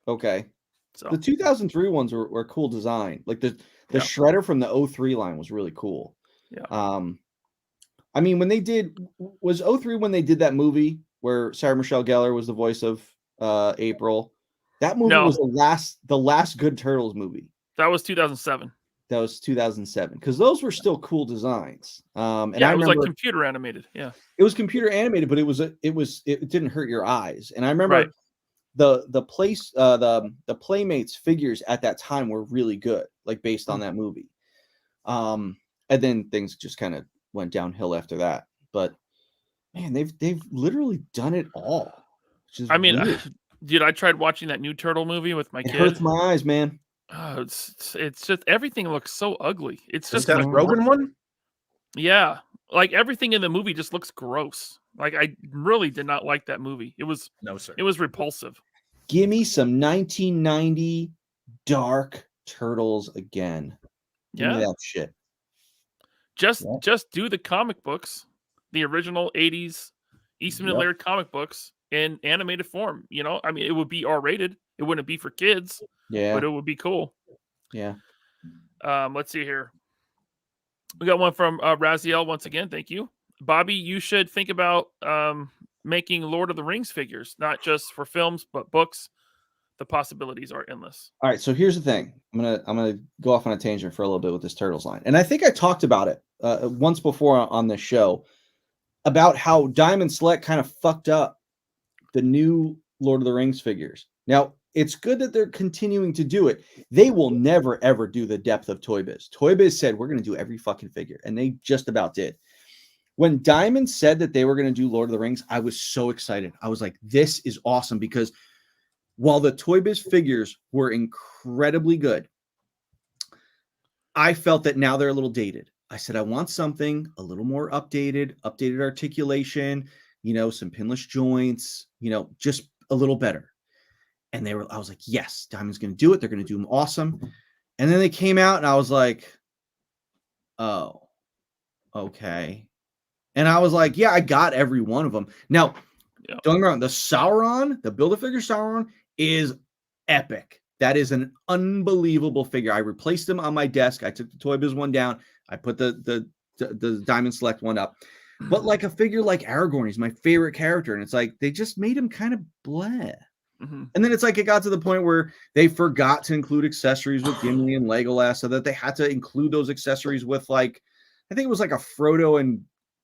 Okay. So the 2003 ones were cool design. Like the Shredder from the 03 line was really cool. Yeah. I mean, when they did, was 03 when they did that movie where Sarah Michelle Gellar was the voice of April? That movie was the last good Turtles movie. That was 2007. That was 2007 because those were still cool designs. And yeah, it was like computer animated. Yeah, it was computer animated, but it didn't hurt your eyes. And I remember the Playmates figures at that time were really good, like based on that movie. And then things just kind of went downhill after that. But man, they've literally done it all. I mean, dude, I tried watching that new Turtle movie with my kid. It hurts my eyes, man. Oh, it's just everything looks so ugly. It's just that Rogan one. Yeah, like everything in the movie just looks gross. Like I really did not like that movie. It was It was repulsive. Give me some 1990 Dark Turtles again. Give me that shit. Just do the comic books, the original 80s Eastman and Laird comic books in animated form. I mean, it would be R-rated. It wouldn't be for kids. Yeah, but it would be cool. Yeah. Let's see here. We got one from Raziel once again. Thank you, Bobby. You should think about making Lord of the Rings figures, not just for films but books. The possibilities are endless. All right, so here's the thing. I'm gonna go off on a tangent for a little bit with this Turtles line, and I think I talked about it once before on this show about how Diamond Select kind of fucked up the new Lord of the Rings figures. Now, it's good that they're continuing to do it. They will never, ever do the depth of Toy Biz. Toy Biz said, we're going to do every fucking figure. And they just about did. When Diamond said that they were going to do Lord of the Rings, I was so excited. I was like, this is awesome. Because while the Toy Biz figures were incredibly good, I felt that now they're a little dated. I said, I want something a little more updated articulation, some pinless joints, just a little better. And I was like, yes, Diamond's going to do it. They're going to do them awesome. And then they came out and I was like, oh, okay. And I was like, yeah, I got every one of them. Now, don't get me wrong, the Sauron, the Build-A-Figure Sauron is epic. That is an unbelievable figure. I replaced him on my desk. I took the Toy Biz one down. I put the Diamond Select one up. But like a figure like Aragorn, he's my favorite character. And it's like, they just made him kind of bleh. Mm-hmm. And then it's like it got to the point where they forgot to include accessories with Gimli and Legolas, so that they had to include those accessories with I think it was like a Frodo and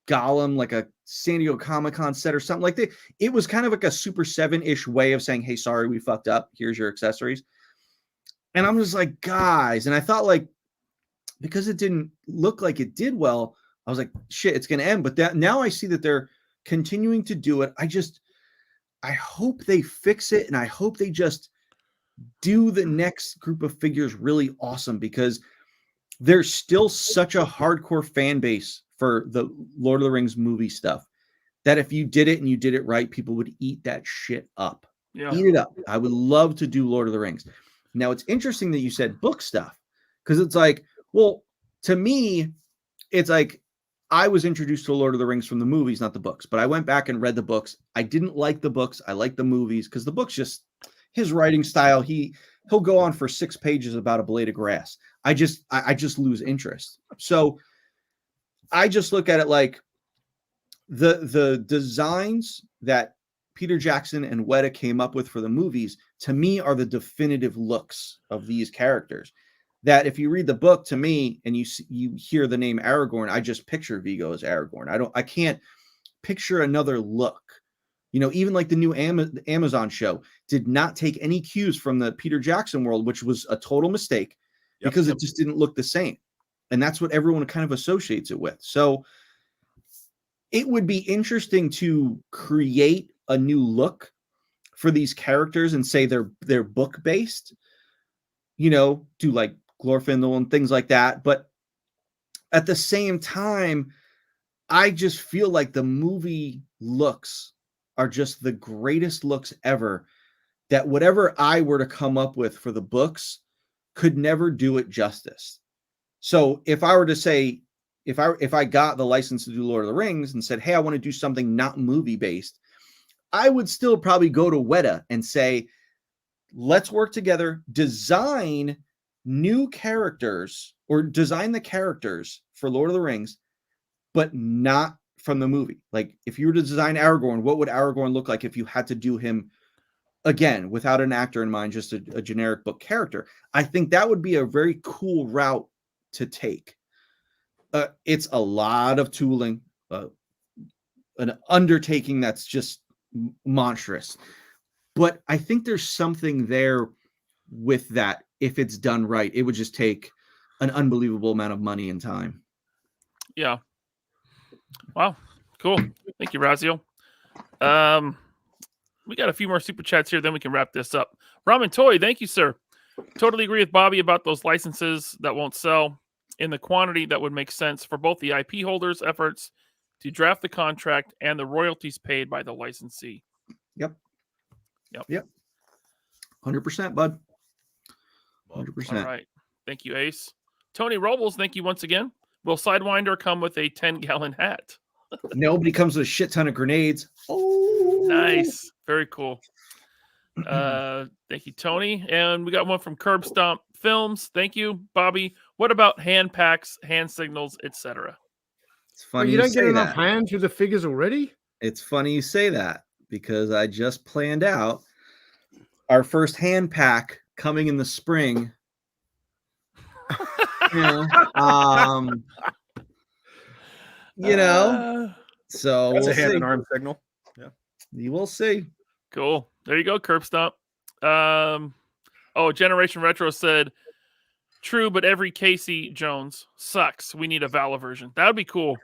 Gollum, like a San Diego Comic-Con set or something. It was kind of like a Super 7-ish way of saying, hey, sorry, we fucked up. Here's your accessories. And I'm just like, guys, and I thought because it didn't look like it did well, I was like, shit, it's going to end. But now I see that they're continuing to do it. I hope they fix it, and I hope they just do the next group of figures really awesome, because there's still such a hardcore fan base for the Lord of the Rings movie stuff that if you did it and you did it right, people would eat that shit up. Yeah. Eat it up. I would love to do Lord of the Rings. Now, it's interesting that you said book stuff, because it's like, well, to me, it's like I was introduced to Lord of the Rings from the movies, not the books, but I went back and read the books. I didn't like the books. I liked the movies because the books just, his writing style, he'll go on for 6 pages about a blade of grass. I just lose interest. So I just look at it like the designs that Peter Jackson and Weta came up with for the movies, to me, are the definitive looks of these characters. That if you read the book, to me, and you hear the name Aragorn, I just picture Viggo as Aragorn. I can't picture another look. You know, even like the new Amazon show did not take any cues from the Peter Jackson world, which was a total mistake because it just didn't look the same. And that's what everyone kind of associates it with. So it would be interesting to create a new look for these characters and say they're book based, you know, do like Glorfindel and things like that. But at the same time, I just feel like the movie looks are just the greatest looks ever, that whatever I were to come up with for the books could never do it justice. So if I were to say, if I got the license to do Lord of the Rings and said, hey, I want to do something not movie based, I would still probably go to Weta and say, let's work together, design new characters, or design the characters for Lord of the Rings, but not from the movie. Like if you were to design Aragorn, what would Aragorn look like if you had to do him again without an actor in mind, just a generic book character? I think that would be a very cool route to take. It's a lot of tooling, an undertaking that's just monstrous. But I think there's something there with that. If it's done right, it would just take an unbelievable amount of money and time. Yeah. Wow. Cool. Thank you, Razio. We got a few more super chats here, then we can wrap this up. Ramen Toy, thank you, sir. Totally agree with Bobby about those licenses that won't sell in the quantity that would make sense for both the IP holders' efforts to draft the contract and the royalties paid by the licensee. Yep. 100%, bud. 100%. All right. Thank you, Ace. Tony Robles, thank you once again. Will Sidewinder come with a 10-gallon hat? Nobody comes with a shit ton of grenades. Oh, nice. Very cool. Thank you, Tony. And we got one from Curb Stomp Films. Thank you, Bobby. What about hand packs, hand signals, etc.? It's funny you don't get enough that. hands with the figures already? It's funny you say that, because I just planned out our first hand pack coming in the spring. So that's we'll a hand see. and arm signal. Yeah, you will see. Cool. There you go, Curb Stomp. Generation Retro said, true, but every Casey Jones sucks. We need a Vala version. That would be cool.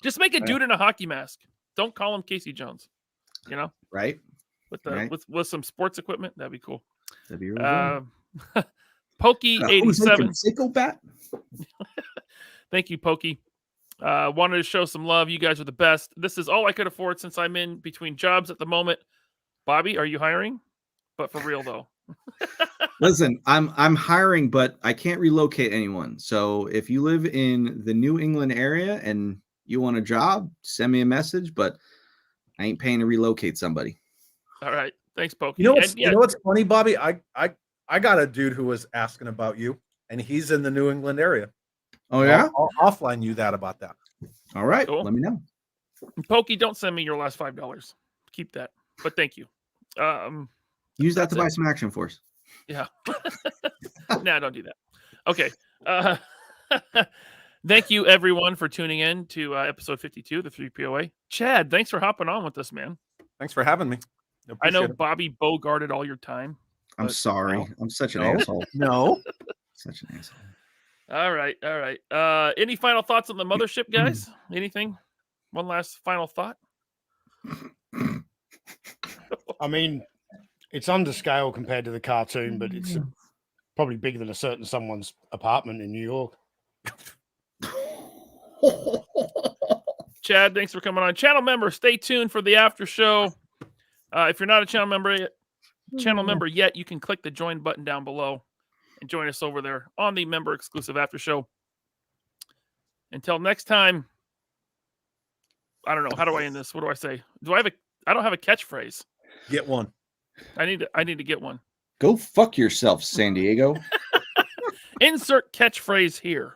Just make a dude in a hockey mask. Don't call him Casey Jones. You know? Right. With some sports equipment. That'd be cool. That'd be really Pokey87. Psychopath. Thank you, Pokey. Wanted to show some love. You guys are the best. This is all I could afford since I'm in between jobs at the moment. Bobby, are you hiring? But for real though. Listen, I'm hiring, but I can't relocate anyone. So if you live in the New England area and you want a job, send me a message, but I ain't paying to relocate somebody. All right. Thanks, Pokey. You know what's funny, Bobby? I got a dude who was asking about you, and he's in the New England area. Oh, yeah? I'll offline you about that. All right. Cool. Let me know. Pokey, don't send me your last $5. Keep that. But thank you. Use that to buy some Action Force. Yeah. Nah, don't do that. Okay. Thank you, everyone, for tuning in to episode 52, the 3POA. Chad, thanks for hopping on with us, man. Thanks for having me. I know Bobby bogarted all your time. I'm sorry. No. I'm such an asshole. No. Such an asshole. All right. Any final thoughts on the Mothership, guys? Anything? One last final thought? I mean, It's under scale compared to the cartoon, but it's probably bigger than a certain someone's apartment in New York. Chad, thanks for coming on. Channel member, stay tuned for the after show. If you're not a channel member yet, you can click the join button down below and join us over there on the member exclusive after show. Until next time, I don't know. How do I end this? What do I say? I don't have a catchphrase. Get one. I need to get one. Go fuck yourself, San Diego. Insert catchphrase here.